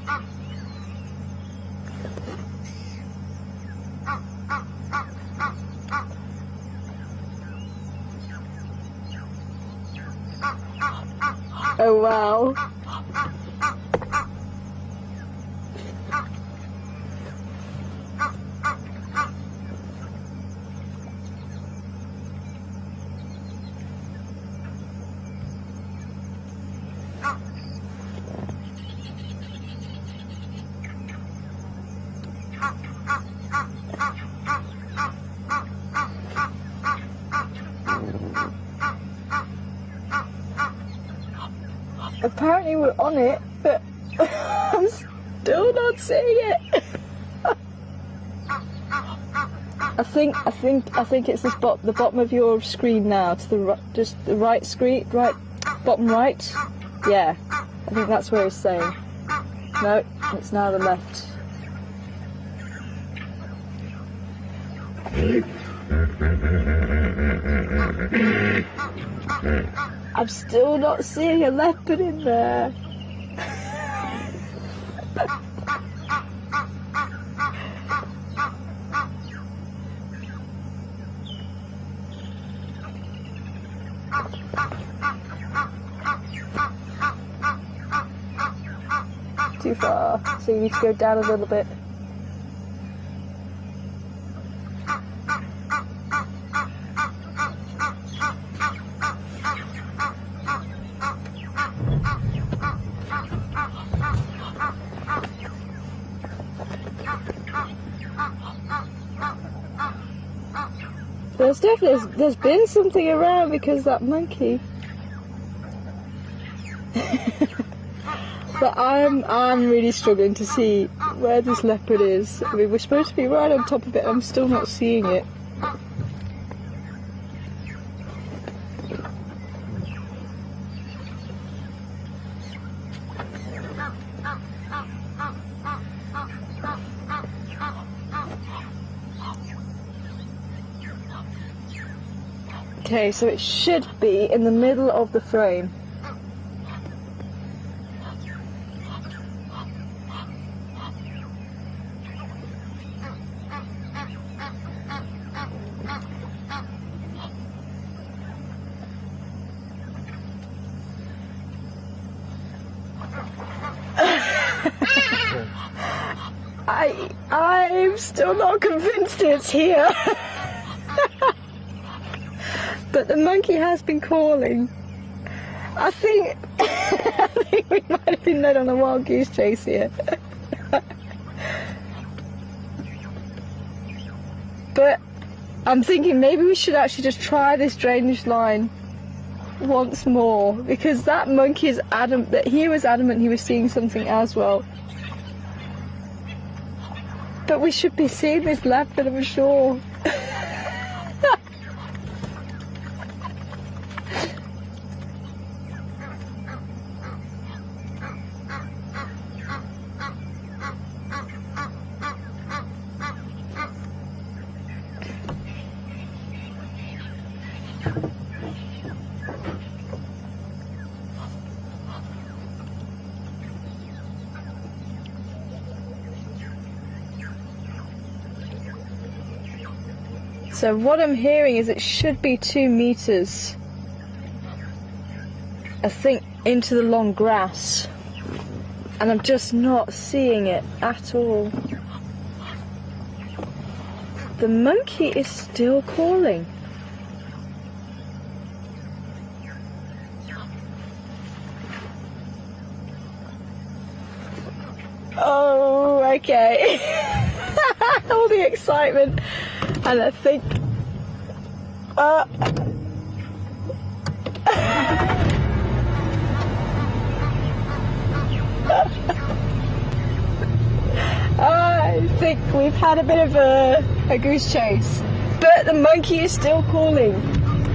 Oh wow. Apparently we're on it, but I'm still not seeing it. I think it's the bottom of your screen now, to the just the right screen, right bottom right. Yeah, I think that's where it's saying. No, it's now the left. I'm still not seeing a leopard in there. Too far, so you need to go down a little bit. There's been something around, because that monkey. But I'm really struggling to see where this leopard is. I mean, we're supposed to be right on top of it, I'm still not seeing it. Okay, so it should be in the middle of the frame. I'm still not convinced it's here. But the monkey has been calling. I think we might have been led on a wild goose chase here. But I'm thinking maybe we should actually just try this drainage line once more, because that monkey is adamant that he was seeing something as well. But we should be seeing this leopard, I'm sure. So what I'm hearing is it should be 2 meters, I think, into the long grass. And I'm just not seeing it at all. The monkey is still calling. Oh, okay. All the excitement. And I think... I think we've had a bit of a goose chase, but the monkey is still calling,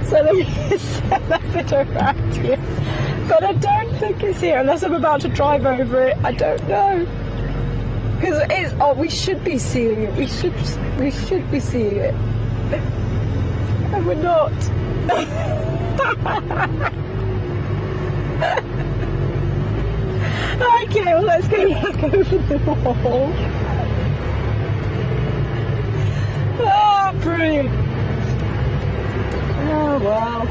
so let me set a bit around here. But I don't think it's here unless I'm about to drive over it. I don't know, because it is. Oh, we should be seeing it. We should be seeing it, and we're not. Okay, well, let's go back over the wall. Oh, brilliant. Oh, wow.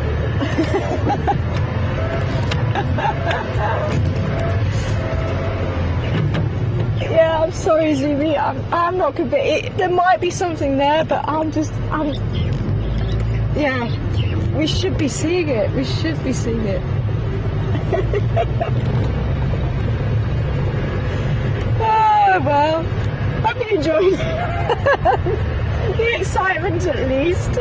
Yeah, I'm sorry, Zumi. I'm not convinced. There might be something there, but yeah, we should be seeing it. We should be seeing it. Oh, well, hope you enjoyed the excitement at least.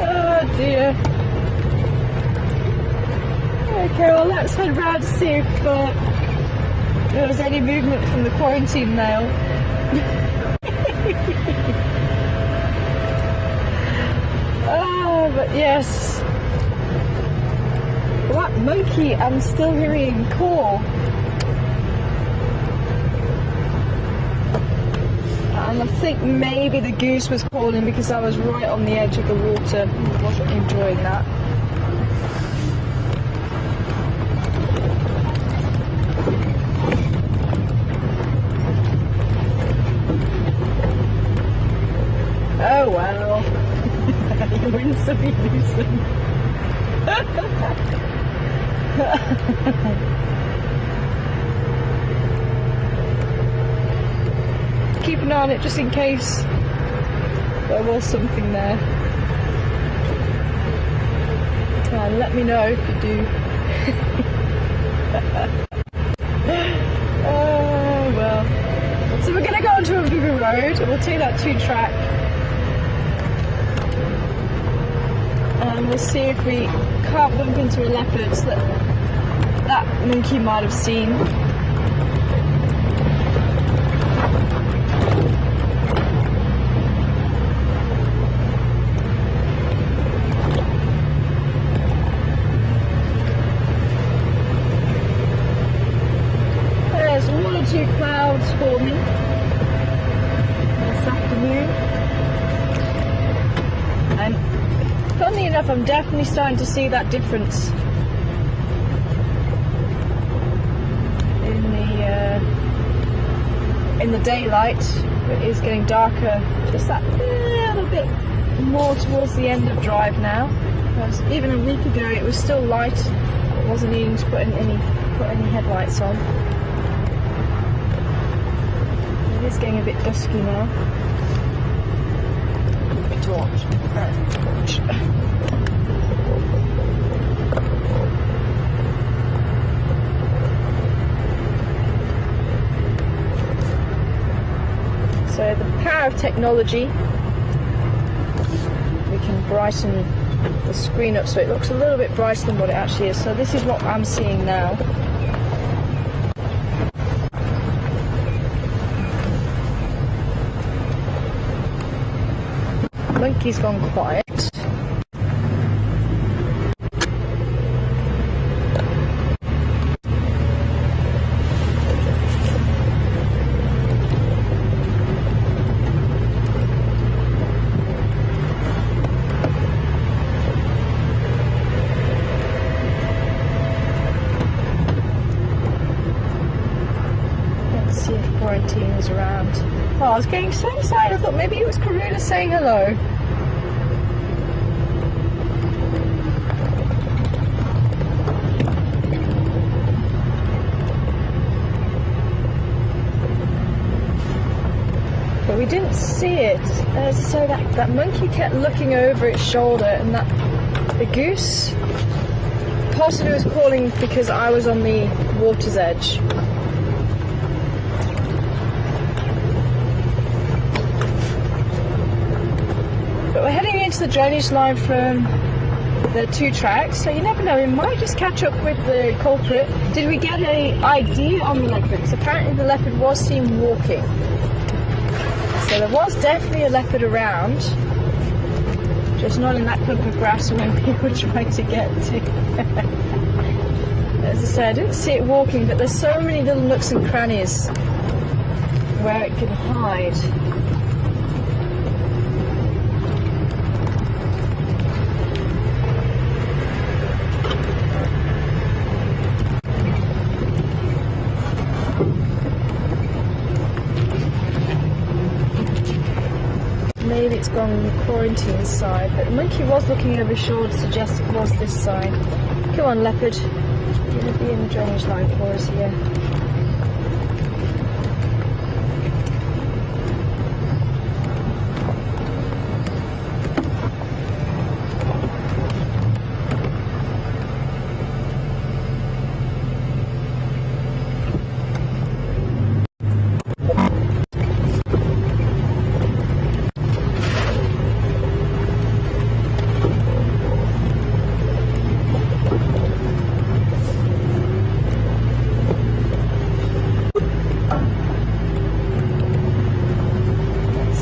Oh dear. Okay, well, let's head round to see if there was any movement from the quarantine mail. Oh, but yes. That monkey, I'm still hearing call. And I think maybe the goose was calling because I was right on the edge of the water. I wasn't enjoying that. Oh well. You win some, you lose some. Keep an eye on it just in case there was something there. And let me know if you do. Oh well. So we're going to go onto a bigger road. We'll take that 2-track. And we'll see if we can't bump into a leopard that monkey might have seen. There's 1 or 2 clouds forming this afternoon. And funnily enough, I'm definitely starting to see that difference in the daylight. It is getting darker just that little bit more towards the end of drive now. Whereas even a week ago it was still light. I wasn't needing to put any headlights on. It is getting a bit dusky now. Torch. So the power of technology, we can brighten the screen up so it looks a little bit brighter than what it actually is. So this is what I'm seeing now. Monkey's gone quiet. see if quarantine was around. Oh, I was getting so excited, I thought maybe it was Karuna saying hello. But we didn't see it. So that monkey kept looking over its shoulder, and the goose possibly was calling because I was on the water's edge. But we're heading into the drainage line from the 2 tracks, so you never know, we might just catch up with the culprit. Did we get an ID on the leopard? Because apparently the leopard was seen walking. So there was definitely a leopard around, just not in that clump of grass when we were trying to get to. As I said, I didn't see it walking, but there's so many little nooks and crannies where it can hide. Maybe it's gone on the quarantine side, but the monkey was looking over his shoulder to suggest it was this side. Come on, leopard. You're going to be in the drainage line for us here.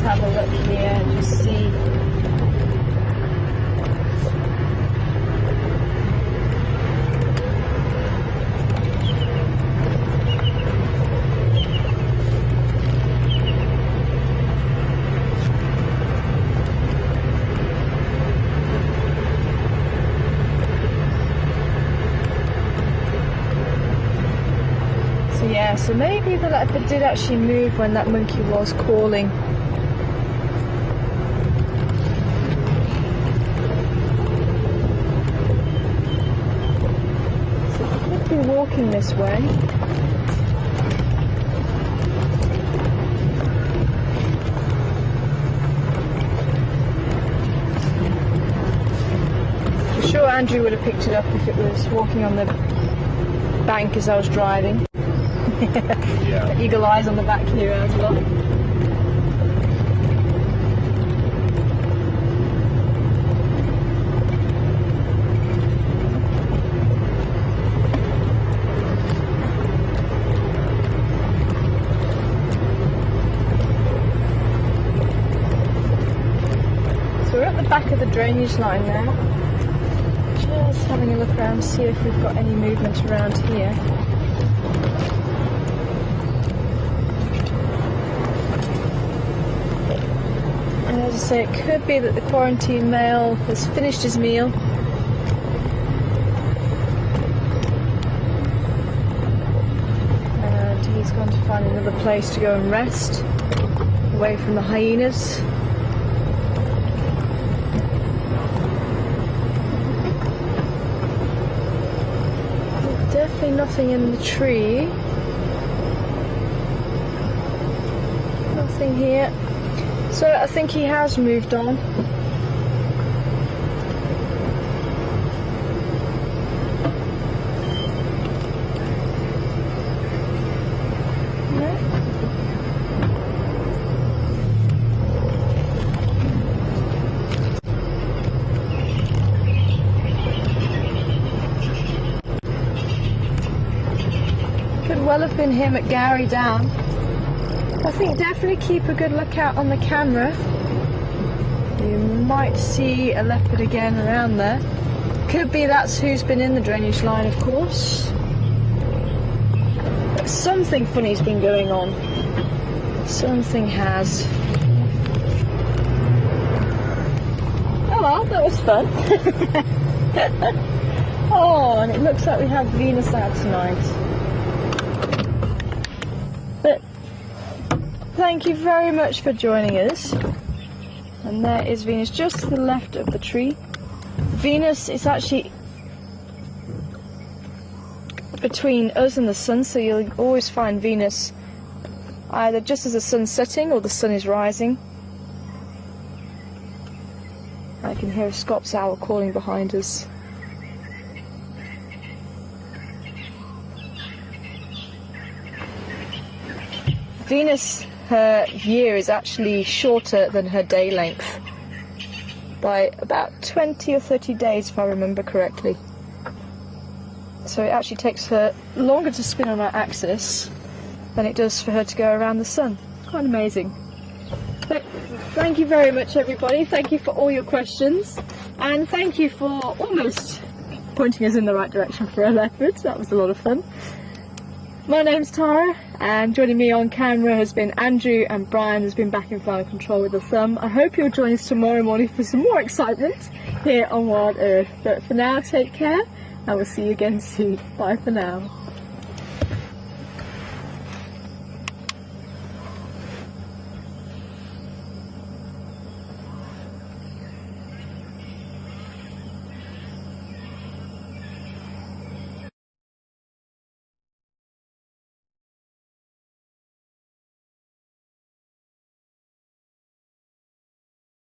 Have a look here and just see. So yeah, so maybe the leopard did actually move when that monkey was calling. Walking this way. I'm sure Andrew would have picked it up if it was walking on the bank as I was driving. Yeah. Eagle eyes on the back here as well. Back of the drainage line now. Just having a look around to see if we've got any movement around here. And as I say, it could be that the quarantine male has finished his meal. And he's gone to find another place to go and rest, away from the hyenas. Definitely nothing in the tree. Nothing here. So I think he has moved on. Well have been him at Gary Down. I think definitely keep a good lookout on the camera. You might see a leopard again around there. Could be that's who's been in the drainage line, of course. But something funny's been going on. Something has. Oh well, that was fun. Oh, and it looks like we have Venus out tonight. But thank you very much for joining us. And there is Venus just to the left of the tree. Venus is actually between us and the sun, so you'll always find Venus either just as the sun's setting or the sun is rising. I can hear a Scops owl calling behind us. Venus, her year is actually shorter than her day length by about 20 or 30 days, if I remember correctly. So it actually takes her longer to spin on our axis than it does for her to go around the sun. Quite amazing. Thank you very much, everybody. Thank you for all your questions, and thank you for almost pointing us in the right direction for our leopards. That was a lot of fun. My name's Tara, and joining me on camera has been Andrew, and Brian has been back in final control with the thumb. I hope you'll join us tomorrow morning for some more excitement here on Wild Earth. But for now, take care, and we'll see you again soon. Bye for now.